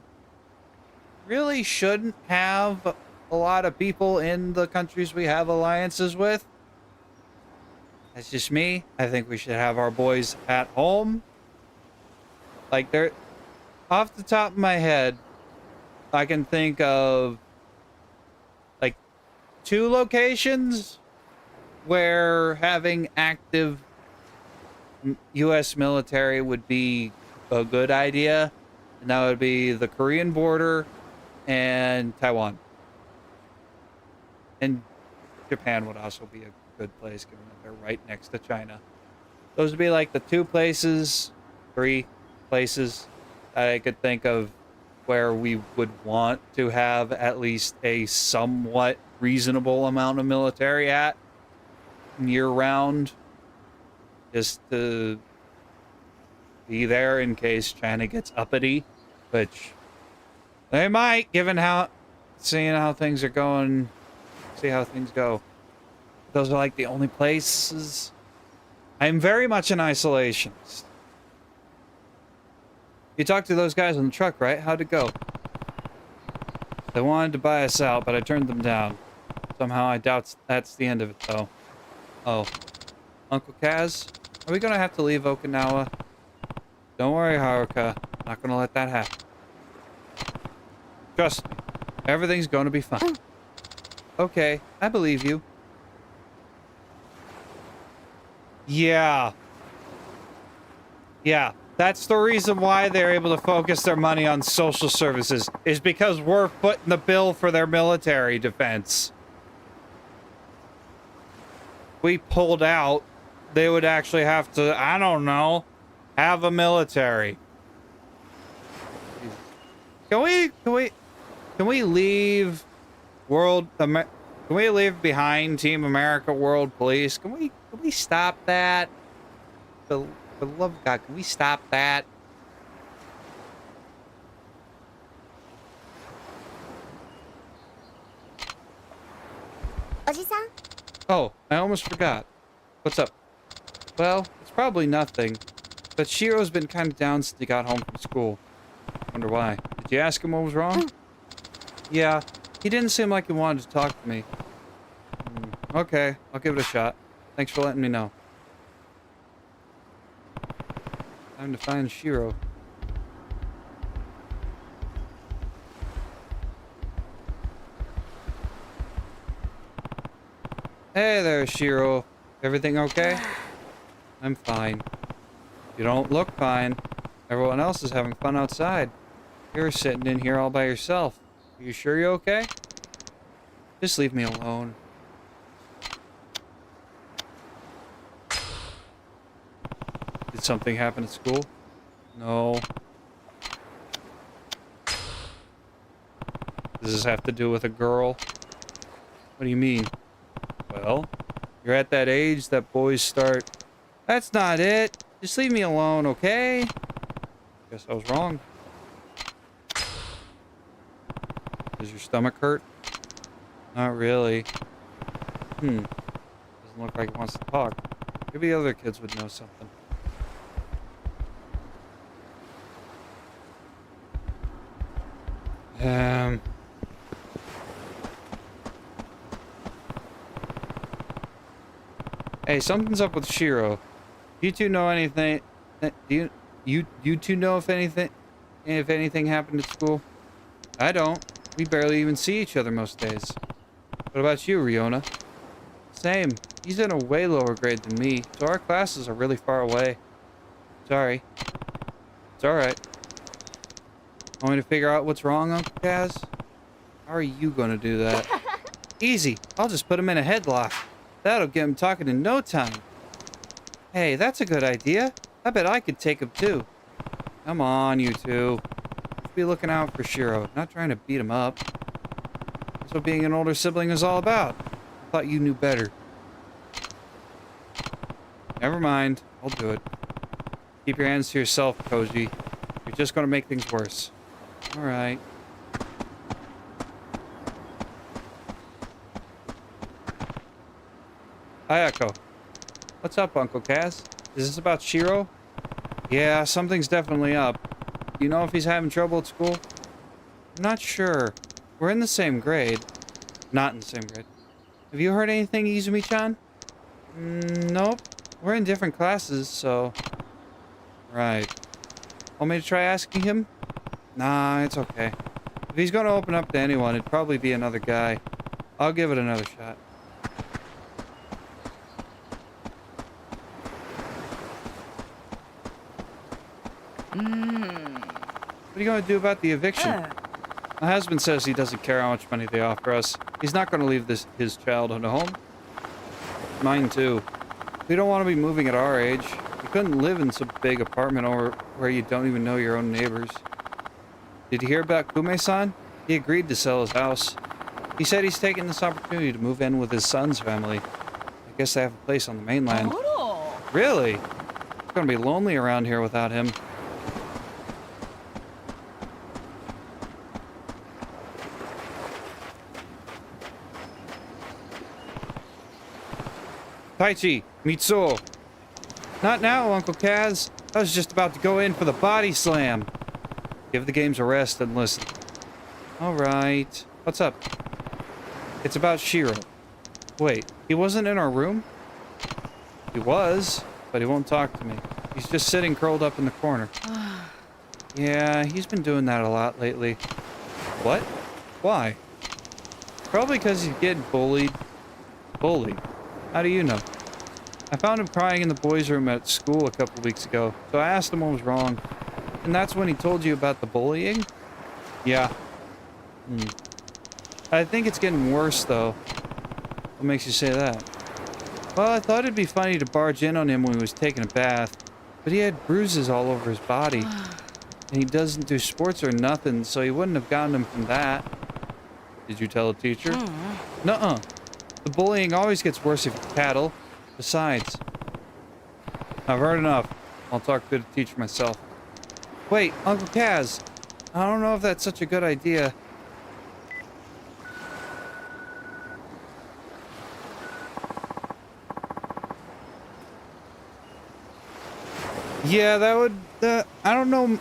really shouldn't have a lot of people in the countries we have alliances with. That's just me. I think we should have our boys at home. Like, they're off the top of my head, I can think of like 2 locations where having active U.S. military would be a good idea, and that would be the Korean border and Taiwan. And Japan would also be a good place, given that they're right next to China. Those would be like the 3 places that I could think of where we would want to have at least a somewhat reasonable amount of military at year round, just to be there in case China gets uppity, which they might, seeing how things are going, see how things go. Those are like the only places. I'm very much an isolationist. You talked to those guys on the truck, right? How'd it go? They wanted to buy us out, but I turned them down. Somehow I doubt that's the end of it, though. Oh. Uncle Kaz? Are we gonna have to leave Okinawa? Don't worry, Haruka. Not gonna let that happen. Trust me. Everything's gonna be fine. Okay, I believe you. Yeah. Yeah. That's the reason why they're able to focus their money on social services, is because we're footing the bill for their military defense. We pulled out, they would actually have to, I don't know, have a military. Can we leave can we leave behind Team America World Police? Can we stop that? For the love of God, can we stop that? Oji-san? Oh, I almost forgot. What's up? Well, it's probably nothing, but Shiro's been kind of down since he got home from school. Wonder why. Did you ask him what was wrong? Yeah, he didn't seem like he wanted to talk to me. Okay, I'll give it a shot. Thanks for letting me know. Time to find Shiro. Hey there, Shiro. Everything okay? I'm fine. You don't look fine. Everyone else is having fun outside. You're sitting in here all by yourself. Are you sure you're okay? Just leave me alone. Did something happen at school? No. Does this have to do with a girl? What do you mean? Well, you're at that age that boys start... That's not it. Just leave me alone, okay? Guess I was wrong. Does your stomach hurt? Not really. Doesn't look like he wants to talk. Maybe other kids would know something. Hey, something's up with Shiro. Do you two know anything? Do you two know if anything happened at school? I don't. We barely even see each other most days. What about you, Riona? Same. He's in a way lower grade than me, so our classes are really far away. Sorry. It's alright. Want me to figure out what's wrong, Uncle Kaz? How are you gonna do that? Easy. I'll just put him in a headlock. That'll get him talking in no time. Hey, that's a good idea. I bet I could take him too. Come on, you two. Be looking out for Shiro, not trying to beat him up. That's what being an older sibling is all about. I thought you knew better. Never mind. I'll do it. Keep your hands to yourself, Koji. You're just gonna make things worse. Alright. Ayako. What's up, Uncle Kaz? Is this about Shiro? Yeah, something's definitely up. Do you know if he's having trouble at school? I'm not sure. We're in the same grade. Not in the same grade. Have you heard anything, Izumi-chan? Nope. We're in different classes, so... Right. Want me to try asking him? Nah, it's okay. If he's gonna open up to anyone, it'd probably be another guy. I'll give it another shot. What are you going to do about the eviction? My husband says he doesn't care how much money they offer us. He's not going to leave his child at home. Mine too. We don't want to be moving at our age. You couldn't live in some big apartment or where you don't even know your own neighbors. Did you hear about Kume-san? He agreed to sell his house. He said he's taking this opportunity to move in with his son's family. I guess they have a place on the mainland. Really? It's going to be lonely around here without him. Taichi, Mitsuo. Not now, Uncle Kaz. I was just about to go in for the body slam. Give the games a rest and listen. Alright. What's up? It's about Shiro. Wait, he wasn't in our room? He was, but he won't talk to me. He's just sitting curled up in the corner. Yeah, he's been doing that a lot lately. What? Why? Probably because he's getting bullied. Bullied? How do you know? I found him crying in the boys' room at school a couple weeks ago, so I asked him what was wrong. And that's when he told you about the bullying? Yeah. I think it's getting worse, though. What makes you say that? Well, I thought it'd be funny to barge in on him when he was taking a bath, but he had bruises all over his body. And he doesn't do sports or nothing, so he wouldn't have gotten him from that. Did you tell a teacher? Nuh-uh. The bullying always gets worse if you tattle. Besides, I've heard enough. I'll talk to the teacher myself. Wait, Uncle Kaz. I don't know if that's such a good idea. Yeah, that would. I don't know.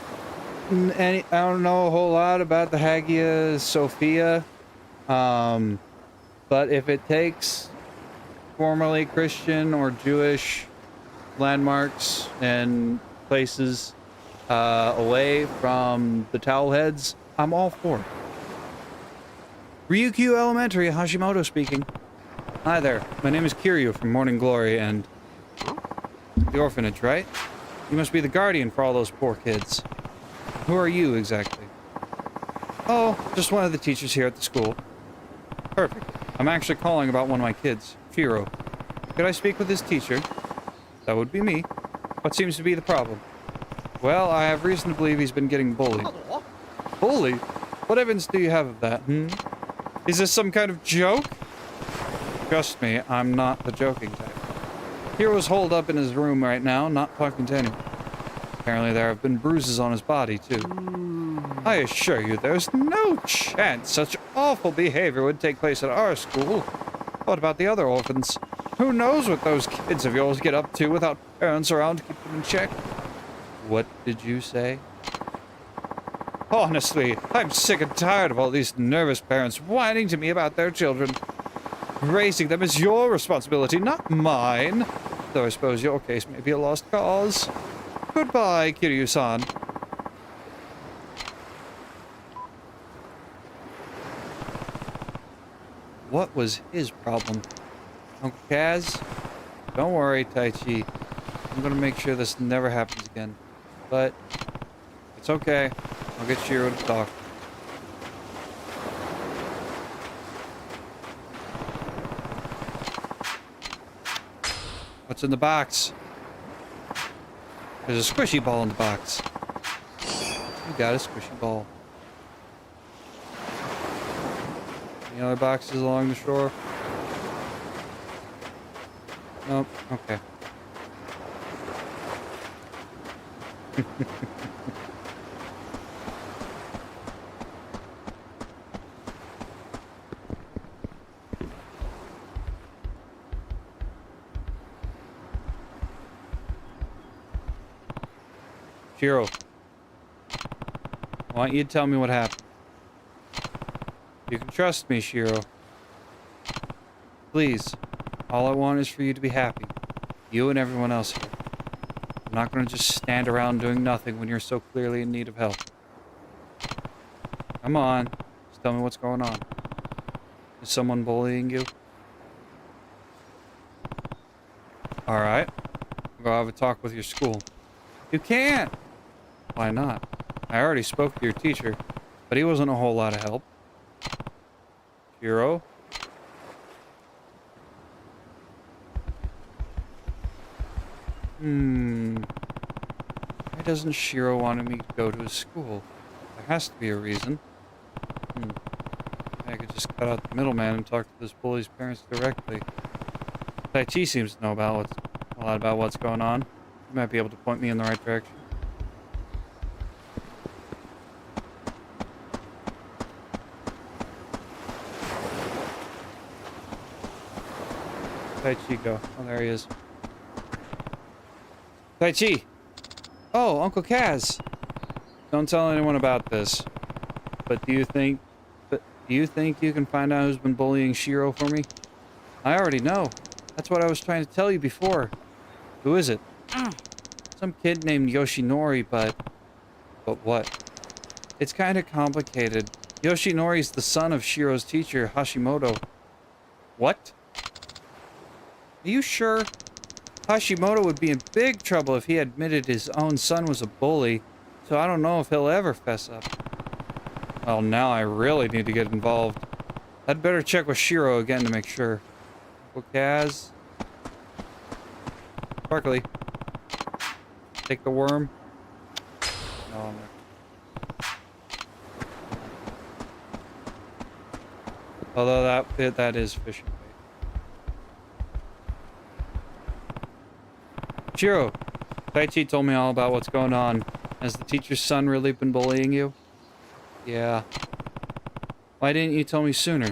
I don't know a whole lot about the Hagia Sophia. But if it takes formerly Christian or Jewish landmarks and places away from the towel heads, I'm all for it. Ryukyu Elementary, Hashimoto speaking. Hi there, my name is Kiryu from Morning Glory and the orphanage, right? You must be the guardian for all those poor kids. Who are you, exactly? Oh, just one of the teachers here at the school. Perfect. I'm actually calling about one of my kids, Shiro. Could I speak with his teacher? That would be me. What seems to be the problem? Well, I have reason to believe he's been getting bullied. Bullied? What evidence do you have of that, Is this some kind of joke? Trust me, I'm not the joking type. Hiro's holed up in his room right now, not talking to anyone. Apparently there have been bruises on his body, too. I assure you, there's no chance such awful behavior would take place at our school. What about the other orphans? Who knows what those kids of yours get up to without parents around to keep them in check? What did you say? Honestly, I'm sick and tired of all these nervous parents whining to me about their children. Raising them is your responsibility, not mine. Though I suppose your case may be a lost cause. Goodbye, Kiryu-san. What was his problem? Uncle Kaz? Don't worry, Taichi. I'm gonna make sure this never happens again. But it's okay. I'll get Shiro to talk. What's in the box? There's a squishy ball in the box. You got a squishy ball. Any other boxes along the shore? Nope. Okay. Shiro, I want you to tell me what happened. You can trust me, Shiro. Please, all I want is for you to be happy. You and everyone else here. I'm not going to just stand around doing nothing when you're so clearly in need of help. Come on, just tell me what's going on. Is someone bullying you? Alright, go have a talk with your school. You can't! Why not? I already spoke to your teacher, but he wasn't a whole lot of help. Shiro? Why doesn't Shiro want me to go to his school? There has to be a reason. I could just cut out the middleman and talk to this bully's parents directly. Taichi seems to know a lot about what's going on. He might be able to point me in the right direction. Taichi go. Oh, there he is. Taichi! Oh, Uncle Kaz! Don't tell anyone about this. But do you think you can find out who's been bullying Shiro for me? I already know. That's what I was trying to tell you before. Who is it? Some kid named Yoshinori, but what? It's kind of complicated. Yoshinori's the son of Shiro's teacher, Hashimoto. What? Are you sure? Hashimoto would be in big trouble if he admitted his own son was a bully, so I don't know if he'll ever fess up. Well, now I really need to get involved. I'd better check with Shiro again to make sure. Uncle Kaz? Sparkly. Take the worm. No, no. Although that is fishing bait. Shiro, Taichi told me all about what's going on. Has the teacher's son really been bullying you? Yeah. Why didn't you tell me sooner?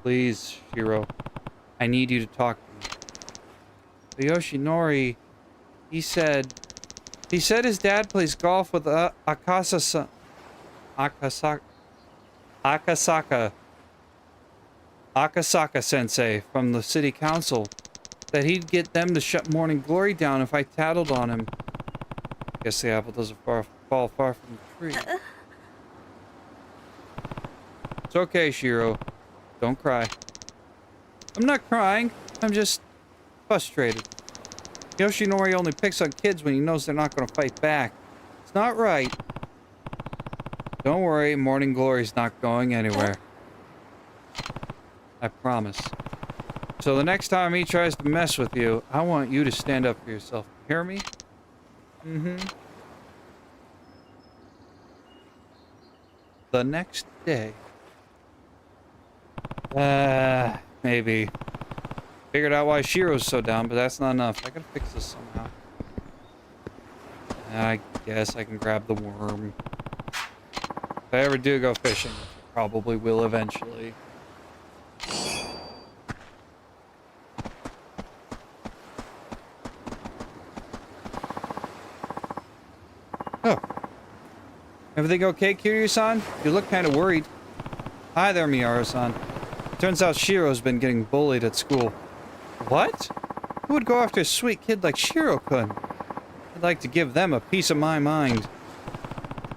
Please, Shiro. I need you to talk to me. The Yoshinori, he said his dad plays golf with Akasaka sensei from the city council. That he'd get them to shut Morning Glory down if I tattled on him. Guess the apple doesn't fall far from the tree. It's okay, Shiro. Don't cry. I'm not crying. I'm just frustrated. Yoshinori only picks on kids when he knows they're not going to fight back. It's not right. Don't worry, Morning Glory's not going anywhere. I promise. So the next time he tries to mess with you, I want you to stand up for yourself. Hear me? Mm-hmm. The next day. Maybe. Figured out why Shiro's so down, but that's not enough. I gotta fix this somehow. I guess I can grab the worm. If I ever do go fishing, which I probably will eventually. Oh. Everything okay, Kiryu-san? You look kind of worried. Hi there, Miyaru-san. Turns out Shiro's been getting bullied at school. What? Who would go after a sweet kid like Shiro-kun? I'd like to give them a piece of my mind.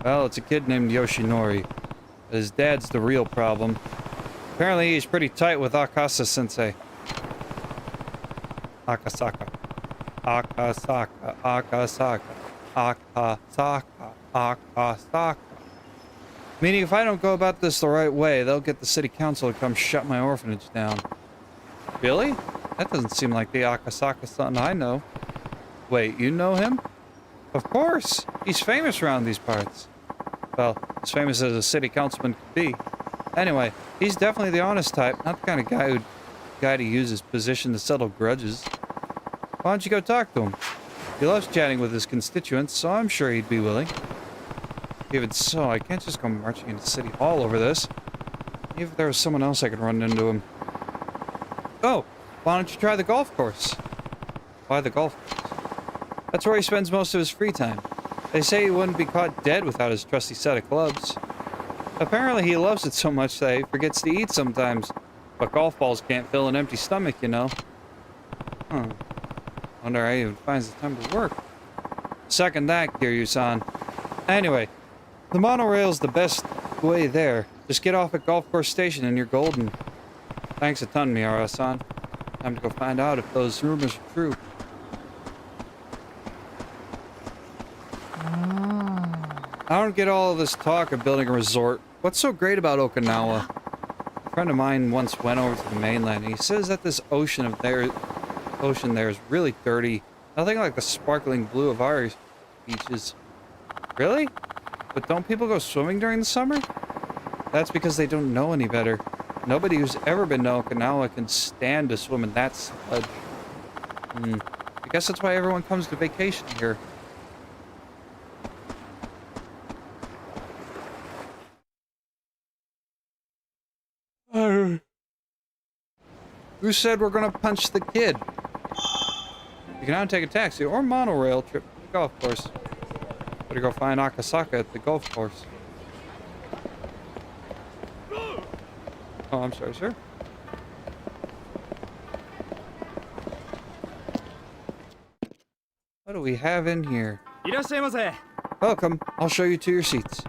Well, it's a kid named Yoshinori. His dad's the real problem. Apparently he's pretty tight with Akasa-sensei. Akasaka. Akasaka. Akasaka. Akasaka. Akasaka. Meaning if I don't go about this the right way, they'll get the city council to come shut my orphanage down. Really? That doesn't seem like the Akasaka son I know. Wait, you know him? Of course! He's famous around these parts. Well, as famous as a city councilman could be. Anyway, he's definitely the honest type, not the kind of guy to use his position to settle grudges. Why don't you go talk to him? He loves chatting with his constituents, so I'm sure he'd be willing. Even so, I can't just go marching into City Hall over this. Even if there was someone else I could run into him. Oh, why don't you try the golf course? Why the golf course? That's where he spends most of his free time. They say he wouldn't be caught dead without his trusty set of clubs. Apparently he loves it so much that he forgets to eat sometimes. But golf balls can't fill an empty stomach, you know. Wonder how he even finds the time to work. Second that, Kiryu-san. Anyway, the monorail's the best way there. Just get off at Golf Course Station and you're golden. Thanks a ton, Miyaru-san. Time to go find out if those rumors are true. I don't get all of this talk of building a resort. What's so great about Okinawa? A friend of mine once went over to the mainland and he says that this ocean there is really dirty. Nothing like the sparkling blue of our beaches. Really? But don't people go swimming during the summer? That's because they don't know any better. Nobody who's ever been to Okinawa can stand to swim in that sludge. I guess that's why everyone comes to vacation here. Who said we're gonna punch the kid? You can now take a taxi or monorail trip to the golf course. Better go find Akasaka at the golf course. Oh, I'm sorry, sir. What do we have in here? Welcome. I'll show you to your seats.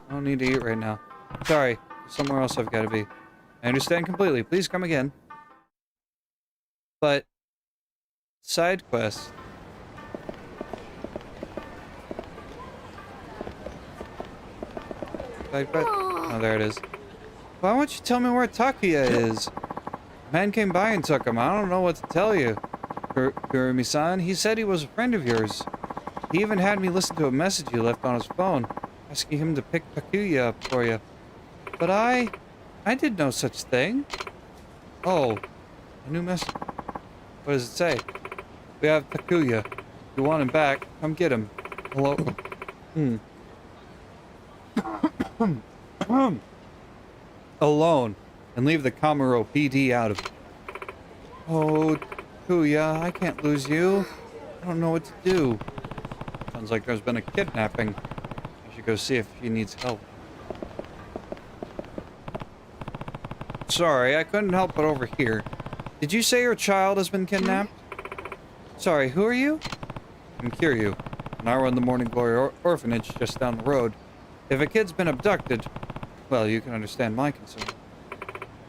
I don't need to eat right now. Sorry, there's somewhere else I've got to be. I understand completely. Please come again. But side quest. Oh, there it is. Why won't you tell me where Takuya is? A man came by and took him. I don't know what to tell you. Kurumi-san, he said he was a friend of yours. He even had me listen to a message you left on his phone, asking him to pick Takuya up for you. But I did no such thing. Oh, a new message. What does it say? We have Takuya. If you want him back, come get him. Hello. Alone, and leave the Kamuro PD out of it. Oh, Takuya, I can't lose you. I don't know what to do. Sounds like there's been a kidnapping. I should go see if she needs help. Sorry, I couldn't help but overhear. Did you say your child has been kidnapped? Sorry, who are you? I'm Kiryu, and I run the Morning Glory orphanage just down the road. If a kid's been abducted, well, you can understand my concern.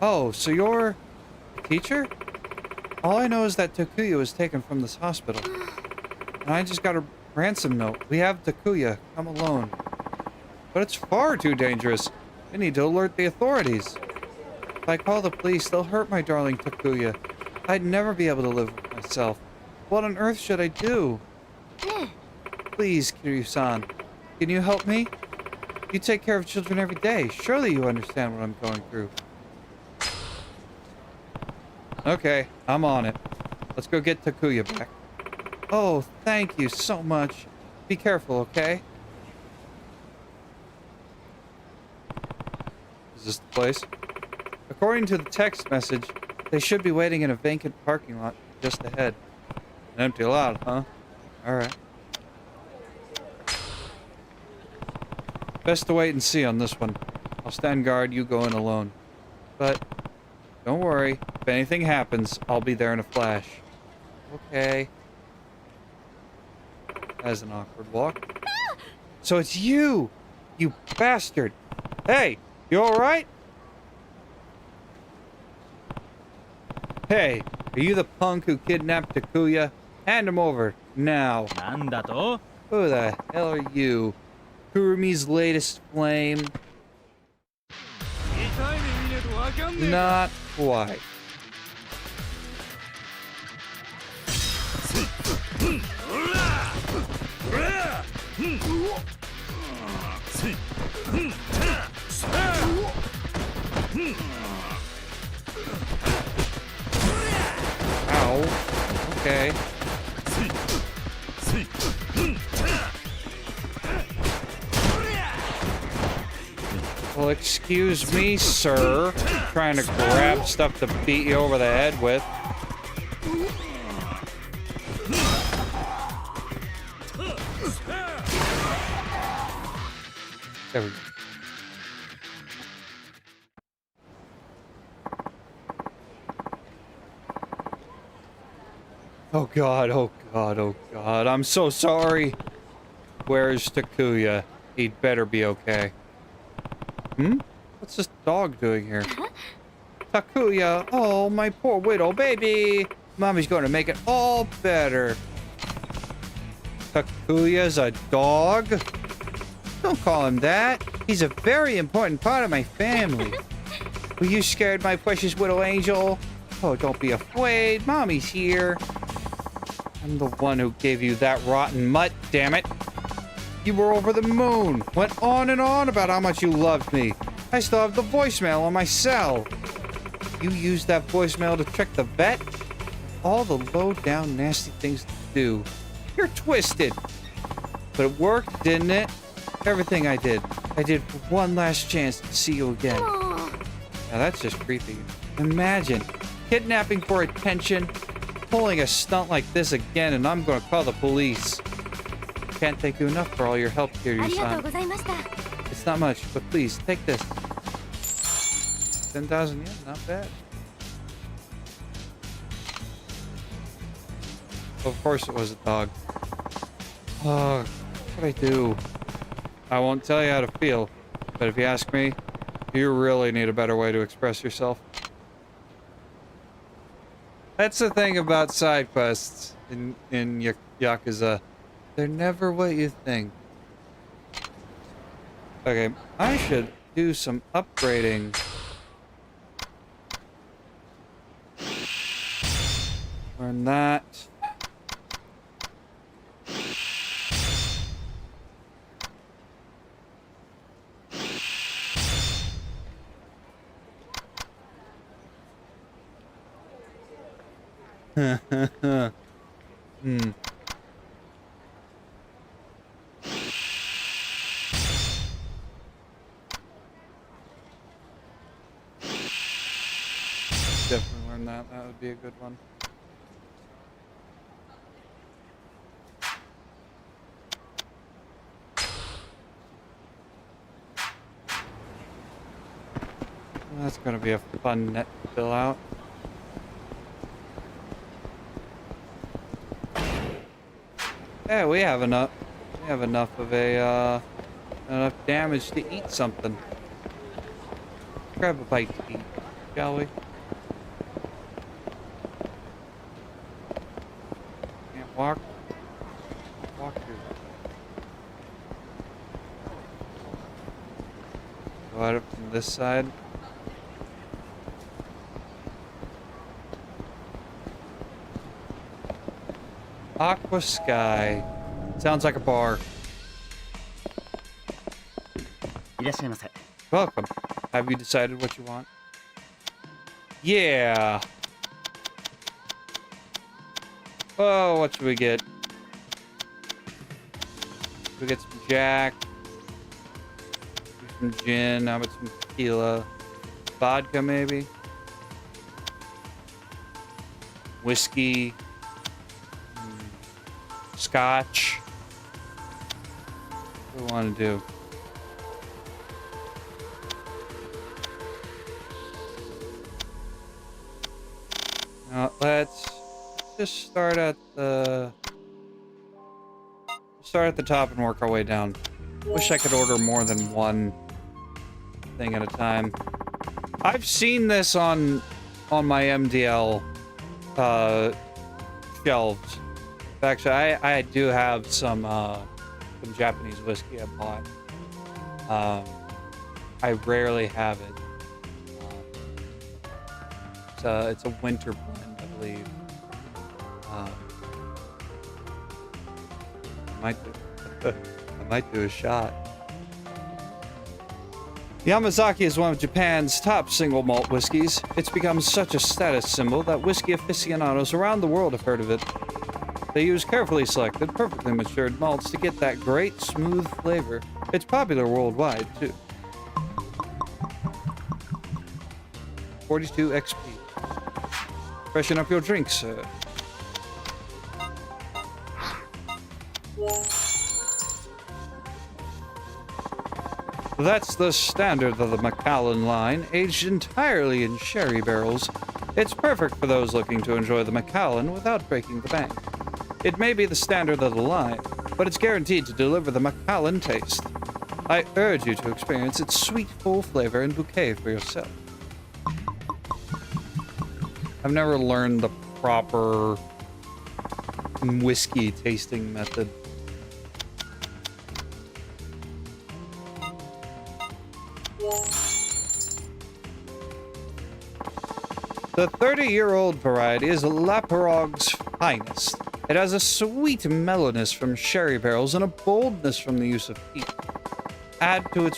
Oh, so you're a teacher? All I know is that Takuya was taken from this hospital. and I just got a ransom note. We have Takuya. Come alone. But it's far too dangerous. I need to alert the authorities. If I call the police, they'll hurt my darling Takuya. I'd never be able to live with myself. What on earth should I do? Please, Kiryu-san, can you help me? You take care of children every day. Surely you understand what I'm going through. Okay, I'm on it. Let's go get Takuya back. Oh, thank you so much. Be careful, okay? Is this the place? According to the text message, they should be waiting in a vacant parking lot just ahead. An empty lot, huh? Alright. Best to wait and see on this one. I'll stand guard, you go in alone. But don't worry, if anything happens, I'll be there in a flash. Okay. As an awkward walk. So it's you! You bastard! Hey! You alright? Hey! Are you the punk who kidnapped Takuya? Hand him over, now. Who the hell are you? Kurumi's latest flame? Not quite. Ow. Okay. Well, excuse me, sir. Trying to grab stuff to beat you over the head with. There we go. Oh god, oh god, oh god. I'm so sorry. Where's Takuya? He'd better be okay. Hmm? What's this dog doing here? Takuya! Oh, my poor widow baby! Mommy's going to make it all better. Takuya's a dog? Don't call him that. He's a very important part of my family. Were you scared, my precious widow angel? Oh, don't be afraid. Mommy's here. I'm the one who gave you that rotten mutt, damn it. You were over the moon. Went on and on about how much you loved me. I still have the voicemail on my cell. You used that voicemail to trick the vet? All the low-down, nasty things to do. You're twisted. But it worked, didn't it? Everything I did for one last chance to see you again. Now that's just creepy. Imagine kidnapping for attention, pulling a stunt like this again, and I'm going to call the police. Can't thank you enough for all your help here, you son. It's not much, but please, take this. 10,000 yen, not bad. Of course it was a dog. Oh, what'd I do? I won't tell you how to feel, but if you ask me, you really need a better way to express yourself. That's the thing about side quests in Yakuza. They're never what you think. Okay, I should do some upgrading. Learn that. Hmm. Definitely learn that. That would be a good one. That's gonna be a fun net to fill out. Yeah, we have enough. We have enough of a enough damage to eat something. Grab a bite to eat, shall we? Can't walk. Go at it from this side. Aqua Sky. Sounds like a bar. Welcome. Have you decided what you want? Yeah. Oh, what should we get? We get some Jack. Some gin. How about some tequila? Vodka, maybe? Whiskey. Scotch. What do we want to do? Let's just start at the top and work our way down. Wish I could order more than one thing at a time. I've seen this on my MDL shelves. Actually, I do have some Japanese whiskey I bought. I rarely have it. It's a winter blend, I believe. I might do a shot. Yamazaki is one of Japan's top single malt whiskeys. It's become such a status symbol that whiskey aficionados around the world have heard of it. They use carefully selected, perfectly matured malts to get that great, smooth flavor. It's popular worldwide, too. 42 XP. Freshen up your drink, sir. That's the standard of the Macallan line, aged entirely in sherry barrels. It's perfect for those looking to enjoy the Macallan without breaking the bank. It may be the standard of the line, but it's guaranteed to deliver the Macallan taste. I urge you to experience its sweet, full flavor and bouquet for yourself. I've never learned the proper whiskey tasting method. The 30-year-old variety is Laparog's finest. It has a sweet mellowness from sherry barrels and a boldness from the use of peat. Add to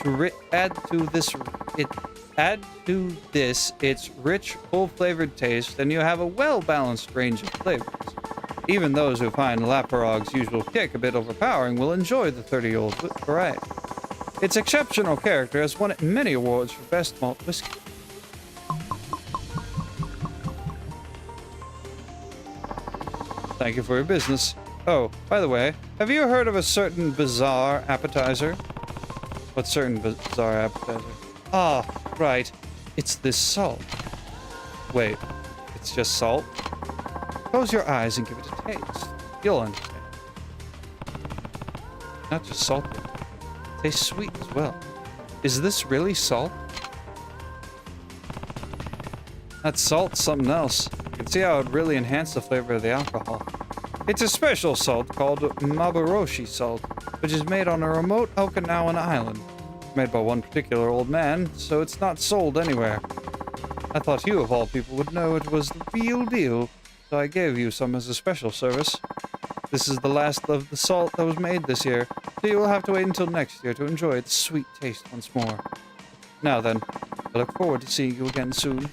this its rich, full-flavored taste, and you have a well-balanced range of flavors. Even those who find Laparog's usual kick a bit overpowering will enjoy the 30-year-old variety. Its exceptional character has won many awards for best malt whiskey. Thank you for your business. Oh, by the way, have you heard of a certain bizarre appetizer? What certain bizarre appetizer? Ah, right. It's this salt. Wait, it's just salt? Close your eyes and give it a taste. You'll understand. Not just salt, it tastes sweet as well. Is this really salt? That salt's something else. You can see how it would really enhance the flavor of the alcohol. It's a special salt called Mabaroshi salt, which is made on a remote Okinawan island. Made by one particular old man, so it's not sold anywhere. I thought you, of all people, would know it was the real deal, so I gave you some as a special service. This is the last of the salt that was made this year, so you will have to wait until next year to enjoy its sweet taste once more. Now then, I look forward to seeing you again soon.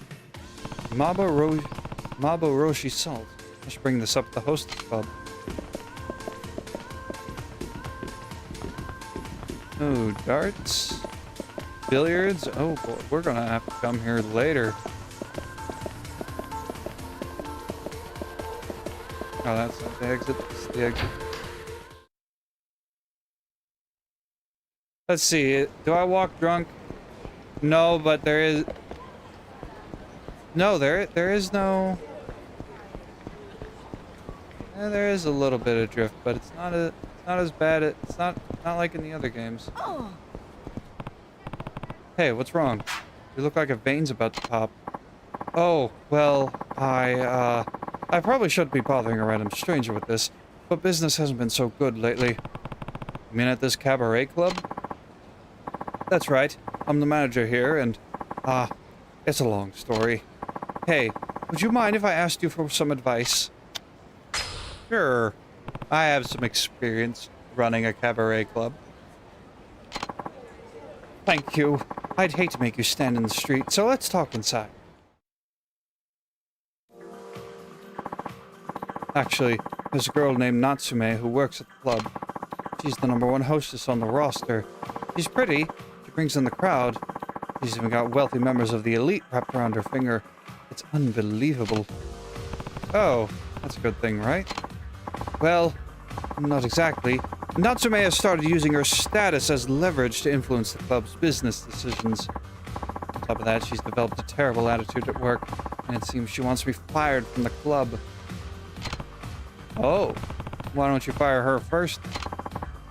Mabaroshi salt. I should bring this up to the hostess club. Oh, darts? Billiards? Oh boy, we're gonna have to come here later. Oh, that's not the exit. It's the exit. Let's see. Do I walk drunk? No, but there is... No, there is no... Yeah, there is a little bit of drift, but it's not as bad. It's not like in the other games. Oh. Hey, what's wrong? You look like a vein's about to pop. Oh, well, I probably shouldn't be bothering a random stranger with this, but business hasn't been so good lately. You mean at this cabaret club? That's right. I'm the manager here, and, it's a long story. Hey, would you mind if I asked you for some advice? Sure. I have some experience running a cabaret club. Thank you. I'd hate to make you stand in the street, so let's talk inside. Actually, there's a girl named Natsume who works at the club. She's the #1 hostess on the roster. She's pretty, she brings in the crowd. She's even got wealthy members of the elite wrapped around her finger. It's unbelievable. Oh, that's a good thing, right? Well, not exactly. Natsume has started using her status as leverage to influence the club's business decisions. On top of that, she's developed a terrible attitude at work, and it seems she wants to be fired from the club. Oh, why don't you fire her first?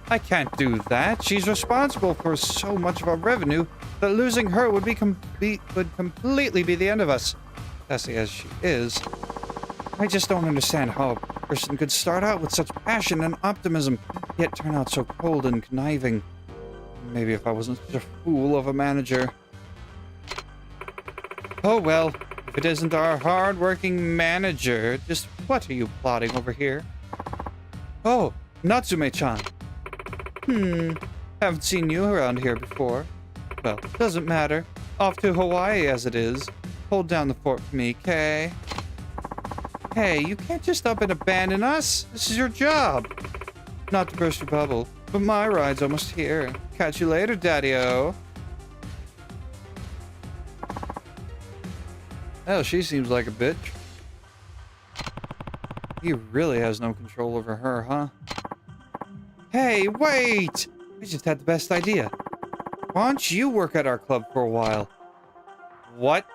I can't do that. She's responsible for so much of our revenue that losing her would completely be the end of us. Sassy as she is, I just don't understand how a person could start out with such passion and optimism, yet turn out so cold and conniving. Maybe if I wasn't such a fool of a manager. Oh well, if it isn't our hard-working manager, just what are you plotting over here? Oh, Natsume-chan. Haven't seen you around here before. Well, doesn't matter. Off to Hawaii as it is. Hold down the fort for me, Kay. Hey, you can't just up and abandon us. This is your job. Not to burst your bubble, but my ride's almost here. Catch you later, Daddy-o. Hell, she seems like a bitch. He really has no control over her, huh? Hey, wait! I just had the best idea. Why don't you work at our club for a while? What?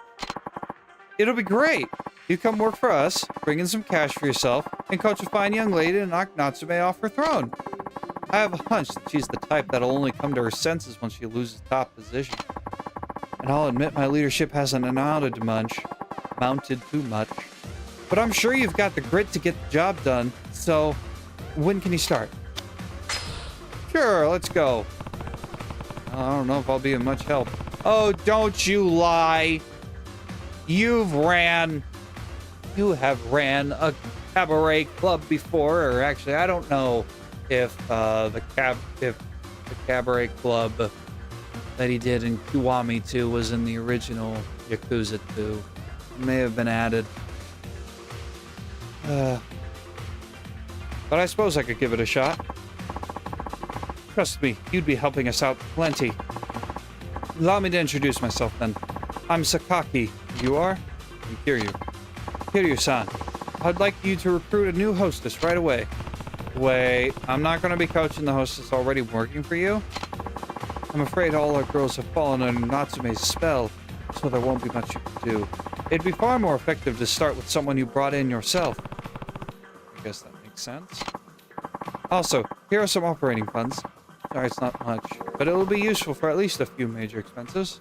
It'll be great. You come work for us, bring in some cash for yourself, and coach a fine young lady and knock Natsume off her throne. I have a hunch that she's the type that'll only come to her senses when she loses top position. And I'll admit my leadership hasn't amounted too much. But I'm sure you've got the grit to get the job done, so when can you start? Sure, let's go. I don't know if I'll be of much help. Oh, don't you lie. You have ran a cabaret club before, or actually, I don't know if the cabaret club that he did in Kiwami 2 was in the original Yakuza 2. It may have been added. But I suppose I could give it a shot. Trust me, you'd be helping us out plenty. Allow me to introduce myself then. I'm Sakaki. You are? I'm Kiryu. Kiryu-san, I'd like you to recruit a new hostess right away. Wait, I'm not going to be coaching the hostess already working for you? I'm afraid all our girls have fallen under Natsume's spell, so there won't be much you can do. It'd be far more effective to start with someone you brought in yourself. I guess that makes sense. Also, here are some operating funds. Sorry, it's not much, but it will be useful for at least a few major expenses.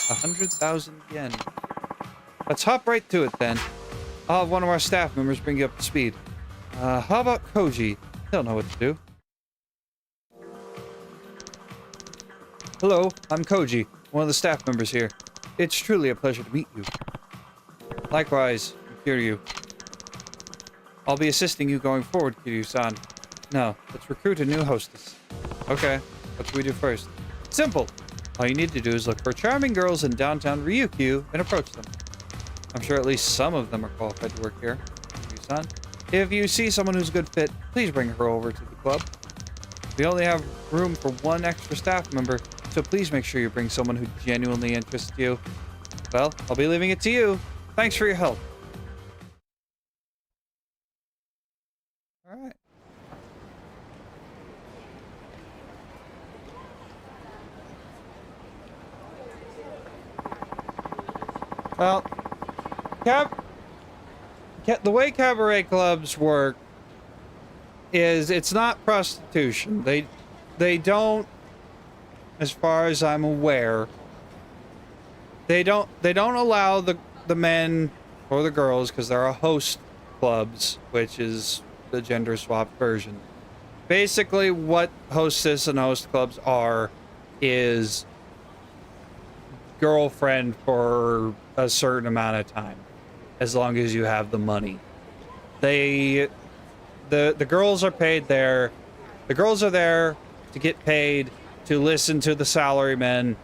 100,000 yen. Let's hop right to it then. I'll have one of our staff members bring you up to speed. How about Koji? He'll know what to do. Hello, I'm Koji, one of the staff members here. It's truly a pleasure to meet you. Likewise, Kiryu. I'll be assisting you going forward, Kiryu-san. Now, let's recruit a new hostess. Okay, what should we do first? Simple! All you need to do is look for charming girls in downtown Ryukyu and approach them. I'm sure at least some of them are qualified to work here, Kiryu-san. If you see someone who's a good fit, please bring her over to the club. We only have room for one extra staff member, so please make sure you bring someone who genuinely interests you. Well, I'll be leaving it to you. Thanks for your help. All right. Well, the way cabaret clubs work is it's not prostitution. They don't, as far as I'm aware, they don't allow the men or the girls, because there are host clubs, which is the gender swapped version. Basically, what hostess and host clubs are is girlfriend for a certain amount of time, as long as you have the money. The girls are paid there. The girls are there to get paid to listen to the salarymen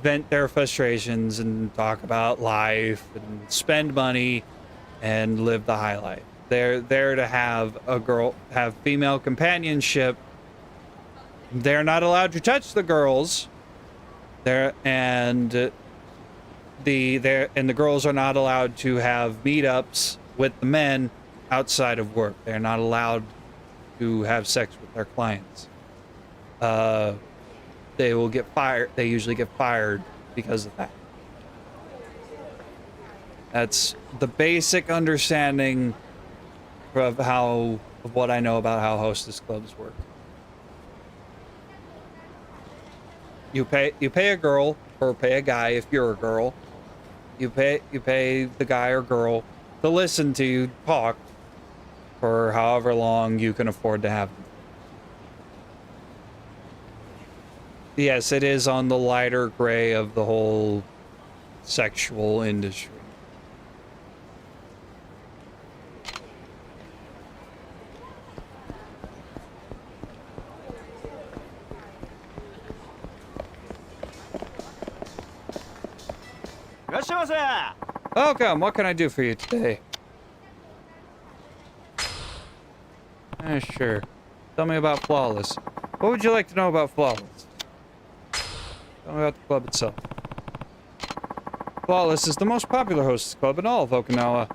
vent their frustrations and talk about life and spend money and live the high life. They're there to have female companionship. They're not allowed to touch the girls. The girls are not allowed to have meetups with the men outside of work. They're not allowed to have sex with their clients. They will get fired. They usually get fired because of that. That's the basic understanding of what I know about how hostess clubs work. You pay a girl or pay a guy if you're a girl. You pay the guy or girl to listen to you talk for however long you can afford to have them. Yes, it is on the lighter gray of the whole sexual industry. Welcome. What can I do for you today? Sure. Tell me about Flawless. What would you like to know about Flawless? Tell me about the club itself. Flawless is the most popular hostess club in all of Okinawa.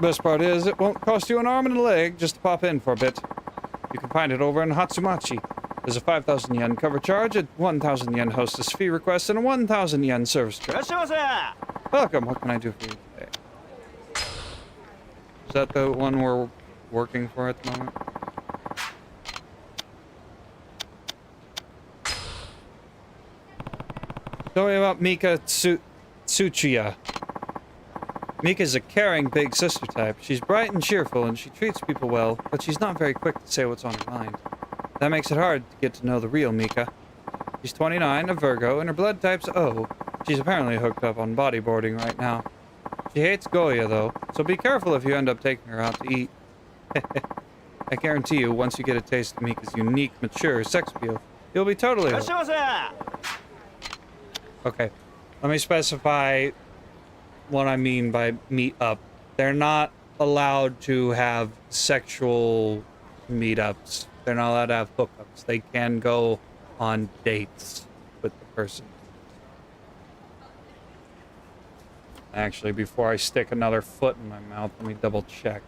Best part is, it won't cost you an arm and a leg just to pop in for a bit. You can find it over in Hatsumachi. There's a 5,000 yen cover charge, a 1,000 yen hostess fee request, and a 1,000 yen service charge. Welcome. What can I do for you today? Is that the one we're working for at the moment? Tell me about Mika Tsuchiya. Mika's a caring big sister type. She's bright and cheerful, and she treats people well, but she's not very quick to say what's on her mind. That makes it hard to get to know the real Mika. She's 29, a Virgo, and her blood type's O. She's apparently hooked up on bodyboarding right now. She hates Goya, though, so be careful if you end up taking her out to eat. I guarantee you, once you get a taste of Mika's unique, mature sex appeal, you'll be totally hooked. Okay, let me specify what I mean by meet up. They're not allowed to have sexual meetups. They're not allowed to have hookups. They can go on dates with the person. Actually, before I stick another foot in my mouth, let me double check.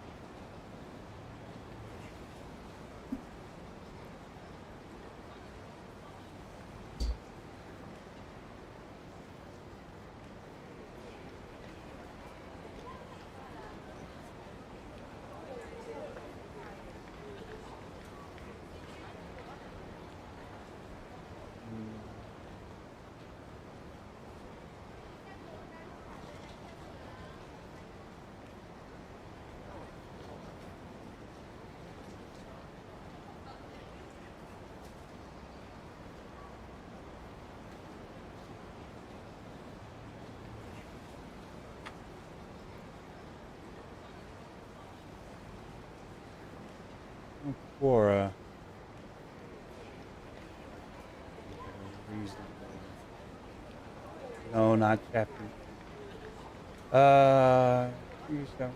Quora. No, not chapter. Please don't.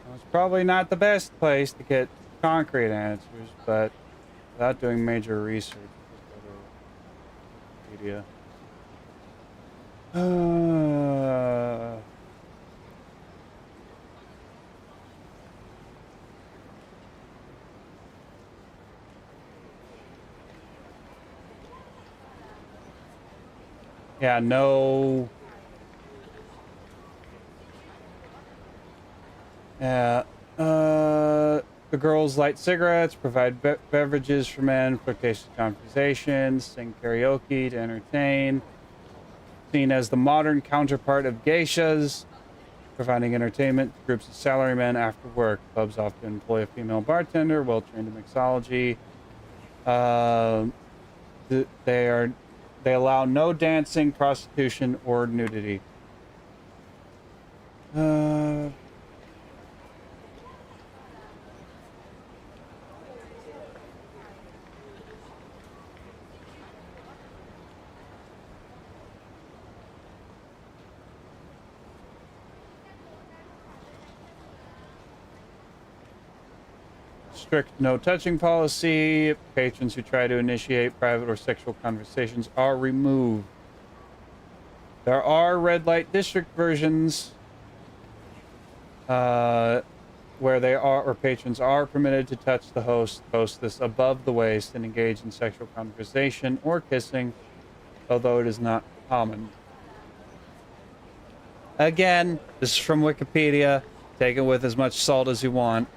Well, it's probably not the best place to get concrete answers, but without doing major research, just go Wikipedia. Yeah, no. Yeah. The girls light cigarettes, provide beverages for men, flirtatious conversations, sing karaoke to entertain. Seen as the modern counterpart of geishas, providing entertainment to groups of salarymen after work. Clubs often employ a female bartender, well trained in mixology. They allow no dancing, prostitution, or nudity. Strict no-touching policy. Patrons who try to initiate private or sexual conversations are removed. There are red light district versions where patrons are permitted to touch the hostess above the waist and engage in sexual conversation or kissing, although it is not common. Again, this is from Wikipedia. Take it with as much salt as you want.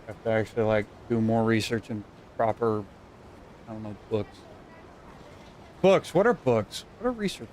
Have to actually like do more research and proper, I don't know, books. Books. What are books? What are research?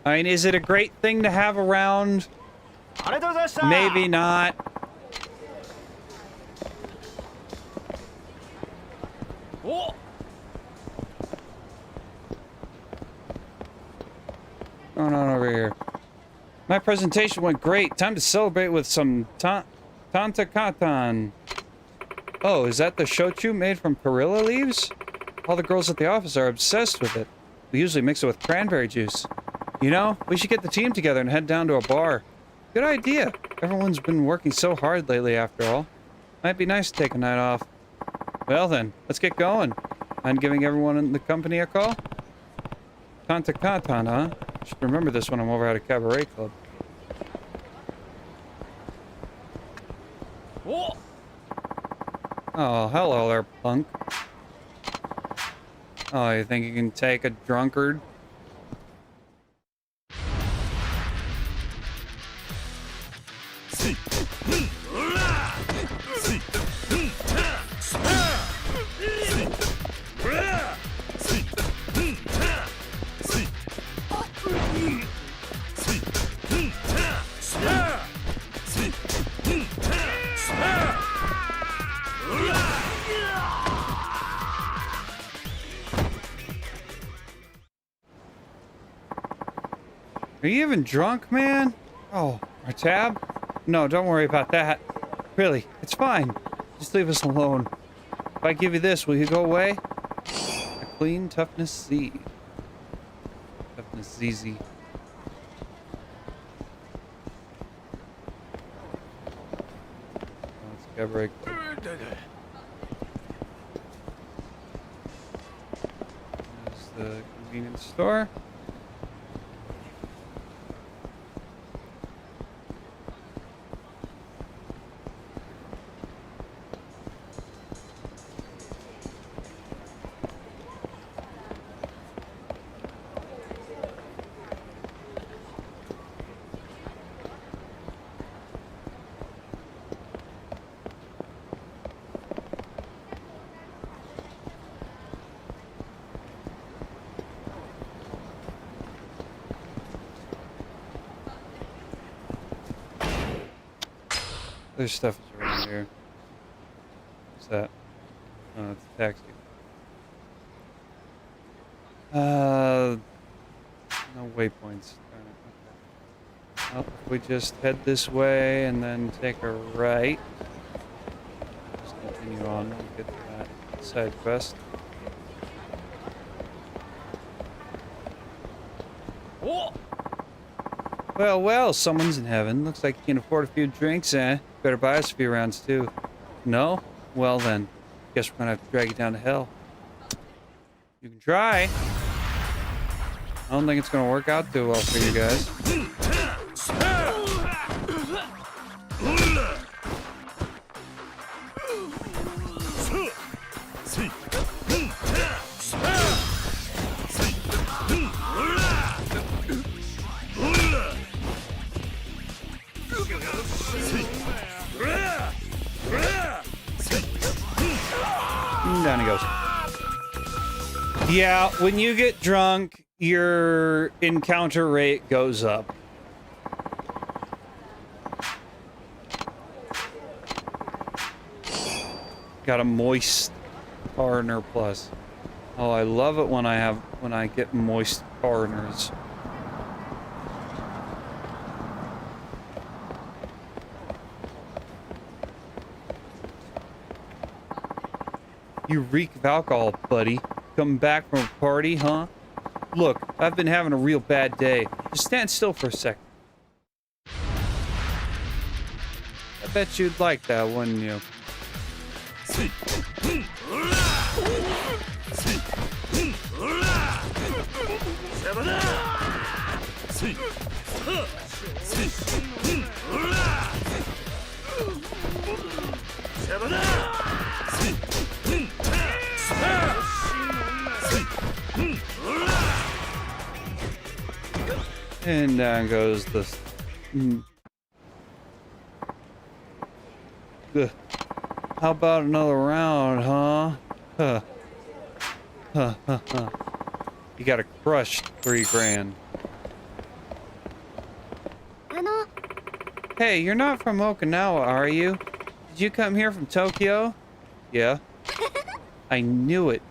I mean, is it a great thing to have around? Maybe not. What's going on over here? My presentation went great. Time to celebrate with some Tanta Katan. Oh, is that the shochu made from perilla leaves? All the girls at the office are obsessed with it. We usually mix it with cranberry juice. You know, we should get the team together and head down to a bar. Good idea. Everyone's been working so hard lately after all. Might be nice to take a night off. Well then, let's get going. Mind giving everyone in the company a call? Tanta Katan, huh? Should remember this when I'm over at a cabaret club. Oh, hello there, punk. Oh, you think you can take a drunkard? Are you even drunk, man? Oh, our tab? No, don't worry about that. Really, it's fine. Just leave us alone. If I give you this, will you go away? A clean toughness Z. Toughness ZZ. Let's get a break. There's the convenience store. There's stuff around here. What's that? Oh, it's a taxi. No waypoints. Okay. Well, if we just head this way and then take a right. Just continue continue on when we get to that side quest. Well, well, someone's in heaven. Looks like you can afford a few drinks, eh? Better buy us a few rounds, too. No? Well, then. Guess we're gonna have to drag you down to hell. You can try. I don't think it's gonna work out too well for you guys. Down he goes. Yeah, when you get drunk, your encounter rate goes up. Got a moist partner plus. Oh, I love it when I get moist partners. You reek of alcohol, buddy. Coming back from a party, huh? Look, I've been having a real bad day. Just stand still for a second. I bet you'd like that, wouldn't you? And down goes the... How about another round, huh? Huh. Huh, huh, huh. You got a crushed 3 grand. Hey, you're not from Okinawa, are you? Did you come here from Tokyo? Yeah. I knew it.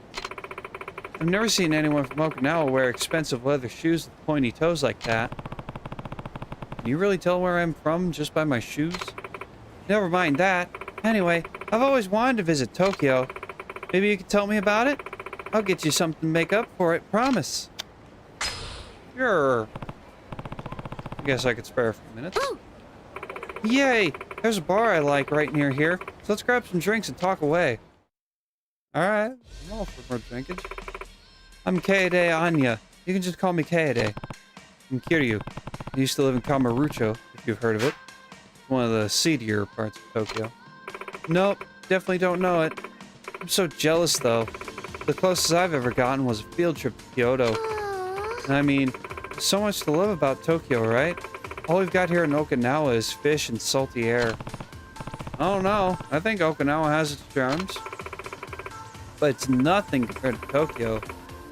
I've never seen anyone from Okinawa wear expensive leather shoes with pointy toes like that. Can you really tell where I'm from just by my shoes? Never mind that. Anyway, I've always wanted to visit Tokyo. Maybe you could tell me about it? I'll get you something to make up for it, promise. Sure. I guess I could spare a few minutes. Yay! There's a bar I like right near here, so let's grab some drinks and talk away. Alright, I'm all for more drinking. I'm Kaede Anya. You can just call me Kaede. I'm Kiryu. I used to live in Kamurocho, if you've heard of it. One of the seedier parts of Tokyo. Nope, definitely don't know it. I'm so jealous, though. The closest I've ever gotten was a field trip to Kyoto. And I mean, there's so much to love about Tokyo, right? All we've got here in Okinawa is fish and salty air. I don't know. I think Okinawa has its charms. But it's nothing compared to Tokyo.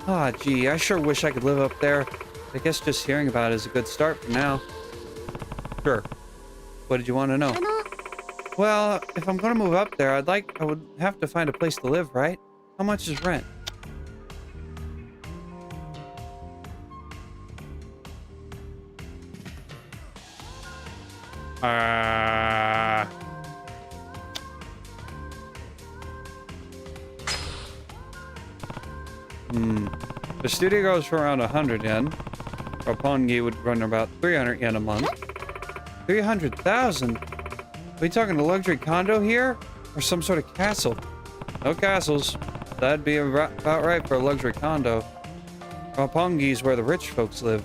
Ah, gee, I sure wish I could live up there. I guess just hearing about it is a good start for now. Sure. What did you want to know? Well, if I'm gonna move up there, I would have to find a place to live, right? How much is rent? The studio goes for around 100 yen. Roppongi would run about 300 yen a month. 300,000? Are we talking a luxury condo here? Or some sort of castle? No castles. That'd be about right for a luxury condo. Roppongi's where the rich folks live.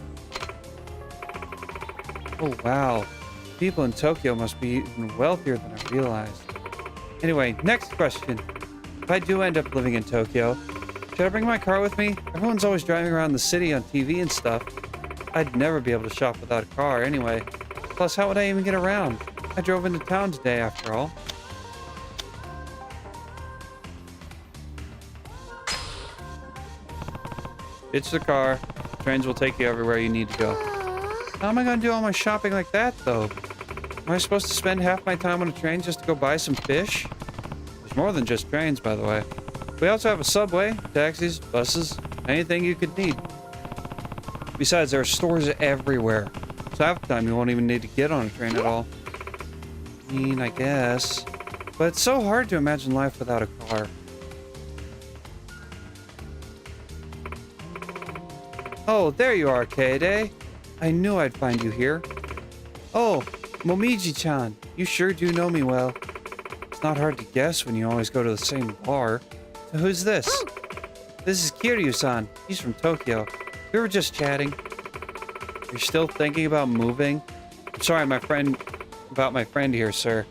Oh wow. People in Tokyo must be even wealthier than I realized. Anyway, next question. If I do end up living in Tokyo, should I bring my car with me? Everyone's always driving around the city on TV and stuff. I'd never be able to shop without a car anyway. Plus, how would I even get around? I drove into town today, after all. Ditch the car. Trains will take you everywhere you need to go. How am I going to do all my shopping like that, though? Am I supposed to spend half my time on a train just to go buy some fish? There's more than just trains, by the way. We also have a subway, taxis, buses, anything you could need. Besides, there are stores everywhere. So half the time you won't even need to get on a train at all. I mean, I guess. but it's so hard to imagine life without a car. Oh, there you are, Kaede. I knew I'd find you here. Oh, Momiji-chan, you sure do know me well. It's not hard to guess when you always go to the same bar. So who's this? This is Kiryu-san. He's from Tokyo. We were just chatting. You're still thinking about moving? I'm sorry, about my friend here, sir.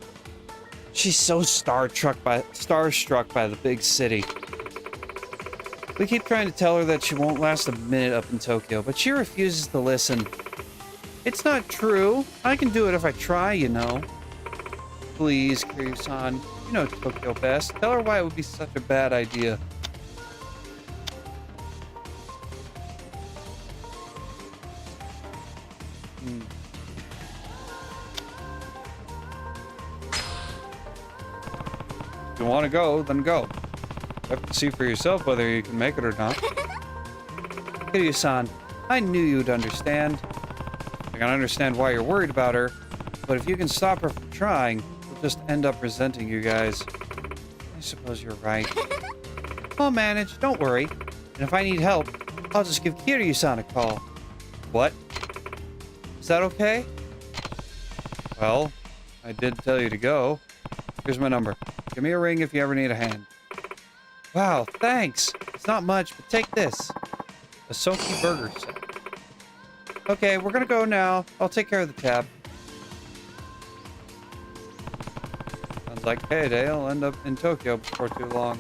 She's so starstruck by the big city. We keep trying to tell her that she won't last a minute up in Tokyo, but she refuses to listen. It's not true. I can do it if I try, you know. Please, Kiryu-san. You know Tokyo best. Tell her why it would be such a bad idea. If you want to go, then go. You have to see for yourself whether you can make it or not. Kiryu-san, I knew you'd understand. I can understand why you're worried about her, but if you can stop her from trying, we'll just end up resenting you guys. I suppose you're right. I'll manage, don't worry. And if I need help, I'll just give Kiryu-san a call. What? Is that okay? Well, I did tell you to go. Here's my number. Give me a ring if you ever need a hand. Wow, thanks. It's not much, but take this. A Soki burger set. Okay, we're gonna go now. I'll take care of the tab. Sounds like Payday will end up in Tokyo before too long.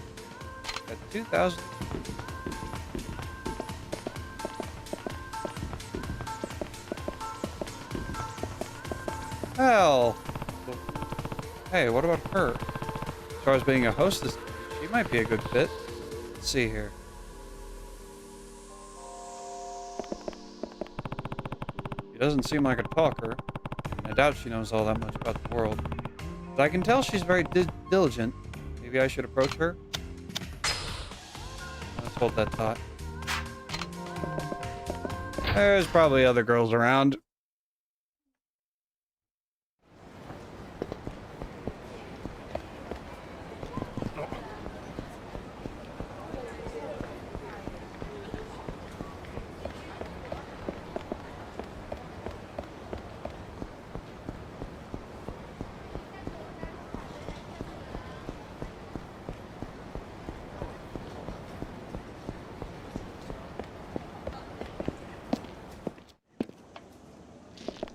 At 2,000. Well. Hey, what about her? As far as being a hostess, she might be a good fit. Let's see here. She doesn't seem like a talker. I doubt she knows all that much about the world. But I can tell she's very diligent. Maybe I should approach her? Let's hold that thought. There's probably other girls around.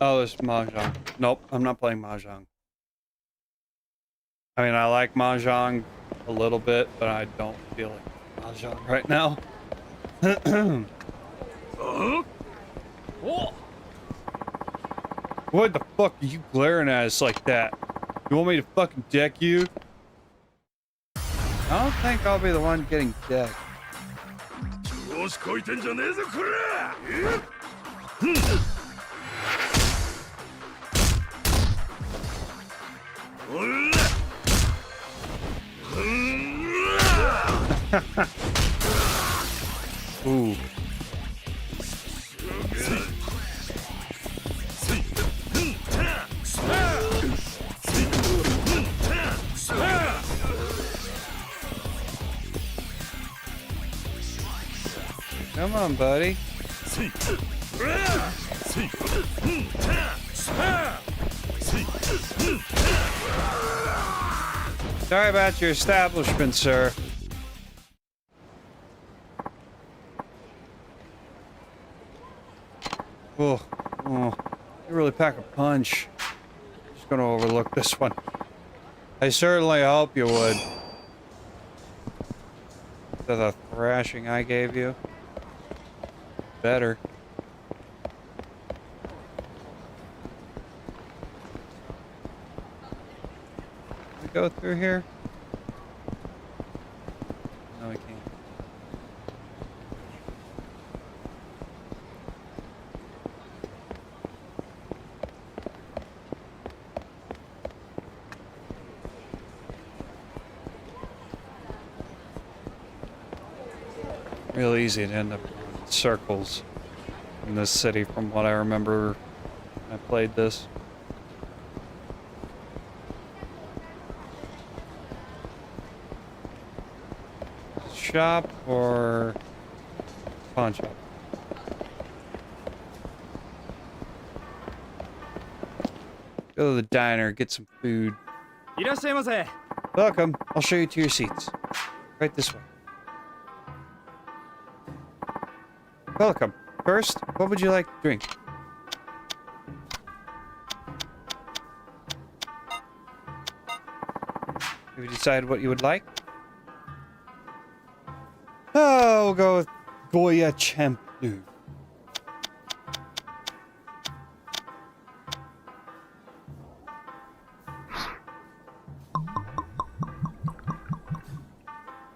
Oh, it's Mahjong. Nope, I'm not playing Mahjong. I mean, I like Mahjong a little bit, but I don't feel like Mahjong right now. What the fuck are you glaring at us like that? You want me to fucking deck you? I don't think I'll be the one getting decked. Ooh. Come on, buddy. Sorry about your establishment, sir. Oh, you really pack a punch. Just gonna overlook this one. I certainly hope you would. After the thrashing I gave you. Better. Can we go through here? No, we can't. Real easy to end up in circles in this city from what I remember when I played this. shop or pawn shop? Go to the diner, get some food. Welcome. I'll show you to your seats. Right this way. Welcome. First, what would you like to drink? Have you decided what you would like? Oh, we'll go with Goya Champloo.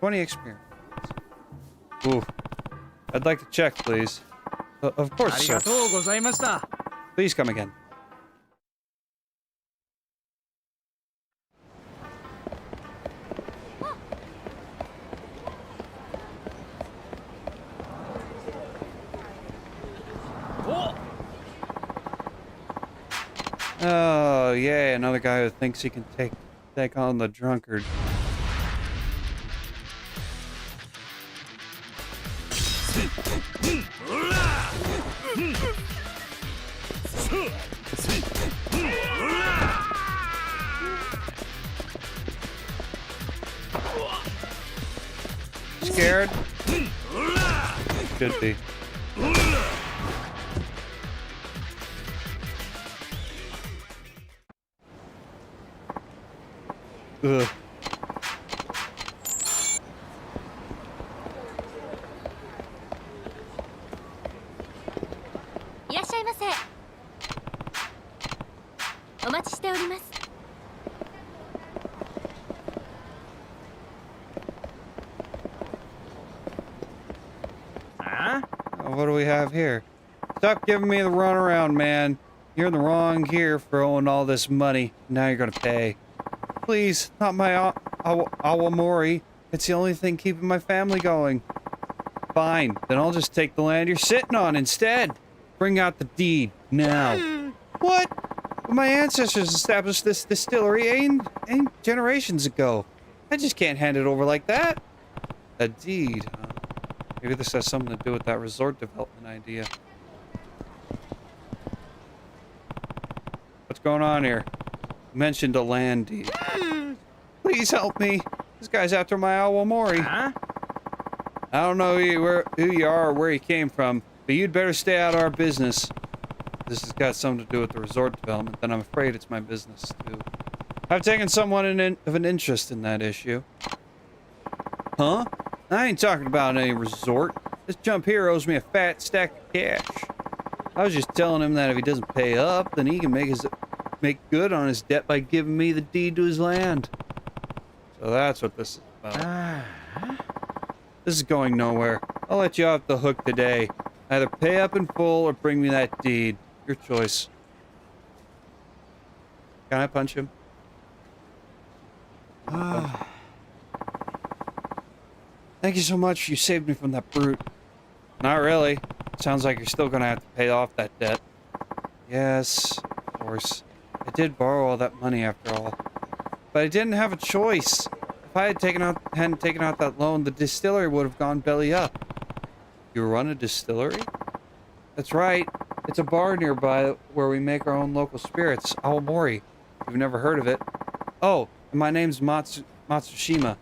$20 experience. Ooh. I'd like to check, please. Of course, sir. Please come again. Oh, yeah, another guy who thinks he can take on the drunkard. Scared? Should be. Ugh. What do we have here? Stop giving me the runaround, man. You're in the wrong here for owing all this money. Now you're gonna pay. Please, not my awamori. It's the only thing keeping my family going. Fine, then I'll just take the land you're sitting on instead. Bring out the deed, now. What? My ancestors established this distillery ain't generations ago. I just can't hand it over like that. A deed, huh? Maybe this has something to do with that resort development idea. What's going on here? You mentioned a land deed. Please help me. This guy's after my awamori. Huh? I don't know who you are or where you came from, but you'd better stay out of our business. This has got something to do with the resort development, then I'm afraid it's my business, too. I've taken somewhat of an interest in that issue. Huh? I ain't talking about any resort. This chump here owes me a fat stack of cash. I was just telling him that if he doesn't pay up, then he can make good on his debt by giving me the deed to his land. So that's what this is about. This is going nowhere. I'll let you off the hook today. Either pay up in full or bring me that deed. Your choice. Can I punch him? Thank you so much. You saved me from that brute. Not really. Sounds like you're still gonna have to pay off that debt. Yes, of course. I did borrow all that money after all. But I didn't have a choice. If I hadn't taken out that loan, the distillery would have gone belly up. You run a distillery? That's right. It's a bar nearby where we make our own local spirits, awamori. You've never heard of it. Oh, and my name's Matsushima.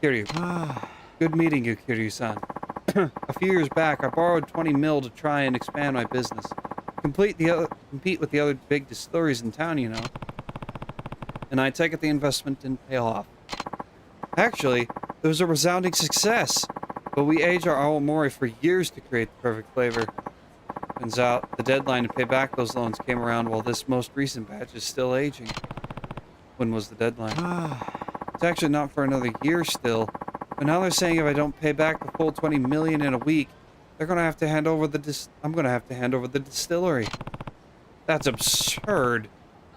Kiryu. Good meeting you, Kiryu-san. A few years back, I borrowed 20 mil to try and expand my business. Compete with the other big distilleries in town, you know. And I take it the investment didn't pay off. Actually, it was a resounding success. But we aged our awamori for years to create the perfect flavor. Turns out, the deadline to pay back those loans came around while this most recent batch is still aging. When was the deadline? It's actually not for another year still. But now they're saying if I don't pay back the full 20 million in a week, they're gonna have to hand over I'm gonna have to hand over the distillery. That's absurd.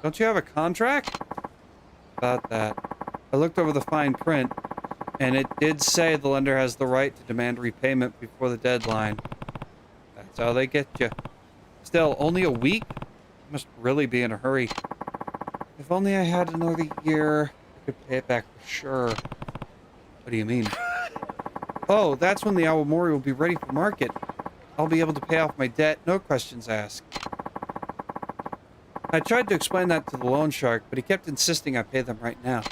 Don't you have a contract? About that. I looked over the fine print, and it did say the lender has the right to demand repayment before the deadline. That's how they get you. Still, only a week? I must really be in a hurry. If only I had another year, I could pay it back for sure. What do you mean? Oh, that's when the Awamori will be ready for market. I'll be able to pay off my debt, no questions asked. I tried to explain that to the loan shark, but he kept insisting I pay them right now.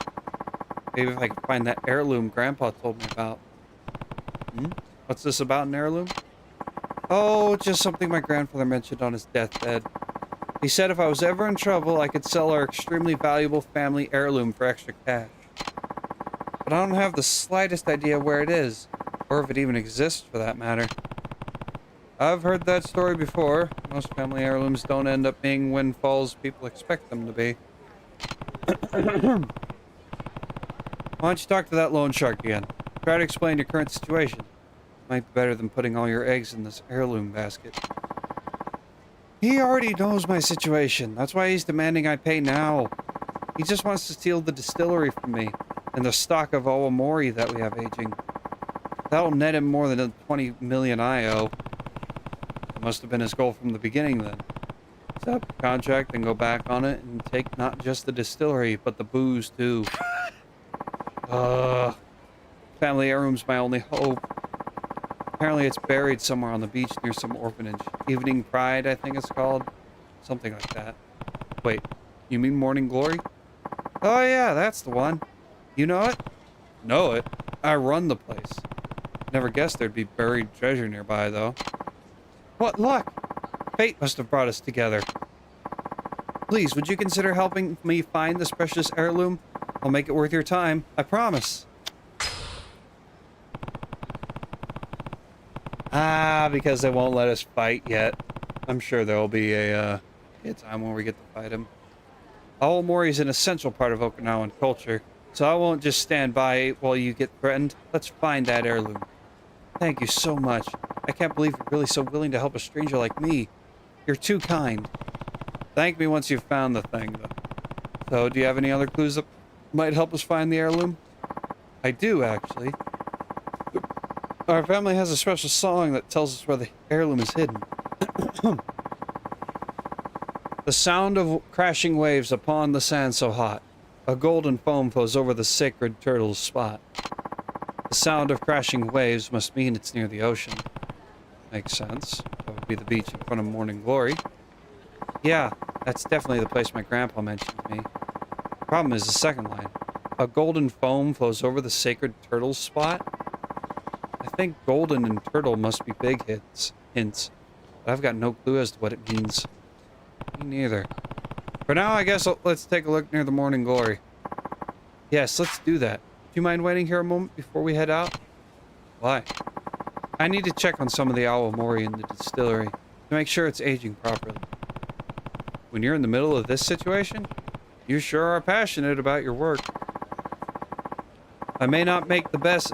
Maybe if I could find that heirloom Grandpa told me about. What's this about an heirloom? Oh, just something my grandfather mentioned on his deathbed. He said if I was ever in trouble, I could sell our extremely valuable family heirloom for extra cash. But I don't have the slightest idea where it is, or if it even exists for that matter. I've heard that story before. Most family heirlooms don't end up being windfalls people expect them to be. Why don't you talk to that loan shark again? Try to explain your current situation. Might be better than putting all your eggs in this heirloom basket. He already knows my situation. That's why he's demanding I pay now. He just wants to steal the distillery from me and the stock of Awamori that we have aging. That'll net him more than the 20 million I owe. It must have been his goal from the beginning then. Set up the contract and go back on it and take not just the distillery, but the booze too. Family heirloom's my only hope. Apparently it's buried somewhere on the beach near some orphanage. Evening Pride, I think it's called. Something like that. Wait, you mean Morning Glory? Oh yeah, that's the one. You know it? Know it? I run the place. Never guessed there'd be buried treasure nearby, though. What luck! Fate must have brought us together. Please, would you consider helping me find this precious heirloom? I'll make it worth your time. I promise. Because they won't let us fight yet. I'm sure there'll be a time when we get to fight him. Awamori is an essential part of Okinawan culture, so I won't just stand by while you get threatened. Let's find that heirloom. Thank you so much. I can't believe you're really so willing to help a stranger like me. You're too kind. Thank me once you've found the thing, though. So, do you have any other clues that might help us find the heirloom? I do, actually. Our family has a special song that tells us where the heirloom is hidden. The sound of crashing waves upon the sand so hot. A golden foam flows over the sacred turtle's spot. The sound of crashing waves must mean it's near the ocean. Makes sense. That would be the beach in front of Morning Glory. Yeah, that's definitely the place my grandpa mentioned to me. Problem is the second line. A golden foam flows over the sacred turtle's spot? I think golden and turtle must be big hints. But I've got no clue as to what it means. Me neither. For now, I guess let's take a look near the Morning Glory. Yes, let's do that. Do you mind waiting here a moment before we head out? Why? I need to check on some of the Awamori in the distillery to make sure it's aging properly. When you're in the middle of this situation, you sure are passionate about your work. I may not make the best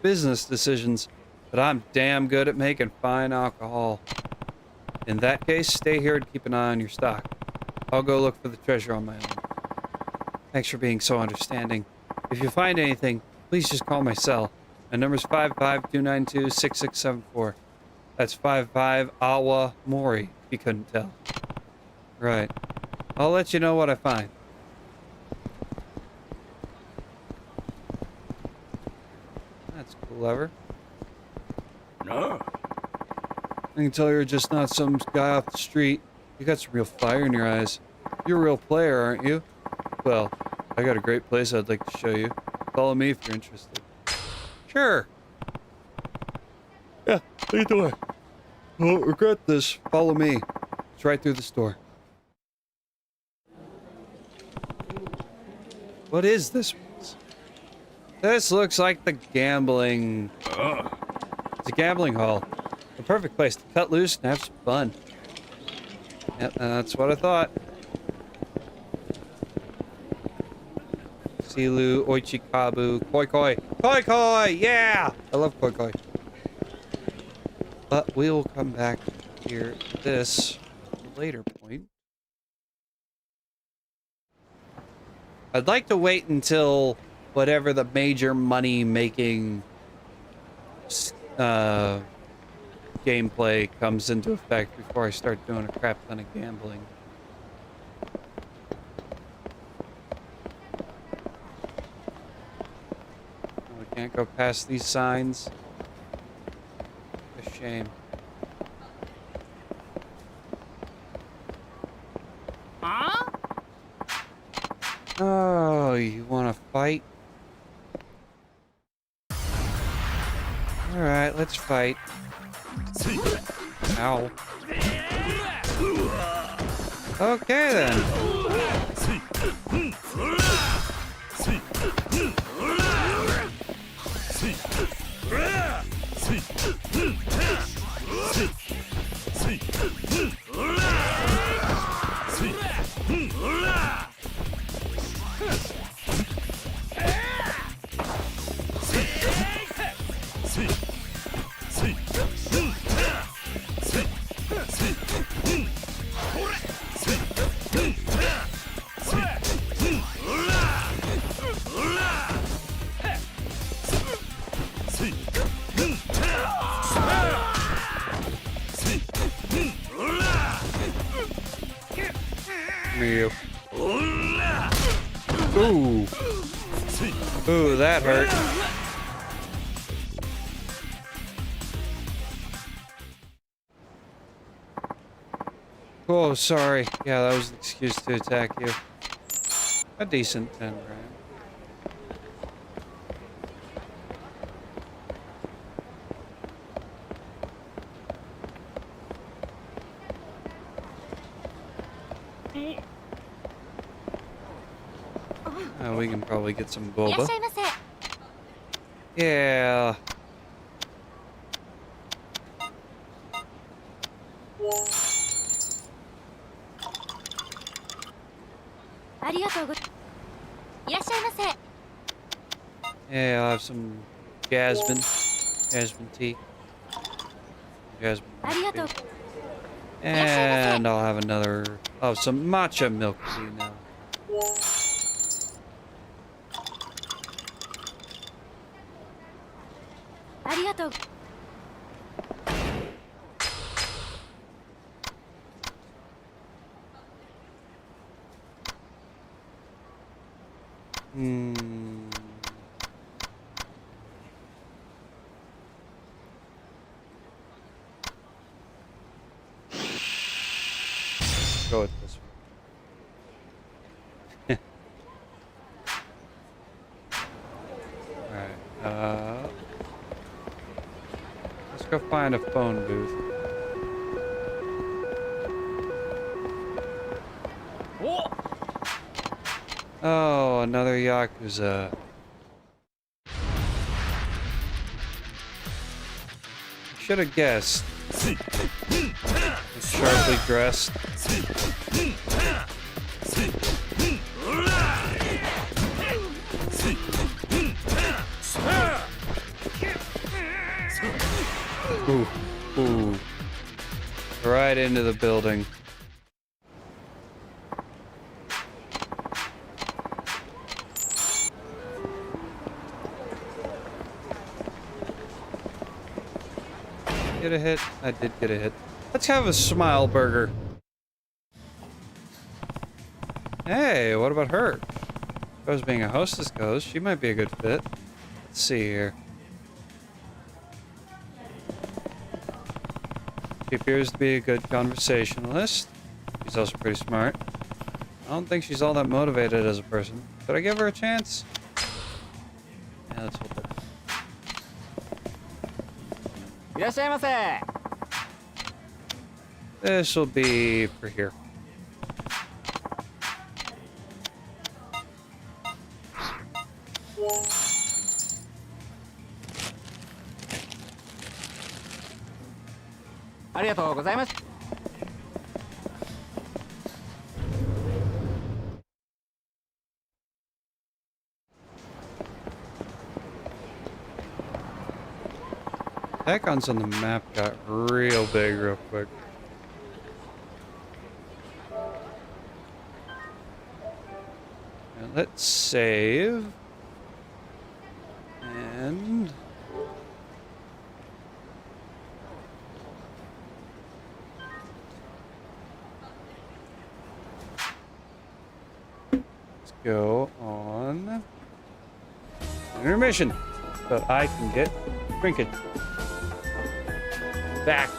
business decisions, but I'm damn good at making fine alcohol. In that case, stay here and keep an eye on your stock. I'll go look for the treasure on my own. Thanks for being so understanding. If you find anything, please just call my cell. My number's 55292-6674. That's 55 Awa Mori, if you couldn't tell. Right. I'll let you know what I find. That's clever. No. I can tell you're just not some guy off the street. You got some real fire in your eyes. You're a real player, aren't you? Well, I got a great place I'd like to show you. Follow me if you're interested. Sure. Yeah, lead the way. I won't regret this. Follow me. It's right through the store. What is this place? This looks like the gambling... It's a gambling hall. The perfect place to cut loose and have some fun. Yep, that's what I thought. Silu, Oichikabu, Koi Koi. Koi Koi! Yeah! I love Koi Koi. But we'll come back here to this at a later point. I'd like to wait until whatever the major money-making gameplay comes into effect before I start doing a crap ton of gambling. Can't go past these signs. A shame. Huh? Oh, you want to fight? Alright, let's fight. Ow. Okay then. You. Ooh. Ooh, that hurt. Oh, sorry. Yeah, that was an excuse to attack you. A decent 10 grand. We can probably get some boba. Yeah. Yeah, I'll have some jasmine tea. Jasmine tea. And I'll have another, some matcha milk tea now. Go with this one. Alright, let's go find a phone booth. Oh, another Yakuza. Should have guessed. Sharply dressed. Ooh, ooh. Right into the building. Get a hit? I did get a hit. Let's have a smile burger. Hey, what about her? As far as being a hostess goes, she might be a good fit. Let's see here. She appears to be a good conversationalist. She's also pretty smart. I don't think she's all that motivated as a person. Could I give her a chance? Yeah, let's hope it. This will be for here. Icons on the map got real big real quick. Now let's save. And let's go on intermission. so I can get trinket. Back.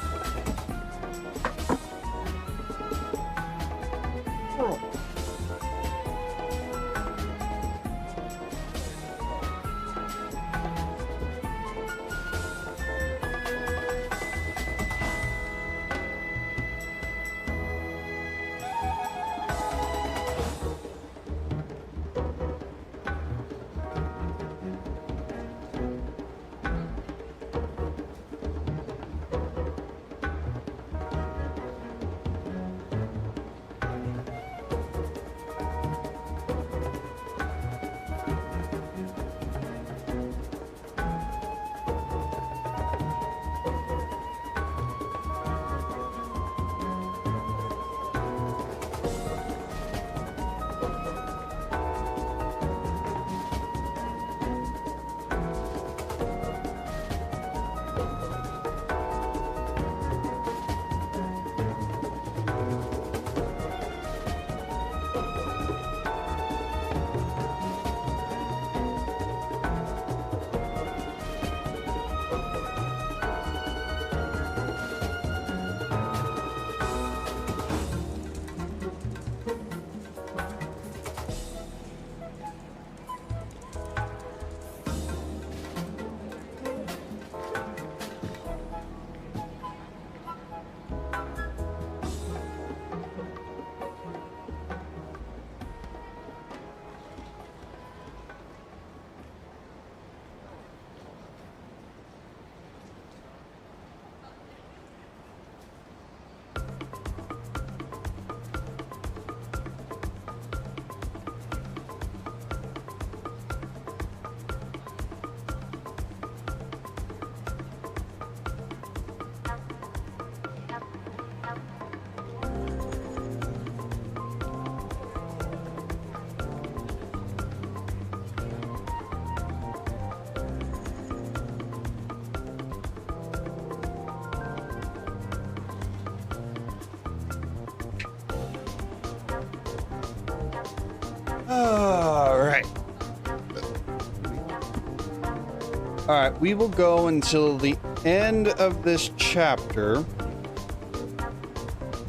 Alright, we will go until the end of this chapter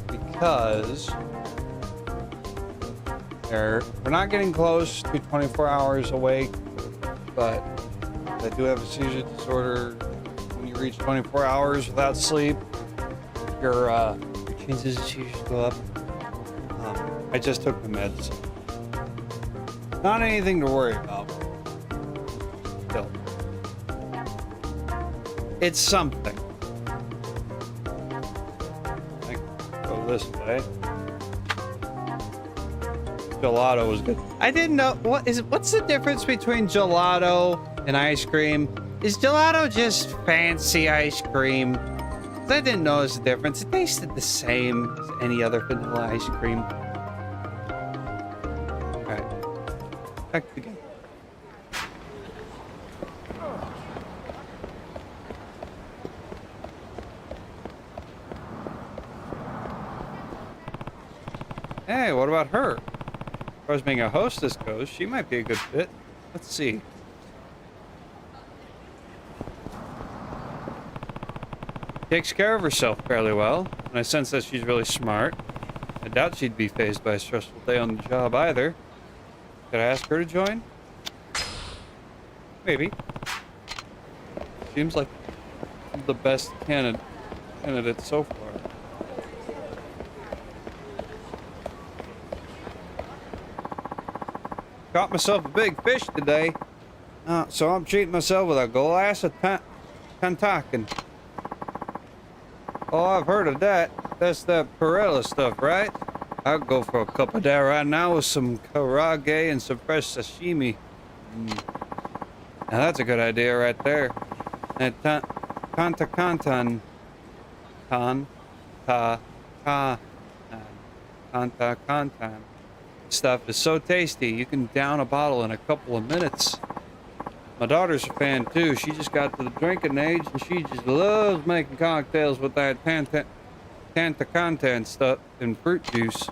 because we're not getting close to 24 hours awake, but I do have a seizure disorder. When you reach 24 hours without sleep, your chances of seizures go up. I just took the meds. Not anything to worry about. Still. It's something. I can go this way. Gelato was good. I didn't know what's the difference between gelato and ice cream? Is gelato just fancy ice cream? 'Cause I didn't notice the difference. It tasted the same as any other vanilla ice cream. Alright. Back again. Hey, what about her? As far as being a hostess goes, she might be a good fit. Let's see. Takes care of herself fairly well, and I sense that she's really smart. I doubt she'd be fazed by a stressful day on the job either. Could I ask her to join? Maybe. Seems like the best candidate so far. Caught myself a big fish today, so I'm treating myself with a glass of Kentucky. Oh, I've heard of that. That's that Perella stuff, right? I'd go for a cup of that right now with some karage and some fresh sashimi. Now that's a good idea right there. And kanta stuff is so tasty. You can down a bottle in a couple of minutes. My daughter's a fan too. She just got to the drinking age and she just loves making cocktails with that Tanta stuff and fruit juice.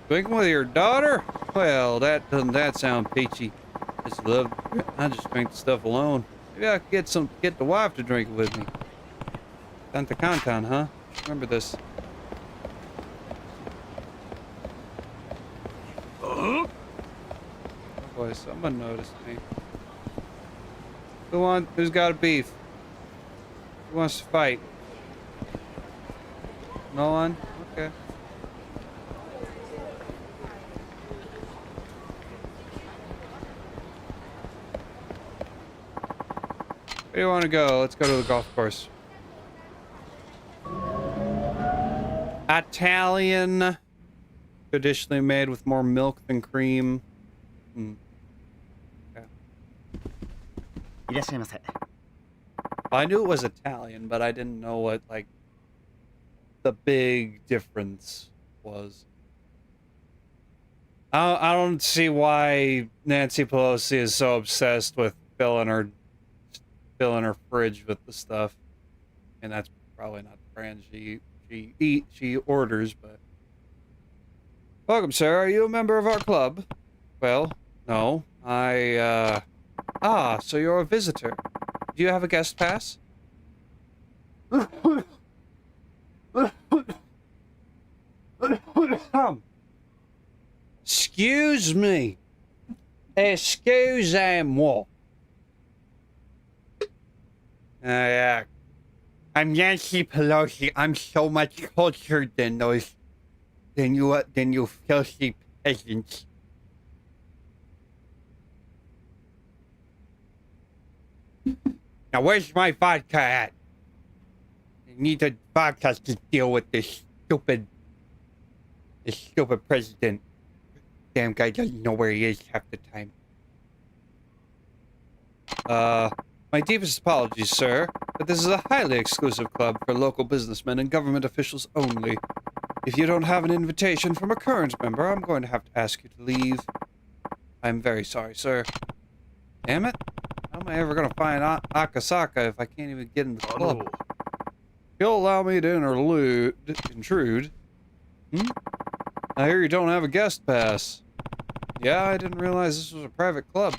Drinking with your daughter? Well, doesn't that sound peachy? I just drink the stuff alone. Maybe I could get the wife to drink it with me. Santa Canton, huh? Remember this. Oh boy, someone noticed me. Who's got a beef? Who wants to fight? No one? Okay. Where do you want to go? Let's go to the golf course. Italian. Traditionally made with more milk than cream. Okay. I knew it was Italian, but I didn't know what, like, the big difference was. I don't see why Nancy Pelosi is so obsessed with filling her fridge with the stuff, and that's probably not the brand she orders. But welcome, sir. Are you a member of our club? Well, no. So you're a visitor. Do you have a guest pass? Excuse me. Excusez-moi. Yeah. I'm Nancy Pelosi. I'm so much cultured than you filthy peasants. Now where's my vodka at? I need the vodka to deal with this stupid president. Damn guy doesn't know where he is half the time. My deepest apologies, sir, but this is a highly exclusive club for local businessmen and government officials only. If you don't have an invitation from a current member, I'm going to have to ask you to leave. I'm very sorry, sir. Damn it. How am I ever going to find Akasaka if I can't even get in the club? You'll allow me to intrude. I hear you don't have a guest pass. Yeah, I didn't realize this was a private club.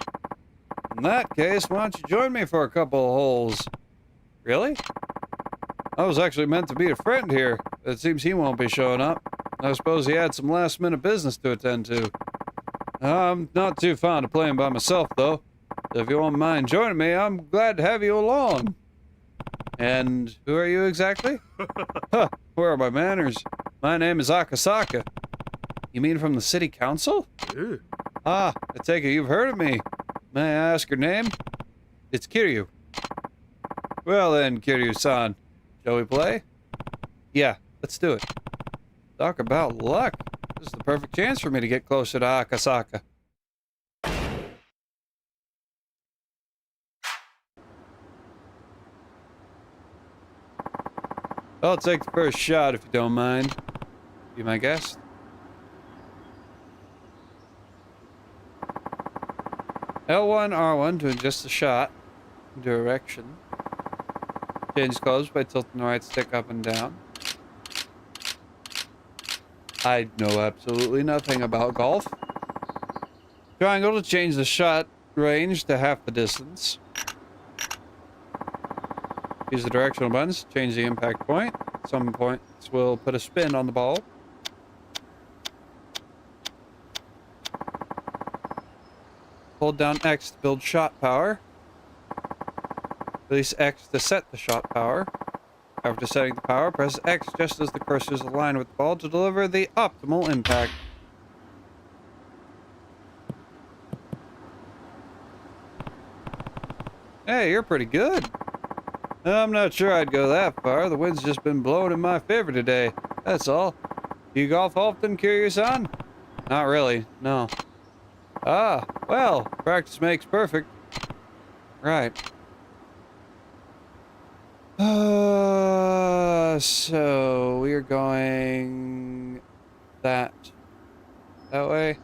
In that case, why don't you join me for a couple of holes? Really? I was actually meant to meet a friend here. It seems he won't be showing up. I suppose he had some last-minute business to attend to. I'm not too fond of playing by myself, though. So if you won't mind joining me, I'm glad to have you along. And who are you exactly? Huh, where are my manners? My name is Akasaka. You mean from the city council? Ah, I take it you've heard of me. May I ask your name? It's Kiryu. Well then, Kiryu-san. Shall we play? Yeah, let's do it. Talk about luck. This is the perfect chance for me to get closer to Akasaka. I'll take the first shot if you don't mind. Be my guest. L1, R1 to adjust the shot direction. Change colors by tilting the right stick up and down. I know absolutely nothing about golf. Triangle to change the shot range to half the distance. Use the directional buttons to change the impact point. Some points will put a spin on the ball. Hold down X to build shot power. Release X to set the shot power. After setting the power, press X just as the cursor is aligned with the ball to deliver the optimal impact. Hey, you're pretty good. I'm not sure I'd go that far. The wind's just been blowing in my favor today. That's all. Do you golf often, Kiryu-san? Not really, no. Ah, well, practice makes perfect. Right. So we are going that way.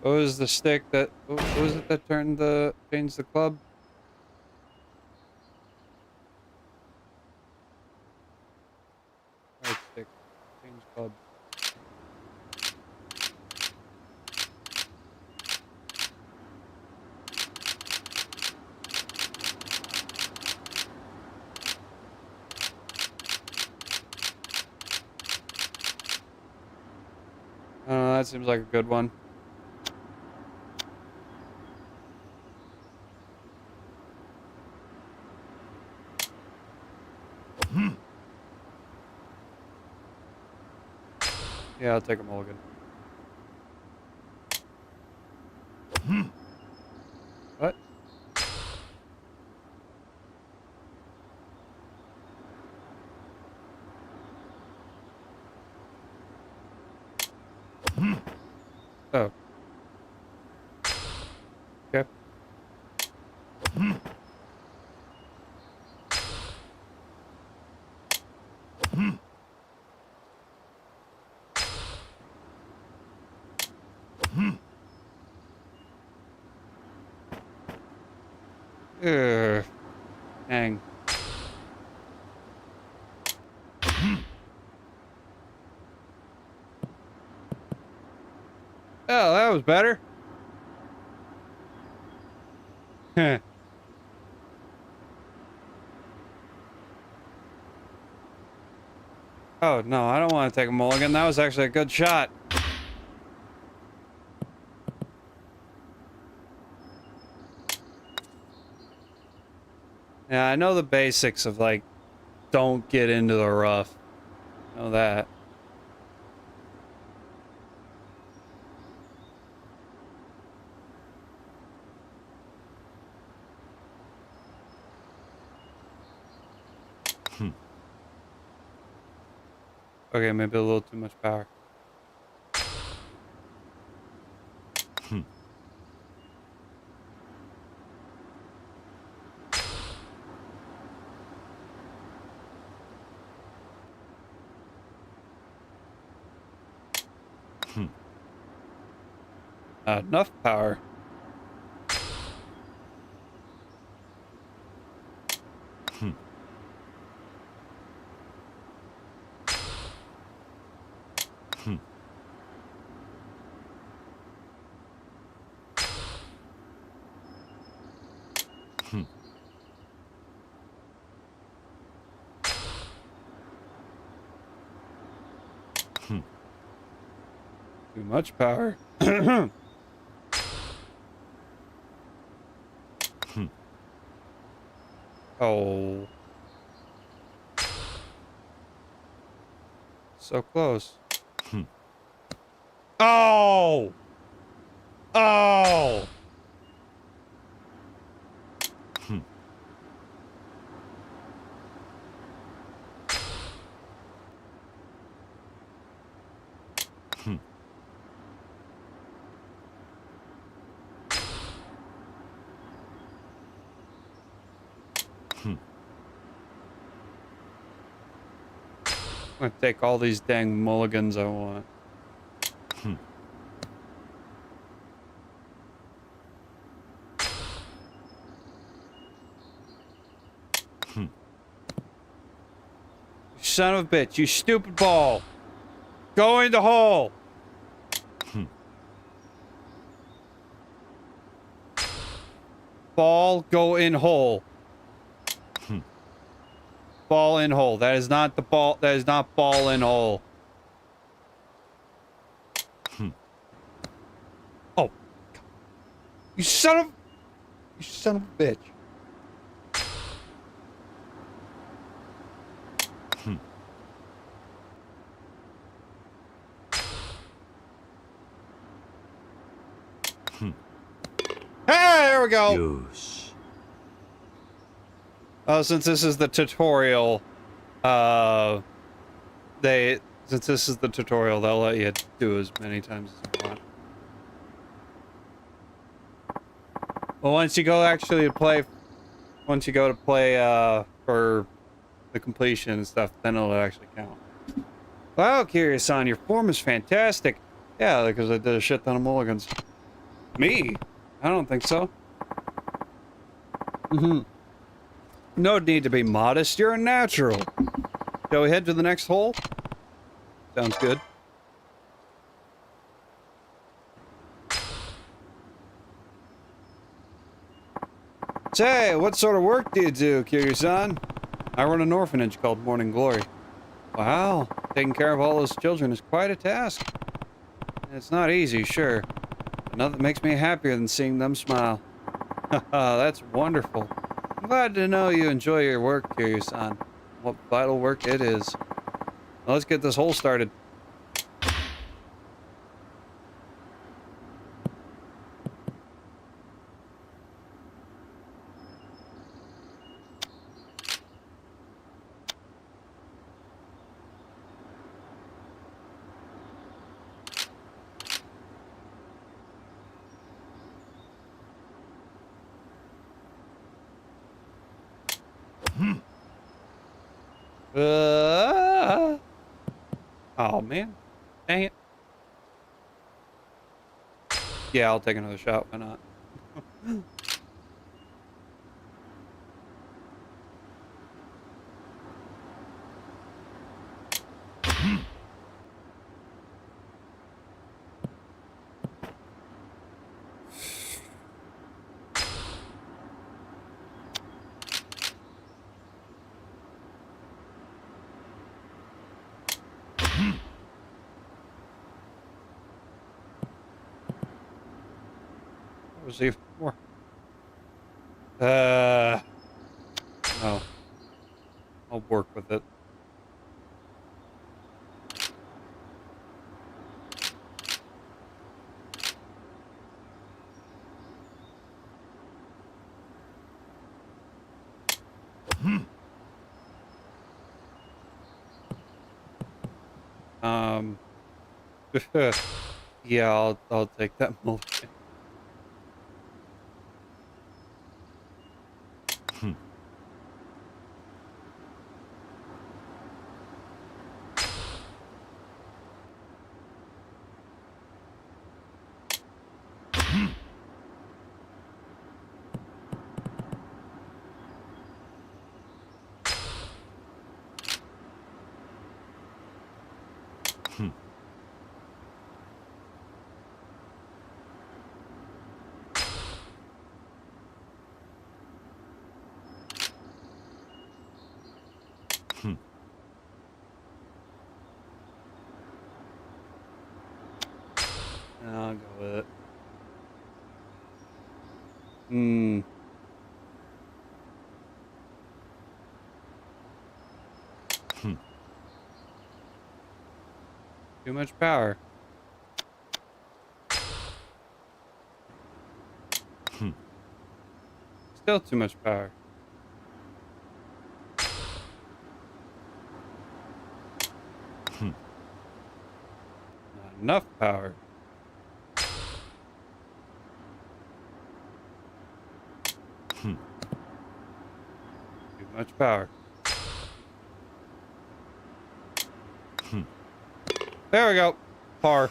What was the stick that? What was it that changed the club? Club. That seems like a good one. Yeah, I'll take a mulligan. What? Oh. Okay. Ugh. Dang. Oh, that was better. Heh. Oh, no, I don't want to take a mulligan. That was actually a good shot. Yeah, I know the basics of, like, don't get into the rough. I know that. Okay, maybe a little too much power. Not enough power. Too much power. Oh. So close. Oh! Oh! I'm gonna take all these dang mulligans I want. You son of a bitch, you stupid ball. Go in the hole. Ball, go in hole. Ball in hole. That is not the ball. That is not ball in hole. Oh. You son of a bitch. Hey, there we go. Oh, since this is the tutorial, since this is the tutorial, they'll let you do as many times as you want. Well, once you go to play for the completion and stuff, then it'll actually count. Wow, Kiryu-san, your form is fantastic. Yeah, because I did a shit ton of mulligans. Me? I don't think so. No need to be modest. You're a natural. Shall we head to the next hole? Sounds good. Say, what sort of work do you do, Kiryu-san? I run an orphanage called Morning Glory. Wow, taking care of all those children is quite a task. It's not easy, sure, but nothing makes me happier than seeing them smile. Haha, that's wonderful. I'm glad to know you enjoy your work, Kiryu-san. What vital work it is. Now let's get this hole started. Oh man, dang it. Yeah, I'll take another shot. Why not? That was even more. No. I'll work with it. Yeah, I'll take that mulligan. I'll go with it. Too much power. Still too much power. Not enough power. Too much power. There we go. Par.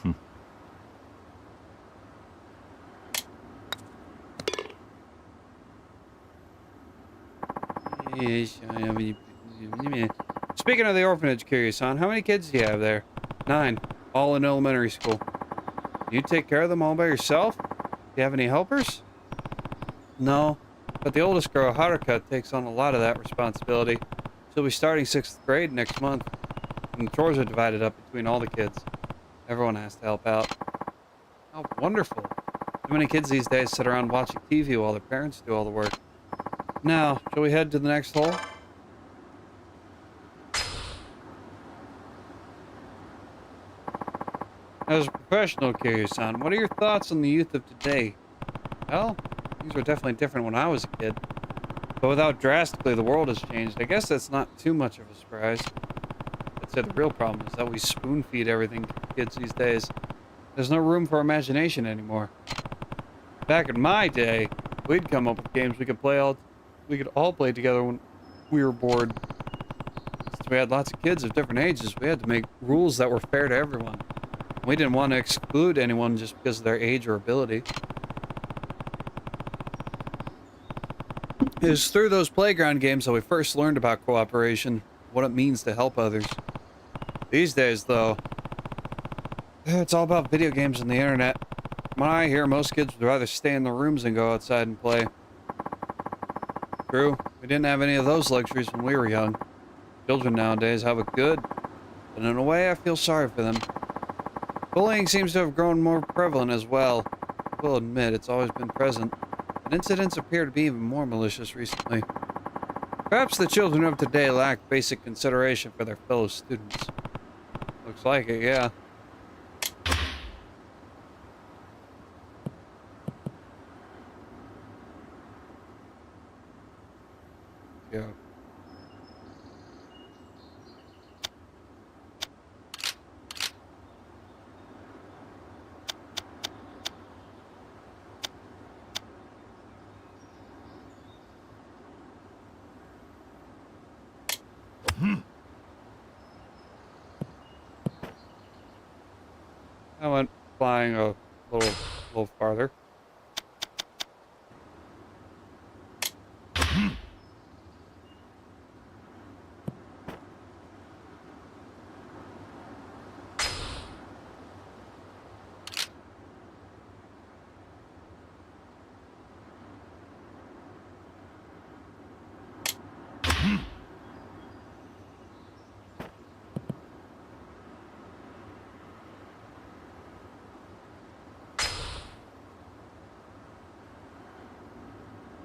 Speaking of the orphanage, Kiryu-san, how many kids do you have there? 9, all in elementary school. Do you take care of them all by yourself? Do you have any helpers? No, but the oldest girl, Haruka, takes on a lot of that responsibility. She'll be starting 6th grade next month, and the chores are divided up between all the kids. Everyone has to help out. How wonderful. Too many kids these days sit around watching TV while their parents do all the work. Now, shall we head to the next hole? As a professional, Kiryu-san, what are your thoughts on the youth of today? Well, things were definitely different when I was a kid. But without drastically the world has changed, I guess that's not too much of a surprise. I'd say the real problem is that we spoon-feed everything to kids these days. There's no room for imagination anymore. Back in my day, we'd come up with games we could all play together when we were bored. Since we had lots of kids of different ages, we had to make rules that were fair to everyone. We didn't want to exclude anyone just because of their age or ability. It was through those playground games that we first learned about cooperation, what it means to help others. These days, though, it's all about video games and the internet. From what I hear, most kids would rather stay in their rooms than go outside and play. True, we didn't have any of those luxuries when we were young. Children nowadays have it good, but in a way I feel sorry for them. Bullying seems to have grown more prevalent as well. I will admit it's always been present, but incidents appear to be even more malicious recently. Perhaps the children of today lack basic consideration for their fellow students. Looks like it, yeah. Yeah. I went flying a little farther.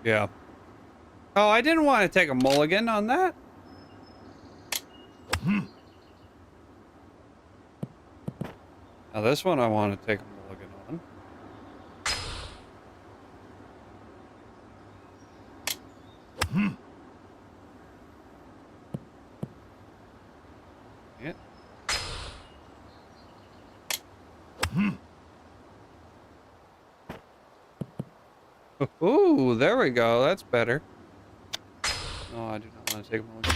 Yeah. Oh, I didn't want to take a mulligan on that. Now this one I want to take a mulligan on. Yeah. Ooh, there we go. That's better. No, I do not want to take a mulligan.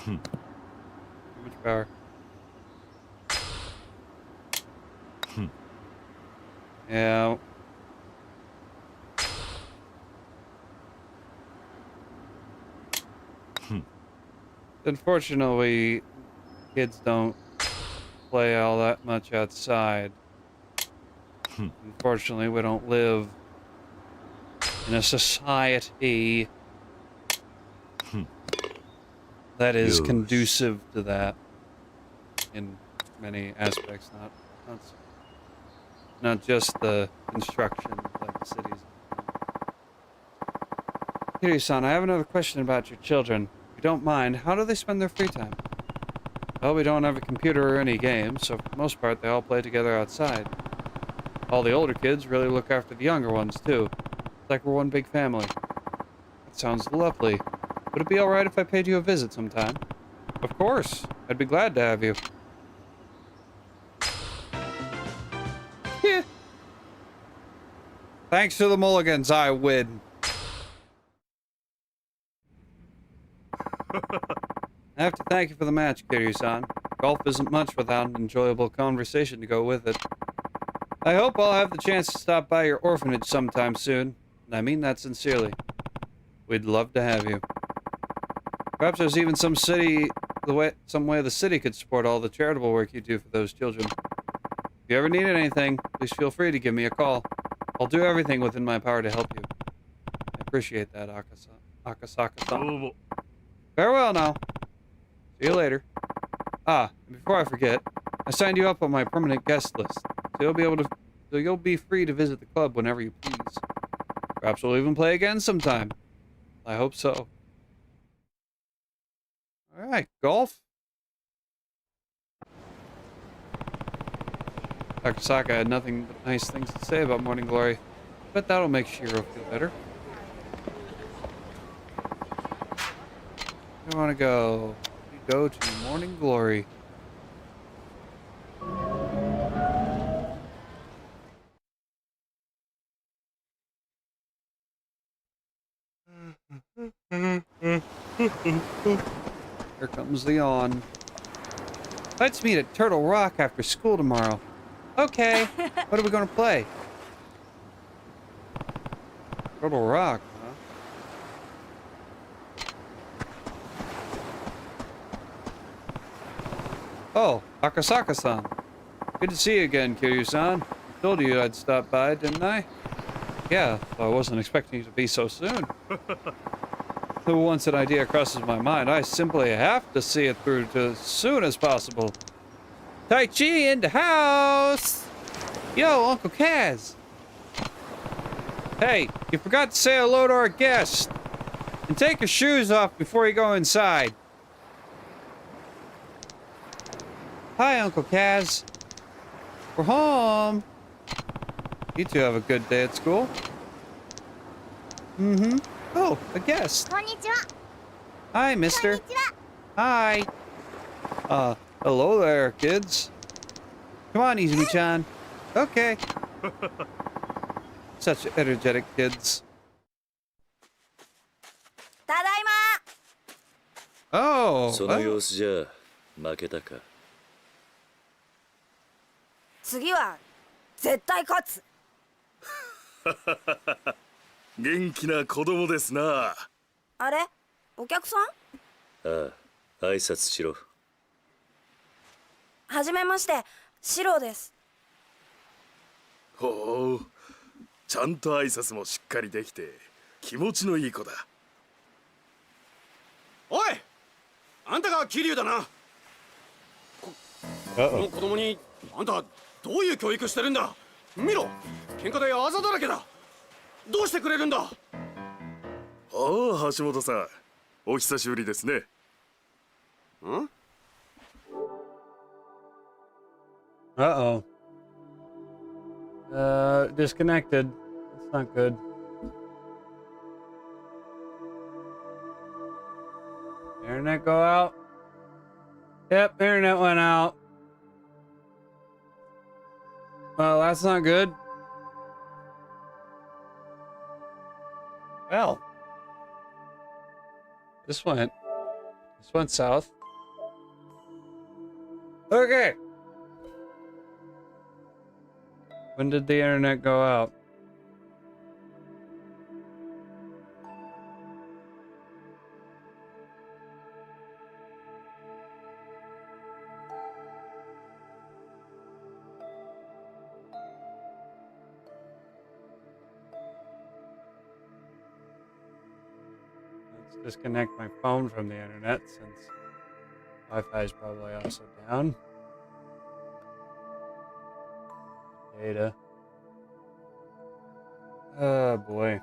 Too much power. Yeah. Unfortunately, kids don't play all that much outside. Unfortunately, we don't live in a society that is conducive to that in many aspects, not just the construction like the cities. Kiryu-san, I have another question about your children. If you don't mind, how do they spend their free time? Well, we don't have a computer or any games, so for the most part they all play together outside. All the older kids really look after the younger ones, too. It's like we're one big family. That sounds lovely. Would it be alright if I paid you a visit sometime? Of course. I'd be glad to have you. Yeah. Thanks to the mulligans, I win. I have to thank you for the match, Kiryu-san. Golf isn't much without an enjoyable conversation to go with it. I hope I'll have the chance to stop by your orphanage sometime soon, and I mean that sincerely. We'd love to have you. Perhaps there's even some way the city could support all the charitable work you do for those children. If you ever need anything, please feel free to give me a call. I'll do everything within my power to help you. I appreciate that, Akasaka-san. Farewell now. See you later. Ah, and before I forget, I signed you up on my permanent guest list, so you'll be free to visit the club whenever you please. Perhaps we'll even play again sometime. I hope so. All right, golf. Akasaka had nothing but nice things to say about Morning Glory, but that'll make Shiro feel better. I want to go. We go to Morning Glory. Here comes the yawn. Let's meet at Turtle Rock after school tomorrow. Okay. What are we going to play? Turtle Rock, huh? Oh, Akasaka-san. Good to see you again, Kiryu-san. I told you I'd stop by, didn't I? Yeah, well, I wasn't expecting you to be so soon. Once an idea crosses my mind, I simply have to see it through to as soon as possible. Tai Chi in the house! Yo, Uncle Kaz! Hey, you forgot to say hello to our guest. And take your shoes off before you go inside. Hi, Uncle Kaz. We're home. You two have a good day at school. Mm-hmm. Oh, a guest. Konnichiwa. Hi, mister. Hi. Hello there, kids. Come on, Izumi-chan. Okay. Such energetic kids. Tadaima. Oh. その様子じゃ負けたか。次は絶対勝つ。元気な子供ですな。あれ、お客さん？ああ、挨拶しろ。はじめまして、シロです。ほう、ちゃんと挨拶もしっかりできて気持ちのいい子だ。おい、あんたが桐生だな。この子供にあんたどういう教育してるんだ。見ろ、喧嘩であざだらけだ。どうしてくれるんだ。ああ、橋本さん、お久しぶりですね。ん？Uh-oh. Disconnected. That's not good. Internet go out? Yep, internet went out. Well, that's not good. Well, this went south. Okay. When did the internet go out? Let's disconnect my phone from the internet since Wi-Fi is probably also down. Data. Oh boy.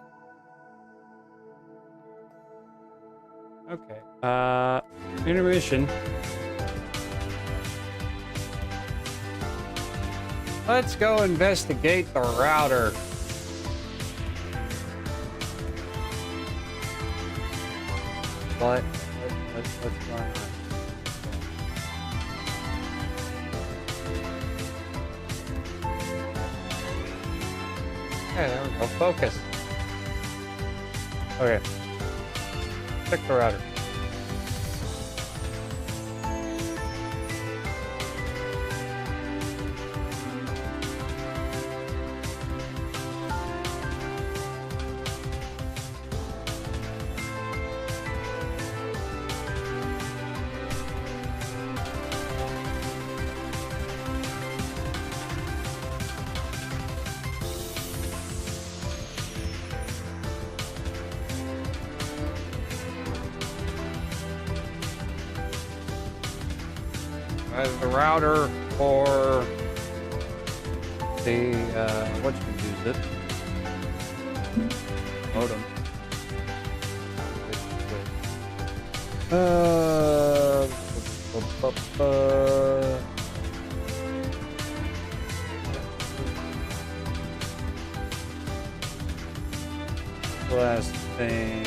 Okay. Intermission. Let's go investigate the router. What's going on? Okay, there we go. Focus. Okay. Check the router. The router for the what you use it modem. Last thing.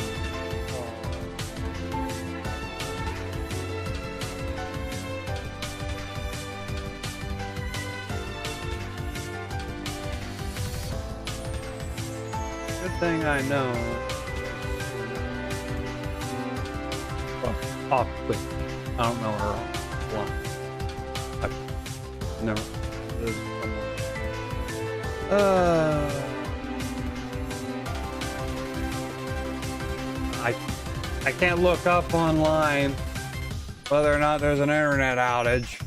Thing I know. Well, off quick. I don't know her offline. No. I can't look up online whether or not there's an internet outage.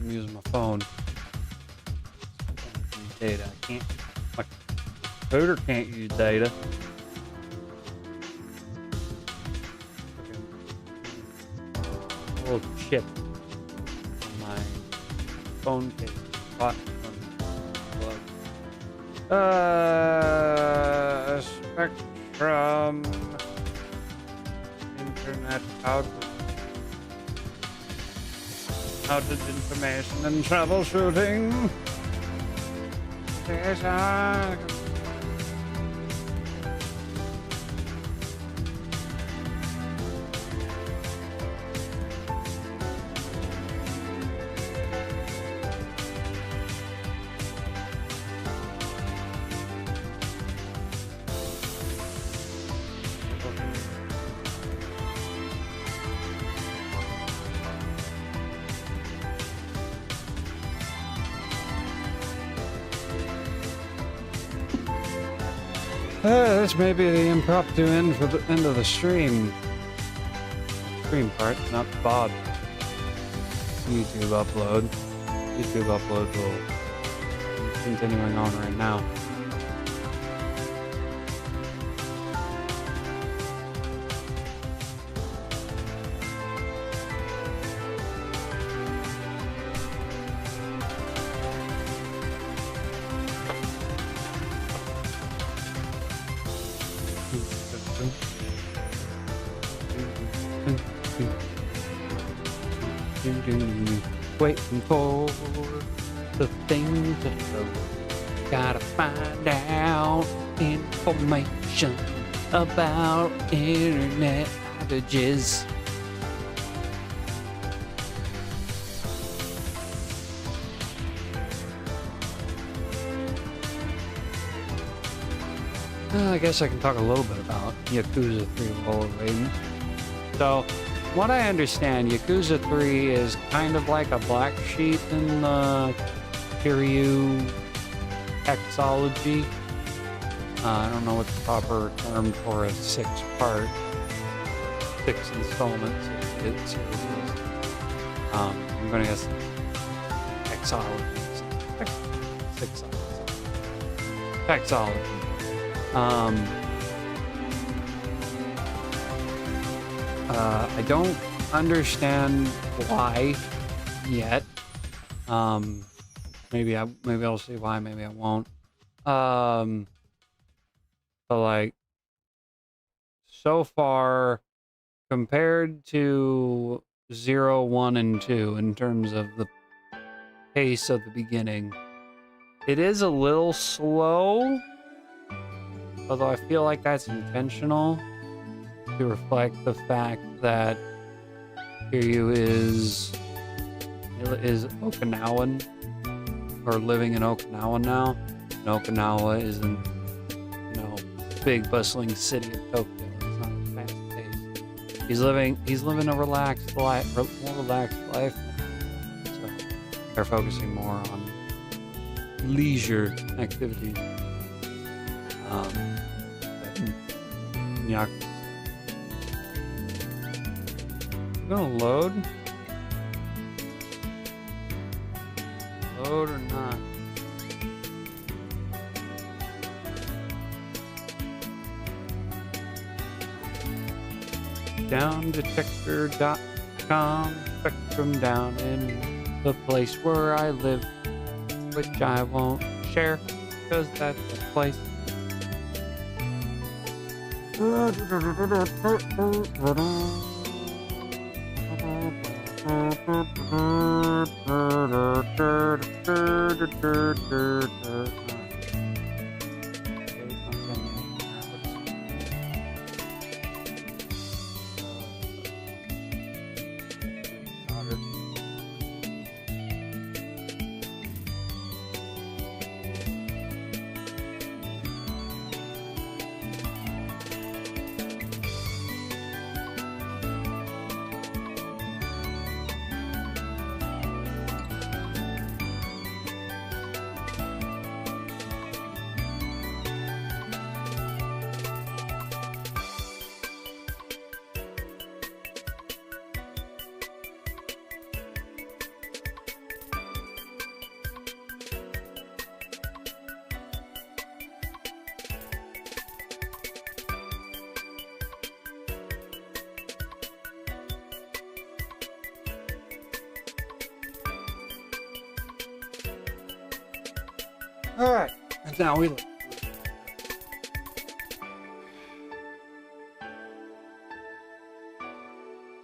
I'm using my phone. Data. I can't. My computer can't use data. Oh shit. My phone case. Spectrum. Internet outage information and troubleshooting. This may be the impromptu end for the end of the stream. Stream part, not the VOD. YouTube upload. YouTube upload will be continuing on right now. Waiting for the thing to show. Gotta find out information about internet outages. I guess I can talk a little bit about Yakuza 3 while we're waiting. So, what I understand, Yakuza 3 is kind of like a black sheep in the Kiryu Xology. I don't know what the proper term for a 6-part, 6 installments it's I'm gonna guess Xology. Xology. I don't understand why yet. Maybe I'll see why, maybe I won't. But like, so far, compared to 0, 1, and 2 in terms of the pace of the beginning, it is a little slow, although I feel like that's intentional to reflect the fact that Kiryu is Okinawan, or living in Okinawa now. And Okinawa isn't, big bustling city of Tokyo. It's not fast paced. He's living a relaxed life, more relaxed life. So they're focusing more on leisure activities. Yakuza. Gonna load? Load or not? Downdetector.com, Spectrum down in the place where I live, which I won't share because that's the place. Alright, and now we look.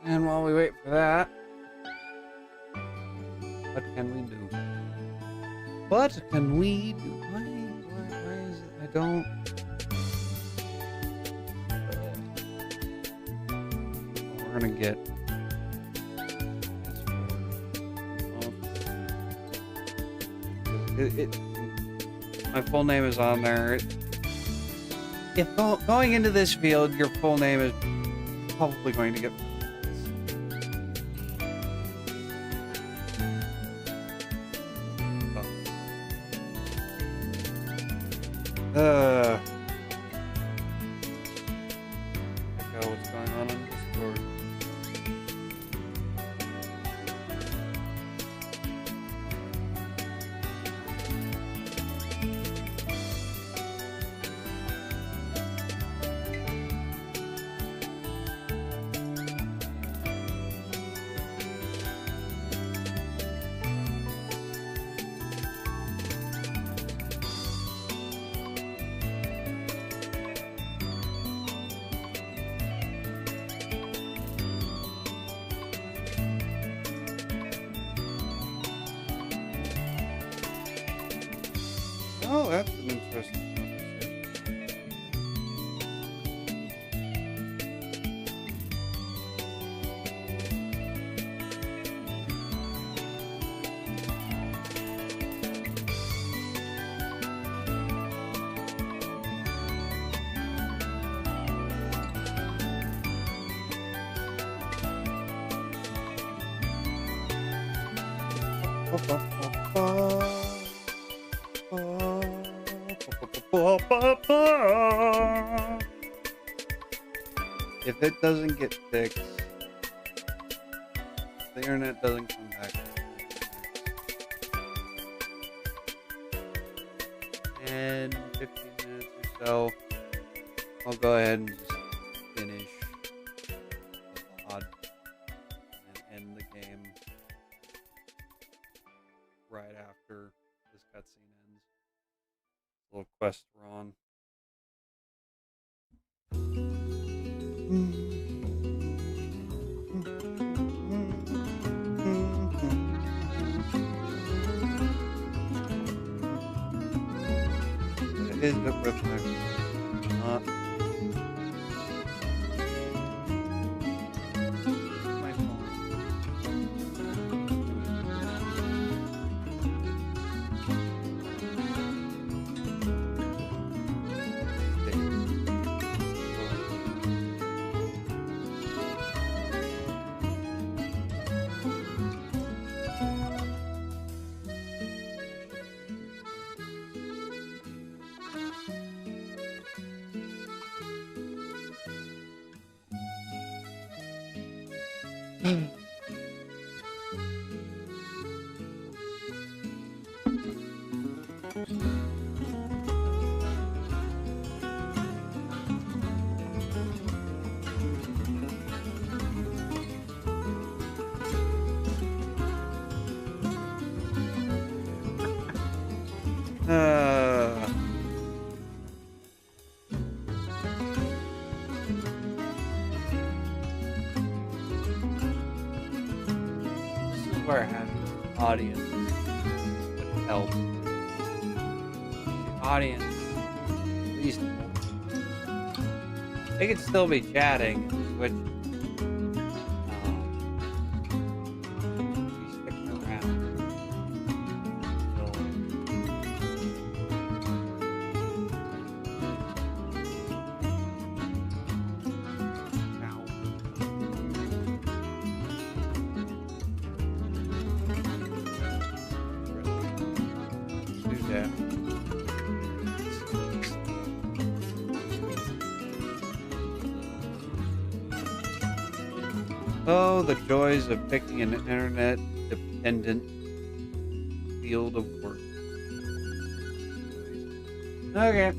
And while we wait for that, what can we do? What can we do? Why is it? I don't. We're gonna get. My full name is on there. If going into this field, your full name is probably going to get. Check out what's going on Discord. Oh, that's an interesting If it doesn't get fixed, the internet doesn't come back. 10, 15 minutes or so, I'll go ahead and just finish the VOD and end the game right after this cutscene ends. Little quest we're on. It is good with my This is where having an audience would help. The audience, at least, they could still be chatting, which be sticking around. Oh, the joys of picking an internet-dependent field of work. Okay.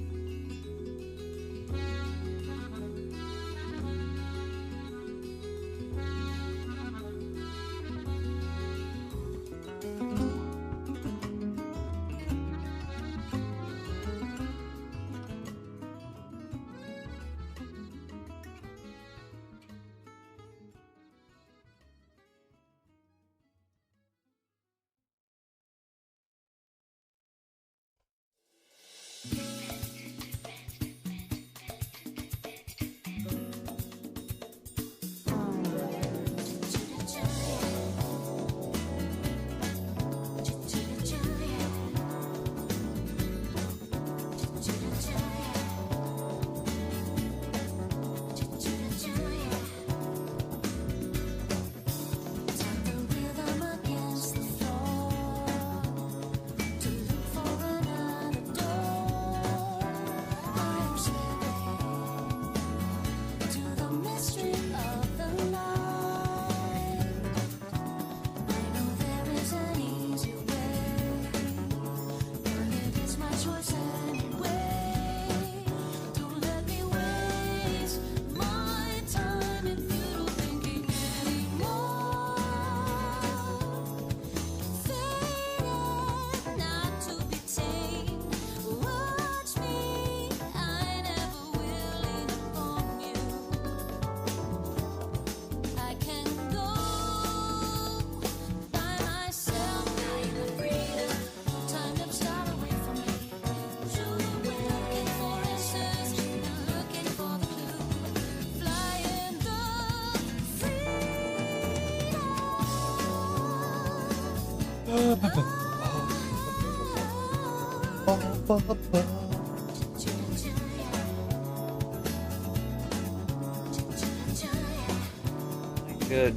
Good.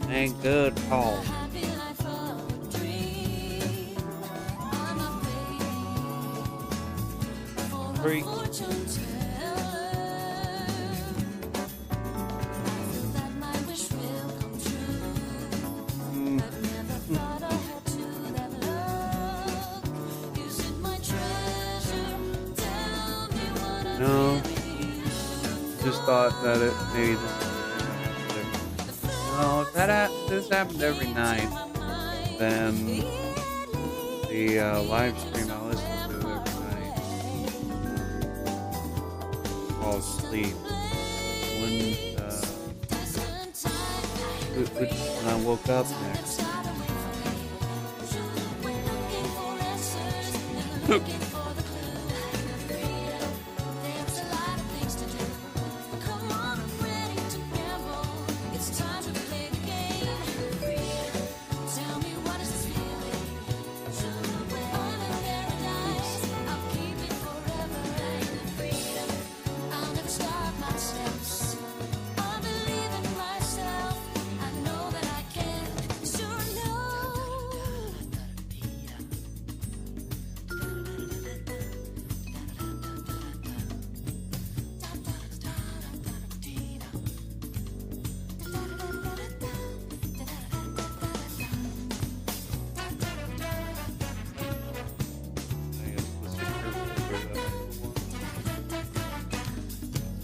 Ain't good, Paul. Freak. No. Just thought that it maybe no, this happens every night. Then the live stream I listen to every night. Fall asleep. When I woke up next.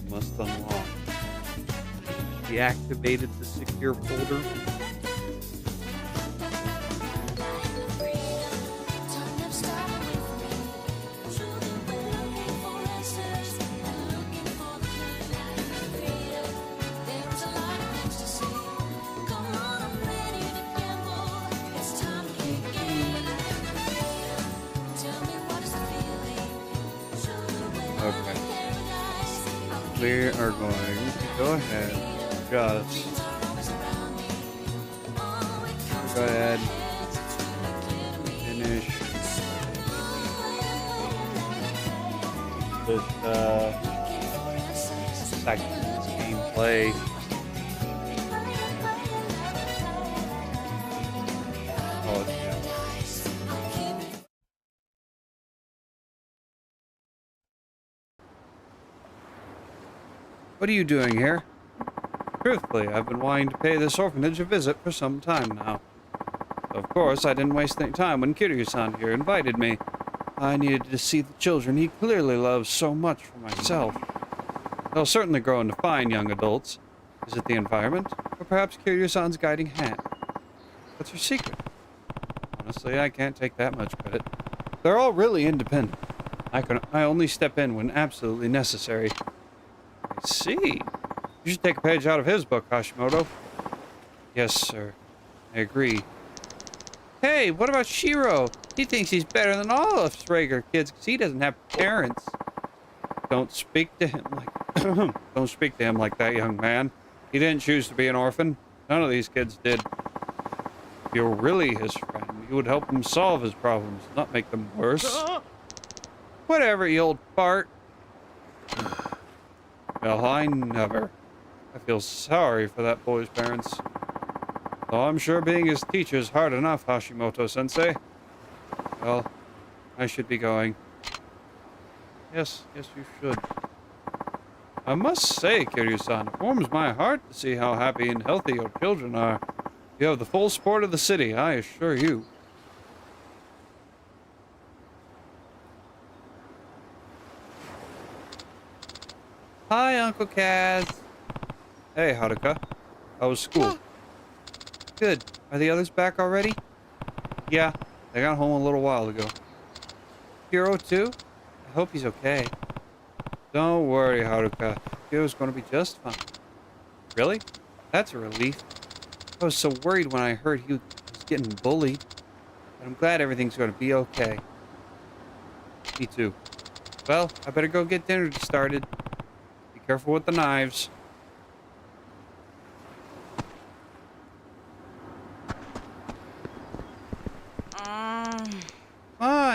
Must unlock. Deactivated the secure folder. We are going to go ahead, just go ahead, finish this second gameplay. Oh, yeah. What are you doing here? Truthfully, I've been wanting to pay this orphanage a visit for some time now. Of course, I didn't waste any time when Kiryu-san here invited me. I needed to see the children he clearly loves so much for myself. They'll certainly grow into fine young adults. Is it the environment? Or perhaps Kiryu-san's guiding hand? What's your secret? Honestly, I can't take that much credit. They're all really independent. I only step in when absolutely necessary. I see. You should take a page out of his book, Hashimoto. Yes, sir. I agree. Hey, what about Shiro? He thinks he's better than all of us regular kids because he doesn't have parents. Don't speak to him like don't speak to him like that, young man. He didn't choose to be an orphan. None of these kids did. If you're really his friend, you would help him solve his problems, not make them worse. Whatever, you old fart. Well, I never. I feel sorry for that boy's parents. Though I'm sure being his teacher is hard enough, Hashimoto-sensei. Well, I should be going. Yes, you should. I must say, Kiryu-san, it warms my heart to see how happy and healthy your children are. You have the full support of the city, I assure you. Hi, Uncle Kaz. Hey, Haruka. How was school? Good. Are the others back already? Yeah, they got home a little while ago. Hiro, too? I hope he's okay. Don't worry, Haruka. Hiro's going to be just fine. Really? That's a relief. I was so worried when I heard he was getting bullied. But I'm glad everything's going to be okay. Me too. Well, I better go get dinner started. Careful with the knives.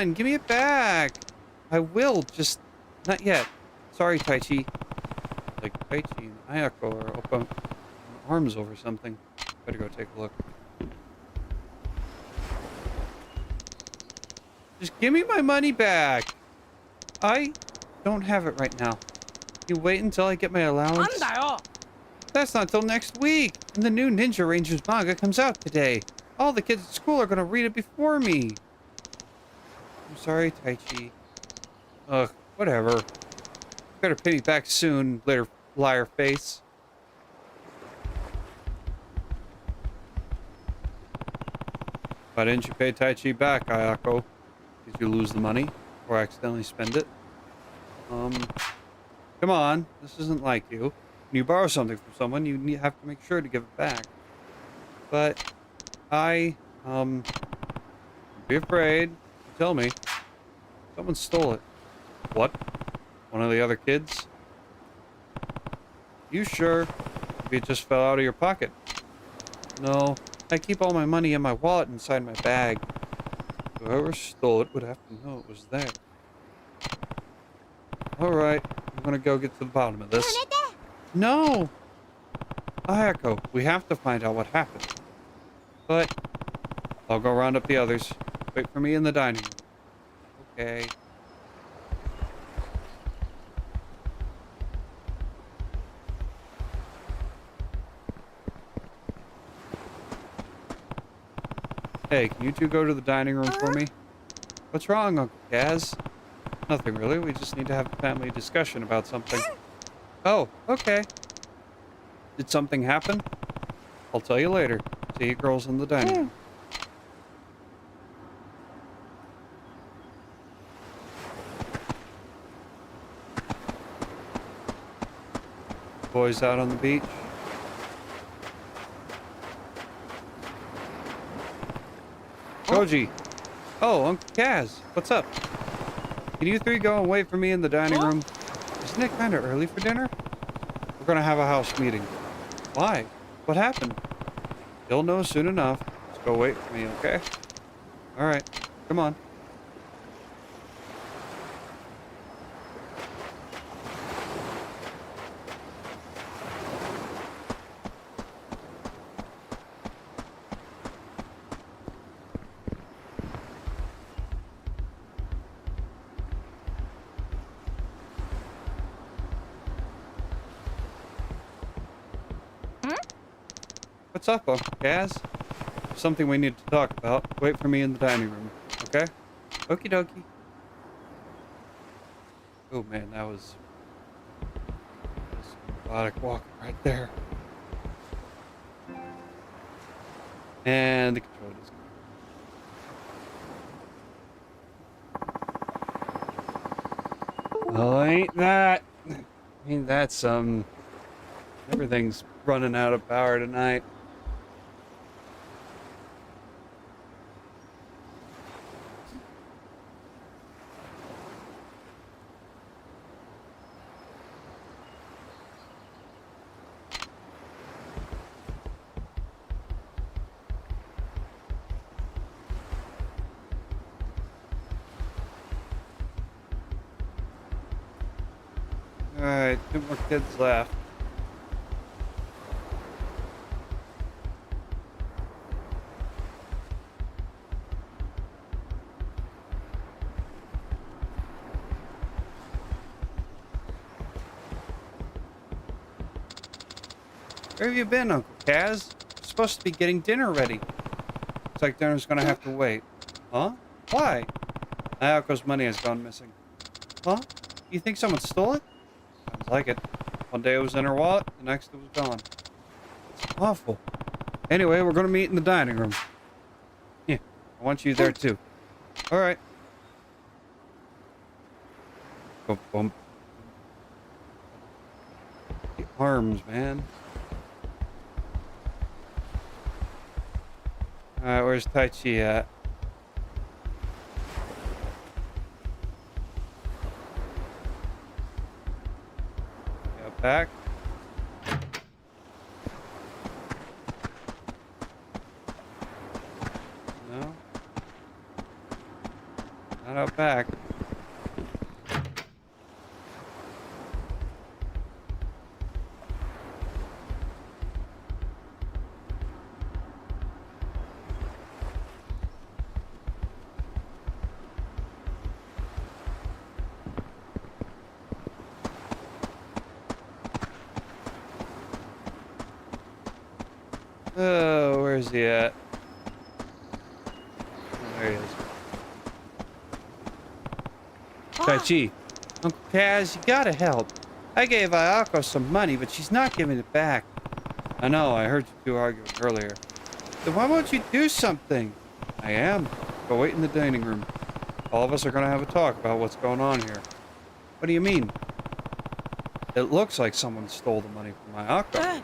on, give me it back. I will, just not yet. Sorry, Taichi. Like Taichi and Ayako are up on arms over something. Better go take a look. Just give me my money back. I don't have it right now. You wait until I get my allowance. That's not till next week. And the new Ninja Rangers manga comes out today. All the kids at school are gonna read it before me. I'm sorry, Taichi. Ugh, whatever. Better pay me back soon, little liar face. Why didn't you pay Taichi back, Ayako? Did you lose the money? Or accidentally spend it? Come on. This isn't like you. When you borrow something from someone, you have to make sure to give it back. But don't be afraid. Tell me. Someone stole it. What? One of the other kids? You sure? Maybe it just fell out of your pocket. No, I keep all my money in my wallet inside my bag. Whoever stole it would have to know it was there. Alright, I'm gonna go get to the bottom of this. No! Ayako, we have to find out what happened. But I'll go round up the others. Wait for me in the dining room. Okay. Hey, can you two go to the dining room for me? What's wrong, Uncle Kaz? Nothing really. We just need to have a family discussion about something. Oh, okay. Did something happen? I'll tell you later. See you girls in the dining room. Boys out on the beach. Koji. Oh, Uncle Kaz. What's up? Can you three go and wait for me in the dining room? Isn't it kind of early for dinner? We're gonna have a house meeting. Why? What happened? You'll know soon enough. Just go wait for me, okay? Alright. Come on. What's up, Uncle Kaz? Something we need to talk about. Wait for me in the dining room, okay? Okie dokie. Oh man, that was robotic walking right there. And the control is gone. Well, ain't that some... Everything's running out of power tonight. Alright, 2 more kids left. Where have you been, Uncle Kaz? We're supposed to be getting dinner ready. Looks like dinner's gonna have to wait. Huh? Why? Ayoko's money has gone missing. Huh? You think someone stole it? Sounds like it. One day it was in her wallet, the next it was gone. It's awful. Anyway, we're gonna meet in the dining room. Yeah, I want you there too. Alright. Bump, bump. The arms, man. Alright, where's Taichi at? Go back. No. Not out back. Oh, where's he at? Oh, there he is. Chi, Uncle Kaz, you gotta help. I gave Ayako some money, but she's not giving it back. I know, I heard you two arguing earlier. Then why won't you do something? I am. Go wait in the dining room. All of us are gonna have a talk about what's going on here. What do you mean? It looks like someone stole the money from Ayako.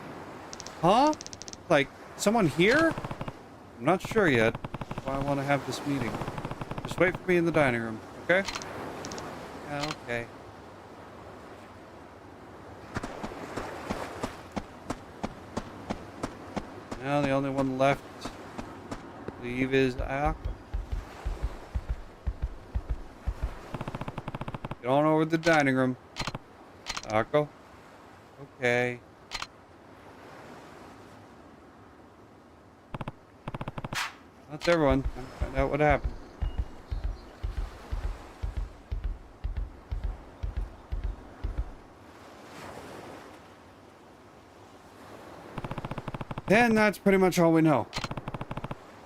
Huh? Like, someone here? I'm not sure yet. That's why I want to have this meeting. Just wait for me in the dining room, okay? Yeah, okay. Now the only one left to leave is Ayako. Get on over to the dining room. Ayako? Okay. That's everyone. Find out what happened. And that's pretty much all we know.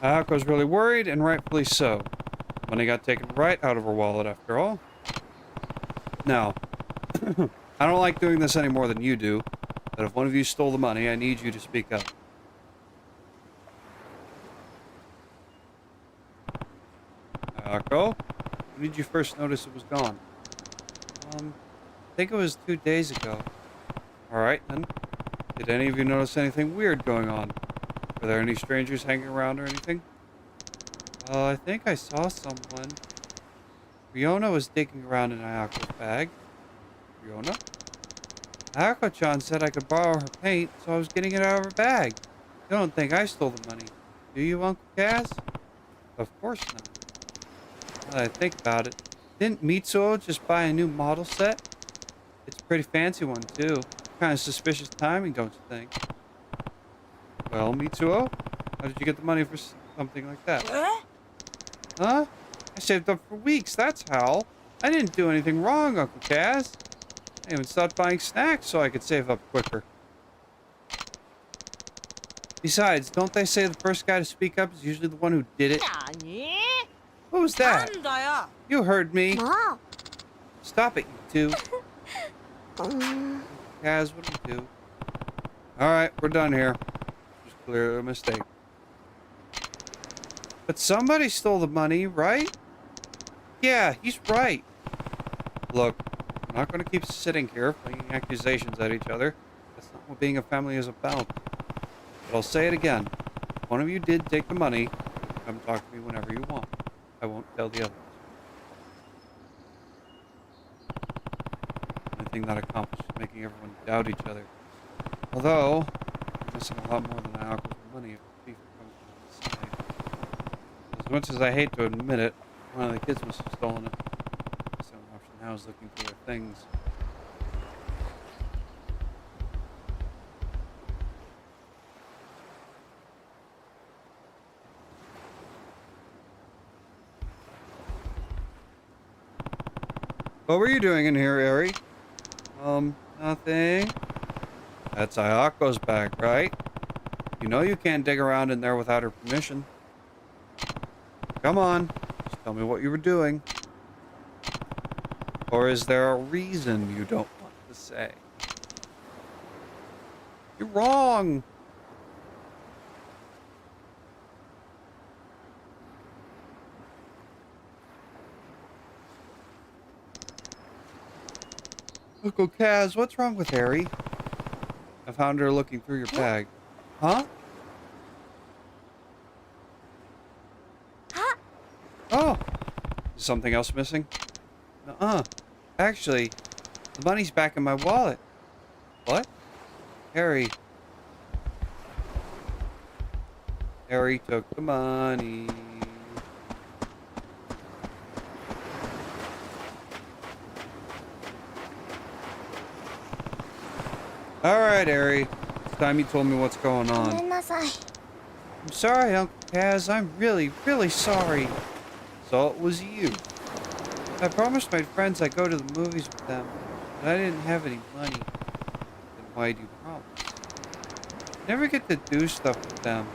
Ayako's really worried, and rightfully so. Money got taken right out of her wallet after all. Now, I don't like doing this any more than you do, but if one of you stole the money, I need you to speak up. Ayako, when did you first notice it was gone? I think it was 2 days ago. Alright, then. Did any of you notice anything weird going on? Were there any strangers hanging around or anything? I think I saw someone. Riona was digging around in Ayako's bag. Riona? Ayako-chan said I could borrow her paint, so I was getting it out of her bag. You don't think I stole the money, do you, Uncle Kaz? Of course not. Now that I think about it, didn't Mitsuo just buy a new model set? It's a pretty fancy one, too. Kind of suspicious timing, don't you think? Well, Mitsuo, how did you get the money for something like that? Huh? I saved up for weeks, that's how. I didn't do anything wrong, Uncle Kaz. I even stopped buying snacks so I could save up quicker. Besides, don't they say the first guy to speak up is usually the one who did it? What was that? You heard me. Stop it, you two. Kaz, what do we do? Alright, we're done here. Just clear a mistake. But somebody stole the money, right? Yeah, he's right. Look, I'm not going to keep sitting here flinging accusations at each other. That's not what being a family is about. But I'll say it again. If one of you did take the money, come talk to me whenever you want. I won't tell the others. The only thing that accomplished is making everyone doubt each other. Although, I'm missing a lot more than Ayako's money if the thief comes from the side. As much as I hate to admit it, one of the kids must have stolen it. So the option now is looking for their things. What were you doing in here, Eri? Nothing. That's Ayako's bag, right? You know you can't dig around in there without her permission. Come on, just tell me what you were doing. Or is there a reason you don't want to say? You're wrong! Uncle Kaz, what's wrong with Harry? I found her looking through your bag. Huh? Oh! Is something else missing? Nuh-uh. Actually, the money's back in my wallet. What? Harry. Harry took the money. Alright, Eri. It's time you told me what's going on. I'm sorry, Uncle Kaz. I'm really, really sorry. So it was you. I promised my friends I'd go to the movies with them, but I didn't have any money. Then why'd you promise? I never get to do stuff with them.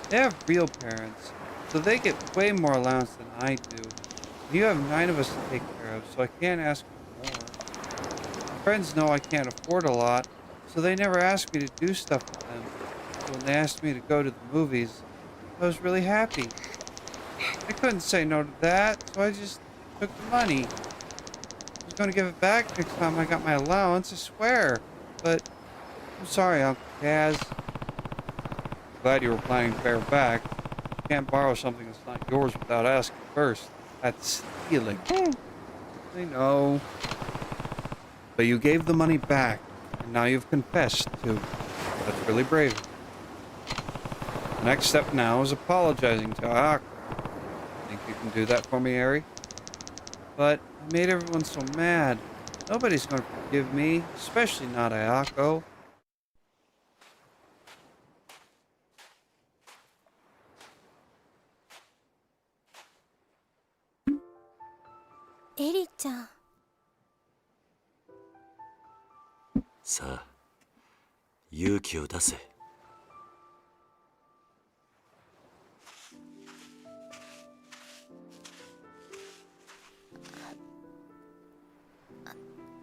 They have real parents, so they get way more allowance than I do. You have 9 of us to take care of, so I can't ask for more. My friends know I can't afford a lot, so they never ask me to do stuff with them. So when they asked me to go to the movies, I was really happy. I couldn't say no to that, so I just took the money. I was going to give it back next time I got my allowance, I swear. But I'm sorry, Uncle Kaz. Glad you were planning to pay her back. You can't borrow something that's not yours without asking first. That's stealing. I know. But you gave the money back, and now you've confessed, too. That's really brave. The next step now is apologizing to Ayako. Think you can do that for me, Eri? But I made everyone so mad. Nobody's going to forgive me, especially not Ayako. Eri ちゃん。さあ、勇気を出せ。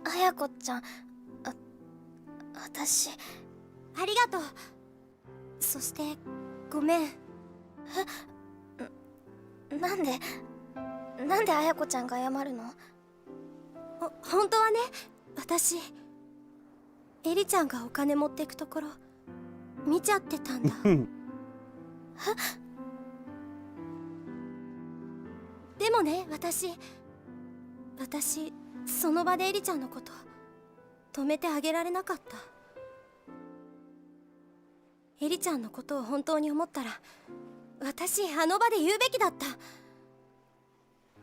綾子ちゃん、私ありがとう。そしてごめん。なんで綾子ちゃんが謝るの？本当はね、私エリちゃんがお金持ってくところ見ちゃってたんだ。でもね、私その場でエリちゃんのこと止めてあげられなかった。エリちゃんのことを本当に思ったら、私あの場で言うべきだった。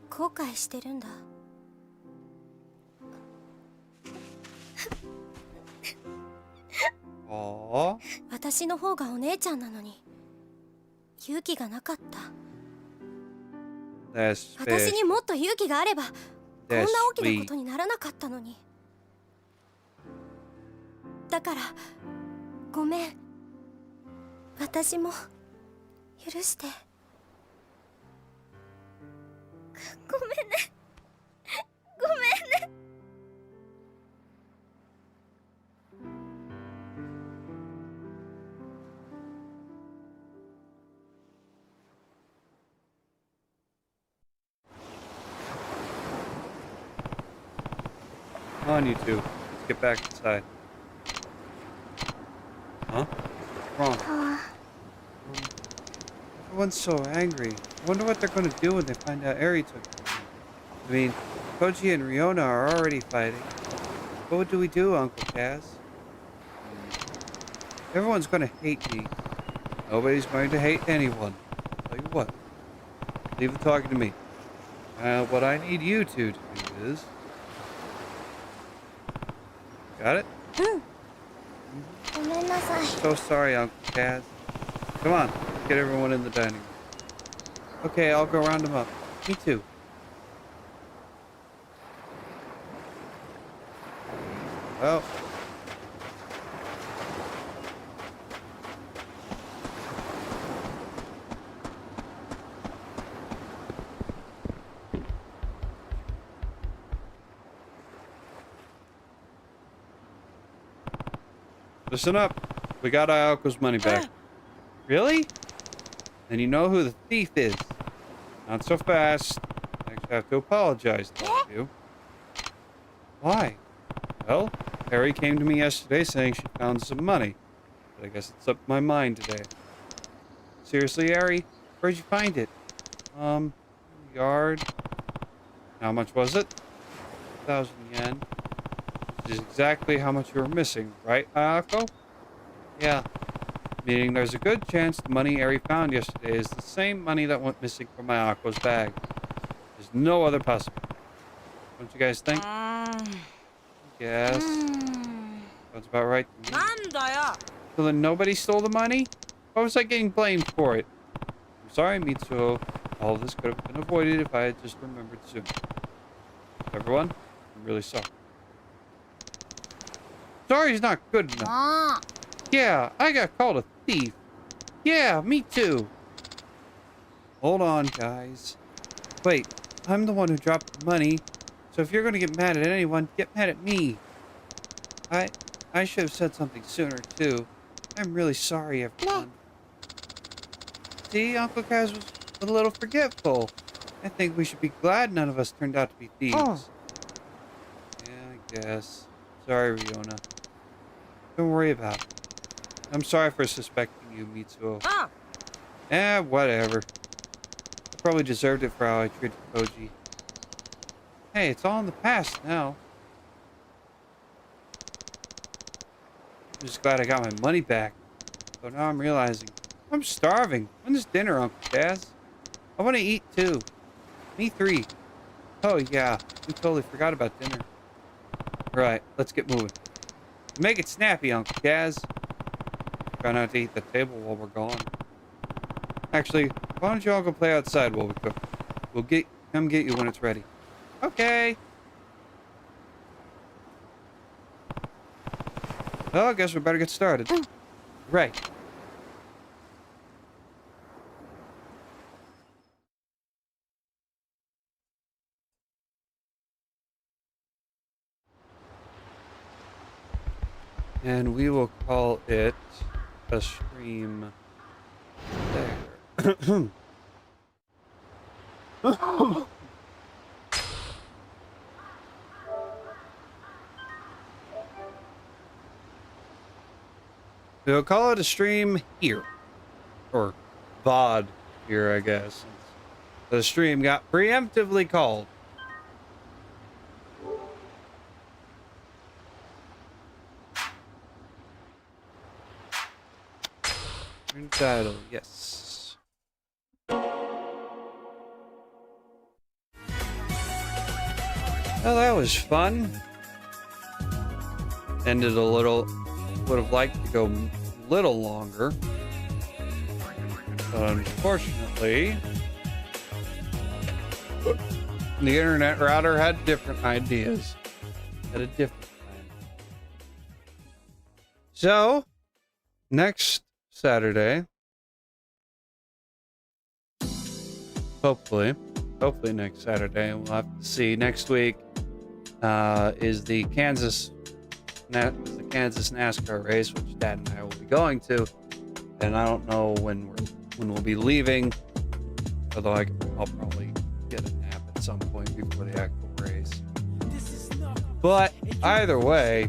後悔してるんだ。私の方がお姉ちゃんなのに勇気がなかった。私にもっと勇気があればこんな大きなことにならなかったのに。だからごめん。私も許して。ごめんね。ごめんね。Come on, you two. Let's get back inside. Huh? What's wrong? Everyone's so angry. I wonder what they're going to do when they find out Eri took them. I mean, Koji and Riona are already fighting. What do we do, Uncle Kaz? Everyone's going to hate me. Nobody's going to hate anyone. I'll tell you what. Leave the talking to me. What I need you two to do is... Got it? So sorry, Uncle Kaz. Come on, let's get everyone in the dining room. Okay, I'll go round them up. Me too. Well. Listen up. We got Ayako's money back. Really? Then you know who the thief is. Not so fast. I actually have to apologize to all of you. Why? Well, Eri came to me yesterday saying she found some money. But I guess it's up my mind today. Seriously, Eri? Where'd you find it? Yard. How much was it? 1,000 yen. Which is exactly how much you were missing, right, Ayako? Yeah. Meaning there's a good chance the money Eri found yesterday is the same money that went missing from Ayako's bag. There's no other possibility. Don't you guys think? Yes. Sounds about right to me. なんだよ。 So then nobody stole the money? Why was I getting blamed for it? I'm sorry, Mitsuo. All this could have been avoided if I had just remembered sooner. Everyone, I'm really sorry. Sorry's not good enough. Yeah, I got called a thief. Yeah, me too. Hold on, guys. Wait, I'm the one who dropped the money. So if you're gonna get mad at anyone, get mad at me. I should have said something sooner, too. I'm really sorry, everyone. See, Uncle Kaz was a little forgetful. I think we should be glad none of us turned out to be thieves. Yeah, I guess. Sorry, Riona. Don't worry about it. I'm sorry for suspecting you, Mitsuo. Whatever. I probably deserved it for how I treated Koji. Hey, it's all in the past now. I'm just glad I got my money back. But now I'm realizing I'm starving. When's dinner, Uncle Kaz? I want to eat too. Me 3. Oh yeah, we totally forgot about dinner. Right, let's get moving. Make it snappy, Uncle Kaz. Try not to eat the table while we're gone. Actually, why don't you all go play outside while we cook? We'll come get you when it's ready. Okay. Well, I guess we better get started. Right. And we will call it a stream there. We'll call it a stream here. Or VOD here, I guess. The stream got preemptively called. Title, yes. Well, that was fun. Ended a little. Would have liked to go a little longer. But unfortunately, the internet router had different ideas. Had a different plan. So, next Saturday, hopefully next Saturday, we'll have to see. Next week is the Kansas NASCAR race, which Dad and I will be going to, and I don't know when we'll be leaving. Although I'll probably get a nap at some point before the actual race. But either way,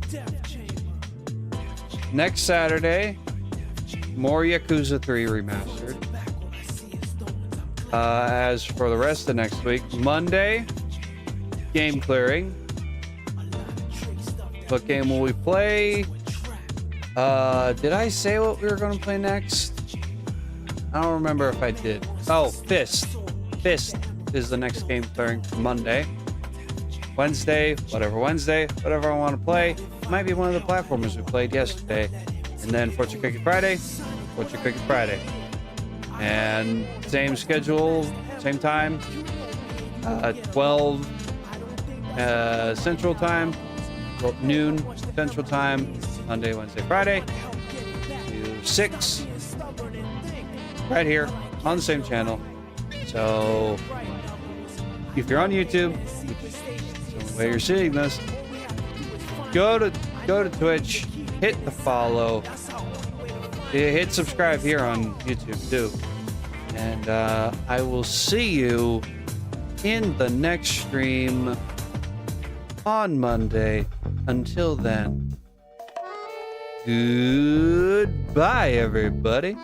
next Saturday, more Yakuza 3 Remastered. As for the rest of next week, Monday, game clearing. What game will we play? Did I say what we were going to play next? I don't remember if I did. Oh, Fist. Fist is the next game clearing for Monday. Wednesday, whatever I want to play. Might be one of the platformers we played yesterday. And then Fortune Cookie Friday. And same schedule, same time. 12 Central Time. Noon Central Time, Monday, Wednesday, Friday. 6 right here on the same channel. So if you're on YouTube, the way you're seeing this, go to Twitch, hit the follow, hit subscribe here on YouTube too, and I will see you in the next stream on Monday. Until then, goodbye, everybody.